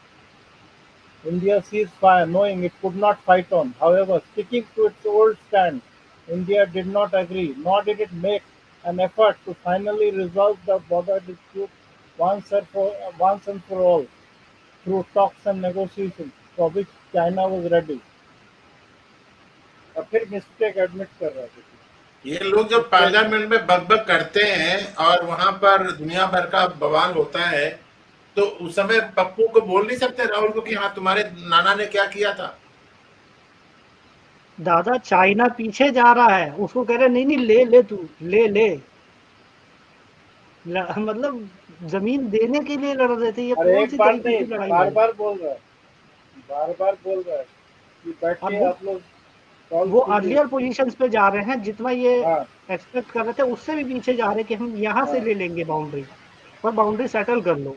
Speaker 3: India ceased fire knowing it could not fight on. However, sticking to its old stand, India did not agree, nor did it make an effort to finally resolve the border dispute once and for all through talks and negotiations for which China was ready. और फिर mistake admit कर रहा था
Speaker 1: ये लोग जब parliament में बकबक करते हैं और वहां पर दुनिया भर का बवाल होता है, तो उस समय पप्पू को बोल नहीं सकते राहुल को कि हाँ तुम्हारे नाना ने क्या किया था?
Speaker 2: दादा चाइना पीछे जा रहा है, उसको कह रहे नहीं नहीं ले ले तू ले ले मतलब जमीन देने के लिए लड़ रहे थे। ये
Speaker 3: अरे
Speaker 2: कौन
Speaker 3: एक
Speaker 2: सी
Speaker 3: बार
Speaker 2: तरीके
Speaker 3: नहीं,
Speaker 2: की लड़ाई
Speaker 3: बार
Speaker 2: है?
Speaker 3: बार बोल रहा है, बार बार बोल रहा है कि बैठ
Speaker 2: अब
Speaker 3: के आप लोग सॉल्व
Speaker 2: वो
Speaker 3: कीजिए।
Speaker 2: अर्लियर पोजीशंस पे जा रहे हैं, जितना ये
Speaker 3: हाँ
Speaker 2: एक्सपेक्ट कर रहे थे उससे भी पीछे जा रहे हैं कि हम यहाँ से
Speaker 3: हाँ
Speaker 2: ले लेंगे बाउंड्री, और बाउंड्री सेटल कर लो।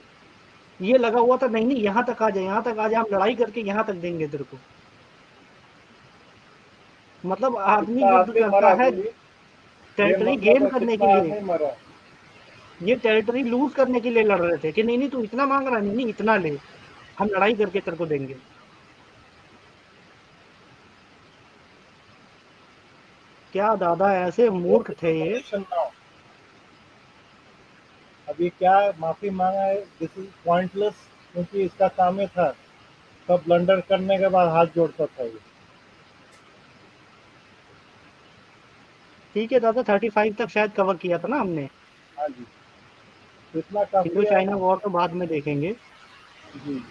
Speaker 2: ये लगा हुआ था नहीं नहीं यहाँ तक आ जाए, यहाँ तक आ जाए, हम लड़ाई करके यहाँ तक देंगे तेरे को। मतलब आदमी
Speaker 3: कितना
Speaker 2: युद्ध
Speaker 3: आदमी
Speaker 2: करता
Speaker 3: मरा
Speaker 2: है
Speaker 3: बोलिए, ये
Speaker 2: टेरिटरी
Speaker 3: मतलब
Speaker 2: गेन
Speaker 3: है
Speaker 2: करने
Speaker 3: कितना
Speaker 2: के लिए।
Speaker 3: आदमी मरा।
Speaker 2: ये टेरिटरी लूज करने के लिए लड़ रहे थे कि नहीं नहीं तू इतना मांग रहा, नहीं नहीं इतना ले, हम लड़ाई करके तेरे को देंगे। क्या दादा ऐसे मूर्ख थे ये।
Speaker 3: अभी क्या माफी मांगा है, दिस इज पॉइंटलेस, क्योंकि इसका काम ही था सब ब्लंडर करने के बाद हाथ जोड़ता था ये।
Speaker 2: ठीक है दादा, 35 तक शायद कवर किया था ना हमने।
Speaker 3: हाँ जी, तो इतना काफी
Speaker 2: इंडो
Speaker 3: है।
Speaker 2: चाइना वॉर तो बाद में देखेंगे।
Speaker 3: जी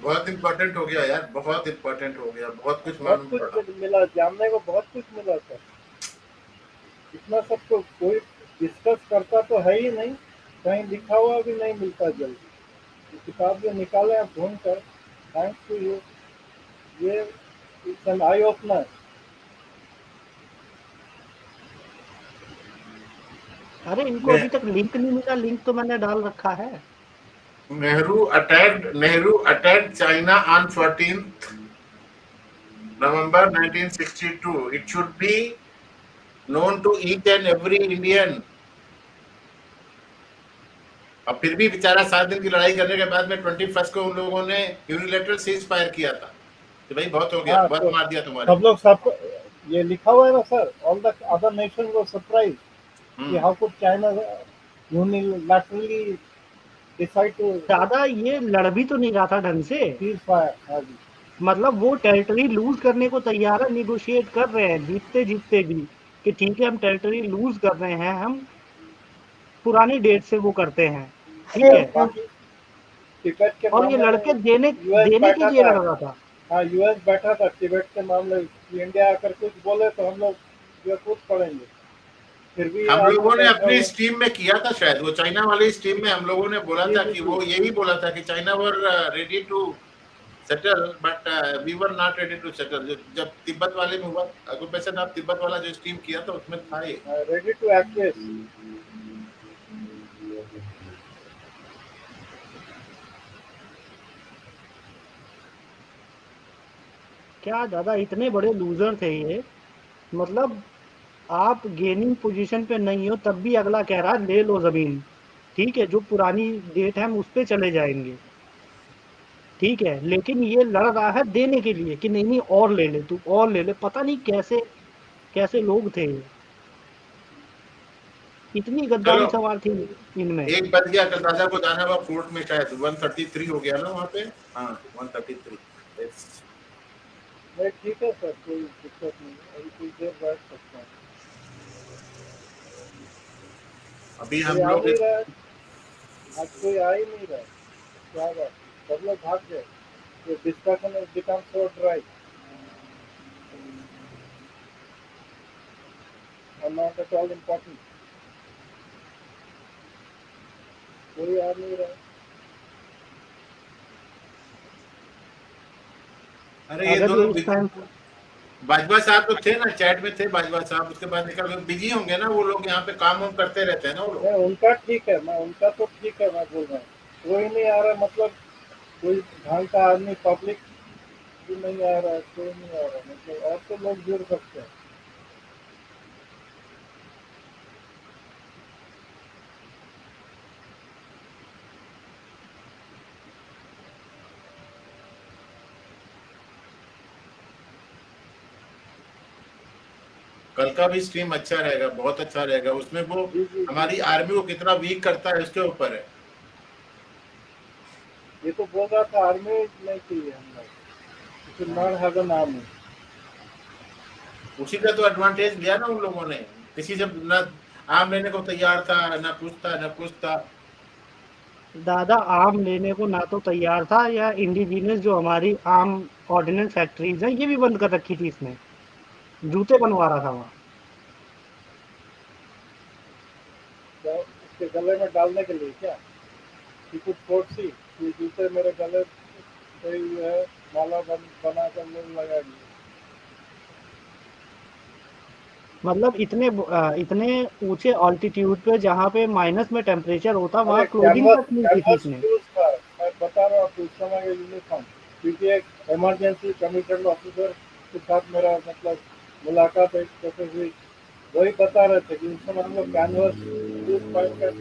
Speaker 1: बहुत इंपॉर्टेंट हो गया यार, बहुत इंपॉर्टेंट हो गया, बहुत कुछ
Speaker 3: बहुत
Speaker 1: मालूम पड़ा।
Speaker 3: कुछ मिला, जानने को बहुत कुछ मिला सर। इतना सब तो कोई डिस्कस करता तो है ही नहीं, कहीं लिखा हुआ भी नहीं मिलता जल्दी। ये किताब जो निकाले आप ढूंढ कर, थैंक्स टू यू, ये इट्स एन आई ओपनर।
Speaker 2: अरे इनको अभी तक लिंक नहीं मिला, लिंक तो मैंने डाल रखा है।
Speaker 1: Nehru attacked China on 14th November 1962. It should be known to each and every Indian. और फिर भी बेचारा 7 दिन की लड़ाई करने के बाद में 21 को उन लोगों ने यूनिलेटरल सीज फायर किया था कि भाई बहुत हो गया,
Speaker 3: हाँ,
Speaker 1: बहुत
Speaker 3: तो
Speaker 1: मार दिया तुम्हारे।
Speaker 3: सब लोग सब ये लिखा हुआ है ना sir, all the other nation were surprise कि how could China unilaterally decide to
Speaker 2: दादा ये लड़ भी तो नहीं रहा था ढंग से।
Speaker 3: Cease fire. हाँ जी,
Speaker 2: मतलब वो टेरिटरी लूज करने को तैयार है, निगोशिएट कर रहे हैं जीतते जीतते भी कि ठीक है हम टेरिटरी लूज कर रहे हैं, हम पुरानी डेट से वो करते हैं, ठीक है।
Speaker 3: बाकी टिबेट के
Speaker 2: और ये
Speaker 3: मामले
Speaker 2: लड़के
Speaker 3: में
Speaker 2: देने
Speaker 3: यूएस
Speaker 2: देने के
Speaker 3: बैठा
Speaker 2: लिए लड़
Speaker 3: था।
Speaker 2: रहा था।
Speaker 3: हाँ, यूएस बैठा था टिबेट के मामले में कि इंडिया आकर कुछ बोले तो हम लोग जो कूद पड़ेंगे, फिर भी
Speaker 1: हम
Speaker 3: आज
Speaker 1: लोगों ने
Speaker 3: बैठा
Speaker 1: अपनी
Speaker 3: हुआ।
Speaker 1: स्ट्रीम में किया था शायद, वो चाइना वाली स्ट्रीम में हम लोगों ने बोला
Speaker 3: जी
Speaker 1: था
Speaker 3: जी
Speaker 1: कि
Speaker 3: जी,
Speaker 1: वो यही बोला था कि China were ready to settle but we were not ready to settle. जब तिब्बत वाले में हुआ ऑक्यूपेशन, आप तिब्बत वाला जो स्ट्रीम किया था उसमें था ये।
Speaker 3: Ready to acquiesce.
Speaker 2: क्या दादा इतने बड़े लूजर थे ये। मतलब आप गेनिंग पोजीशन पे नहीं हो तब भी अगला कह रहा है ले लो जमीन, ठीक है जो पुरानी डेट है हम उस पे चले जाएंगे, ठीक है। लेकिन ये लड़ रहा है देने के लिए कि नहीं नहीं और ले ले तू और ले ले। पता नहीं कैसे कैसे लोग थे ये। इतनी
Speaker 1: चलो
Speaker 2: गद्दारी सवार थी इनमें।
Speaker 1: एक बज गया, कल राजा को जाना हुआ कोर्ट में, शायद 133 हो गया ना वहाँ पे। हाँ 133।
Speaker 3: नहीं ठीक है सर, कोई दिक्कत नहीं, अभी कुछ देर बैठ सकते हैं।
Speaker 1: अभी
Speaker 3: कोई
Speaker 1: हम
Speaker 3: आ
Speaker 1: लोग
Speaker 3: नहीं रहा है, आज कोई आ ही नहीं रहा है, क्या बात, सब लोग भाग गए, तो discussion has become so dry and not at all important. कोई आ नहीं रहा है।
Speaker 1: अरे ये
Speaker 2: अगर
Speaker 1: दोनों
Speaker 2: ये इस टाइम
Speaker 1: बाजवा साहब तो थे ना, चैट में थे बाजवा साहब, उसके बाद निकल गए, बिजी होंगे ना वो लोग, यहाँ पे काम वाम करते रहते हैं ना वो लोग।
Speaker 3: नहीं उनका ठीक है, मैं उनका तो ठीक है, मैं बोल रहा हूँ कोई नहीं आ रहा, मतलब कोई ढंग का आदमी पब्लिक तू नहीं आ रहा है, कोई नहीं आ रहा, मतलब और तो लोग जुड़ सकते हैं।
Speaker 1: कल का भी स्ट्रीम अच्छा रहेगा, बहुत अच्छा रहेगा। उसमें वो
Speaker 3: जी जी जी,
Speaker 1: हमारी आर्मी को कितना वीक करता है उसके ऊपर है।
Speaker 3: ये तो बोल रहा था आर्मी नहीं चाहिए हम लोग, should not have an army।
Speaker 1: उसी का तो एडवांटेज लिया ना उन लोगों ने। किसी जब ना आम लेने को तैयार था, ना कुछ था।
Speaker 2: दादा आम लेने को ना तो तैयार था, या इंडिजीनियस जो हमारी आम ऑर्डिनेंस फैक्ट्रीज हैं ये भी बंद कर रखी थी इसने, जूते बनवा रहा था वहाँ।
Speaker 3: तो उसके गले में डालने के लिए क्या, कि कुछ फोर्सी ये जूते मेरे गले पे ही है, माला बना कर लोग लगाएंगे।
Speaker 2: मतलब इतने ऊंचे ऑल्टीट्यूड पे जहाँ पे माइनस में टेम्परेचर होता, वहाँ
Speaker 3: अरे
Speaker 2: क्लोथिंग
Speaker 3: कैनवस
Speaker 2: तक नहीं दी थी
Speaker 3: कैनवस
Speaker 2: इसने।
Speaker 3: यूज था, मैं बता रहा हूँ आपको, उस समय का यूनिफॉर्म, क्योंकि एक इमरजेंसी कमिटेड ऑफिसर के साथ मेरा मतलब मुलाकात एक जैसे हुई, वही बता रहे थे कि उस समय हम लोग कैनवस यूज पहन कर,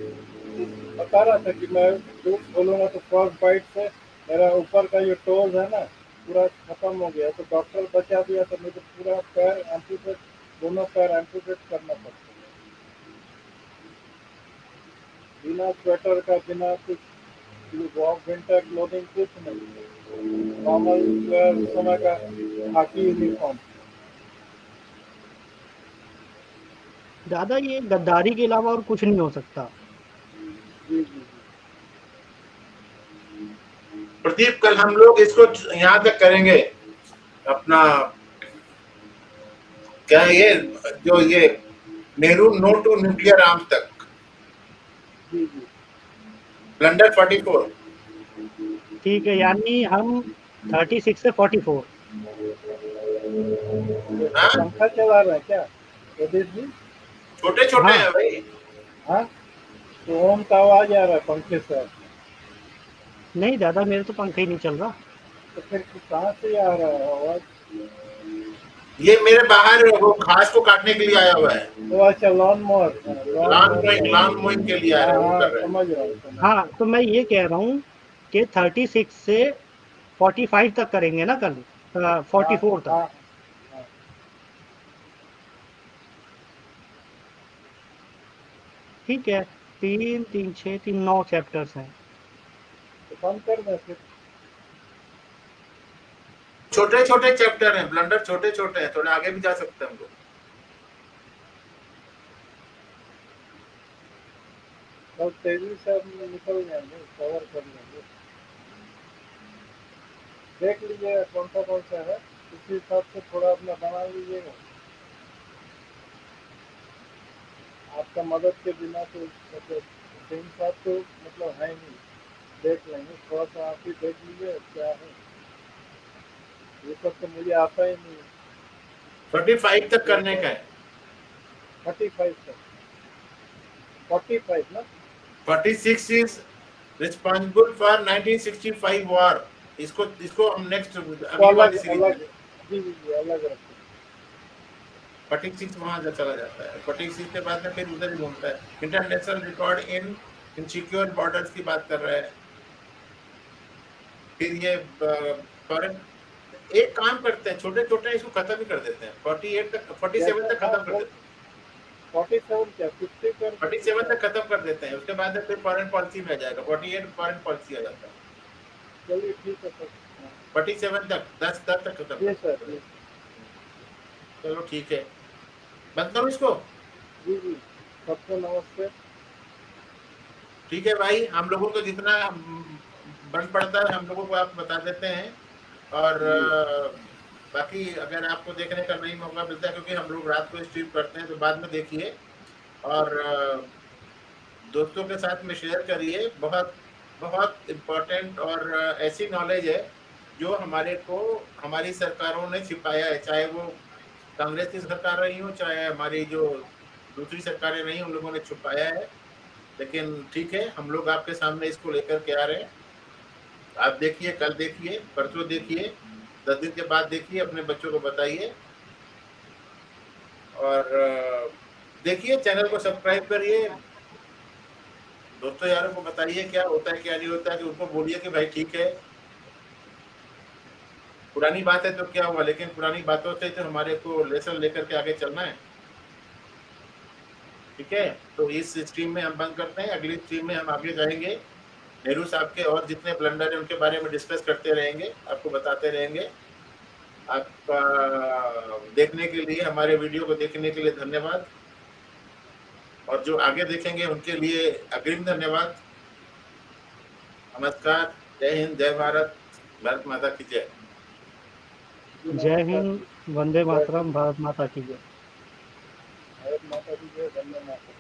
Speaker 3: बता रहा था कि मैं शूज खोलूंगा तो फ्रॉस्ट बाइट से मेरा ऊपर का ये टोज है ना पूरा खत्म हो गया, तो डॉक्टर बचा दिया, तो मुझे पूरा पैर एम्पूटेट, दोनों पैर एम्पूटेट करना पड़ता, बिना स्वेटर का, बिना कुछ विंटर क्लोथिंग, कुछ नहीं, नॉर्मल उस समय का खाकी यूनिफॉर्म।
Speaker 2: दादा ये गद्दारी के अलावा और कुछ नहीं हो सकता।
Speaker 3: जी जी
Speaker 1: प्रदीप कल हम लोग इसको यहाँ तक करेंगे अपना, क्या ये जो ये Nehru no to nuclear arms तक,
Speaker 3: जी जी।
Speaker 1: ब्लंडर 44।
Speaker 2: ठीक है, यानी हम 36 से 44।
Speaker 1: हाँ
Speaker 3: पंखा चला रहे हैं क्या प्रदीप जी?
Speaker 1: छोटे छोटे
Speaker 2: हाँ
Speaker 1: हैं भाई।
Speaker 3: हाँ, तो ओम का आवाज आ रहा है पंखे से,
Speaker 2: नहीं दादा, मेरे तो पंखा ही नहीं चल रहा।
Speaker 3: तो फिर कहाँ से आ रहा है आवाज?
Speaker 1: ये मेरे बाहर वो घास को काटने के लिए आया हुआ है,
Speaker 3: तो अच्छा लॉन मोवर,
Speaker 1: लॉन मोइंग के लिए आया
Speaker 3: हाँ
Speaker 1: है, वो
Speaker 3: हाँ,
Speaker 1: कर रहे हैं।
Speaker 3: समझ रहा हूँ समझ
Speaker 2: हाँ, तो मैं ये कह रहा हूँ कि 36 से 45 तक करेंगे ना कल,
Speaker 3: हाँ
Speaker 2: 44 तक।
Speaker 3: हाँ हाँ।
Speaker 2: ठीक है, 3 3 6 3 9 चैप्टर्स हैं।
Speaker 3: तो बंद कर दें फिर।
Speaker 1: छोटे छोटे चैप्टर हैं, ब्लंडर छोटे छोटे हैं, थोड़े आगे भी जा सकते हैं हम लोग।
Speaker 3: बहुत तेजी से हम निकल जाएंगे, कवर कर लेंगे। देख लीजिएगा कौन सा है, उसी हिसाब से थोड़ा अपना बना लीजिएगा। आपका मदद के बिना तो मतलब सेम साथ तो मतलब है नहीं, देख लेंगे थोड़ा सा, आप ही देख लीजिए क्या है, ये सब तो मुझे आता ही नहीं है।
Speaker 1: 45 तक करने का है।
Speaker 3: 35 तक, 45 ना?
Speaker 1: 46 इज रिस्पॉन्सिबल फॉर 1965 वॉर। इसको इसको हम नेक्स्ट
Speaker 3: इसको
Speaker 1: अगली
Speaker 3: अलग
Speaker 1: वाली सीरीज में
Speaker 3: अलग, जी जी जी, अलग रखें।
Speaker 1: 46 वहां से चला जाता है, 46 के बाद में फिर उधर ही घूमता है। International record in insecure borders की बात कर रहा है। फिर ये फॉरेन, एक काम करते हैं, छोटे छोटे इसको खत्म ही कर देते हैं, 48 तक, 47 तक खत्म कर देते हैं।
Speaker 3: 47 क्या 50 कर
Speaker 1: 47 तक खत्म कर देते हैं, उसके बाद फिर फॉरेन पॉलिसी में आ जाएगा, 48 फॉरेन पॉलिसी आ जाता है।
Speaker 3: चलिए ठीक है सर।
Speaker 1: 47 तक 10 तक खत्म
Speaker 3: जी सर,
Speaker 1: कर
Speaker 3: जी
Speaker 1: देते हैं। चलो ठीक है, बंद करो इसको।
Speaker 3: जी जी, सबको नमस्ते।
Speaker 1: ठीक है भाई, हम लोगों को जितना बन पड़ता है हम लोगों को आप बता देते हैं। और
Speaker 3: जी
Speaker 1: बाकी अगर आपको देखने का नहीं मौका मिलता है, क्योंकि हम लोग रात को स्ट्रीम करते हैं, तो बाद में देखिए और दोस्तों के साथ में शेयर करिए। बहुत बहुत इम्पोर्टेंट और ऐसी नॉलेज है जो हमारे को हमारी सरकारों ने छिपाया है, चाहे वो कांग्रेस की सरकार रही हो, चाहे हमारी जो दूसरी सरकारें रही, उन लोगों ने छुपाया है। लेकिन ठीक है, हम लोग आपके सामने इसको लेकर के आ रहे हैं। आप देखिए, कल देखिए, परसों देखिए, 10 दिन के बाद देखिए, अपने बच्चों को बताइए, और देखिए, चैनल को सब्सक्राइब करिए, दोस्तों यारों को बताइए क्या होता है क्या नहीं होता है, कि उनको बोलिए कि भाई ठीक है, पुरानी बात है तो क्या हुआ, लेकिन पुरानी बातों से तो हमारे को लेसन लेकर के आगे चलना है। ठीक है, तो इस स्ट्रीम में हम बंद करते हैं, अगली स्ट्रीम में हम आगे जाएंगे, नेहरू साहब के और जितने ब्लंडर है उनके बारे में डिस्कस करते रहेंगे, आपको बताते रहेंगे। आपका देखने के लिए, हमारे वीडियो को देखने के लिए धन्यवाद, और जो आगे देखेंगे उनके लिए अग्रिम धन्यवाद। नमस्कार, जय हिंद, जय भारत, भारत माता की जय।
Speaker 2: जय हिंद, वंदे मातरम, भारत माता की जय।
Speaker 3: भारत माता की जय, वंदे मातरम।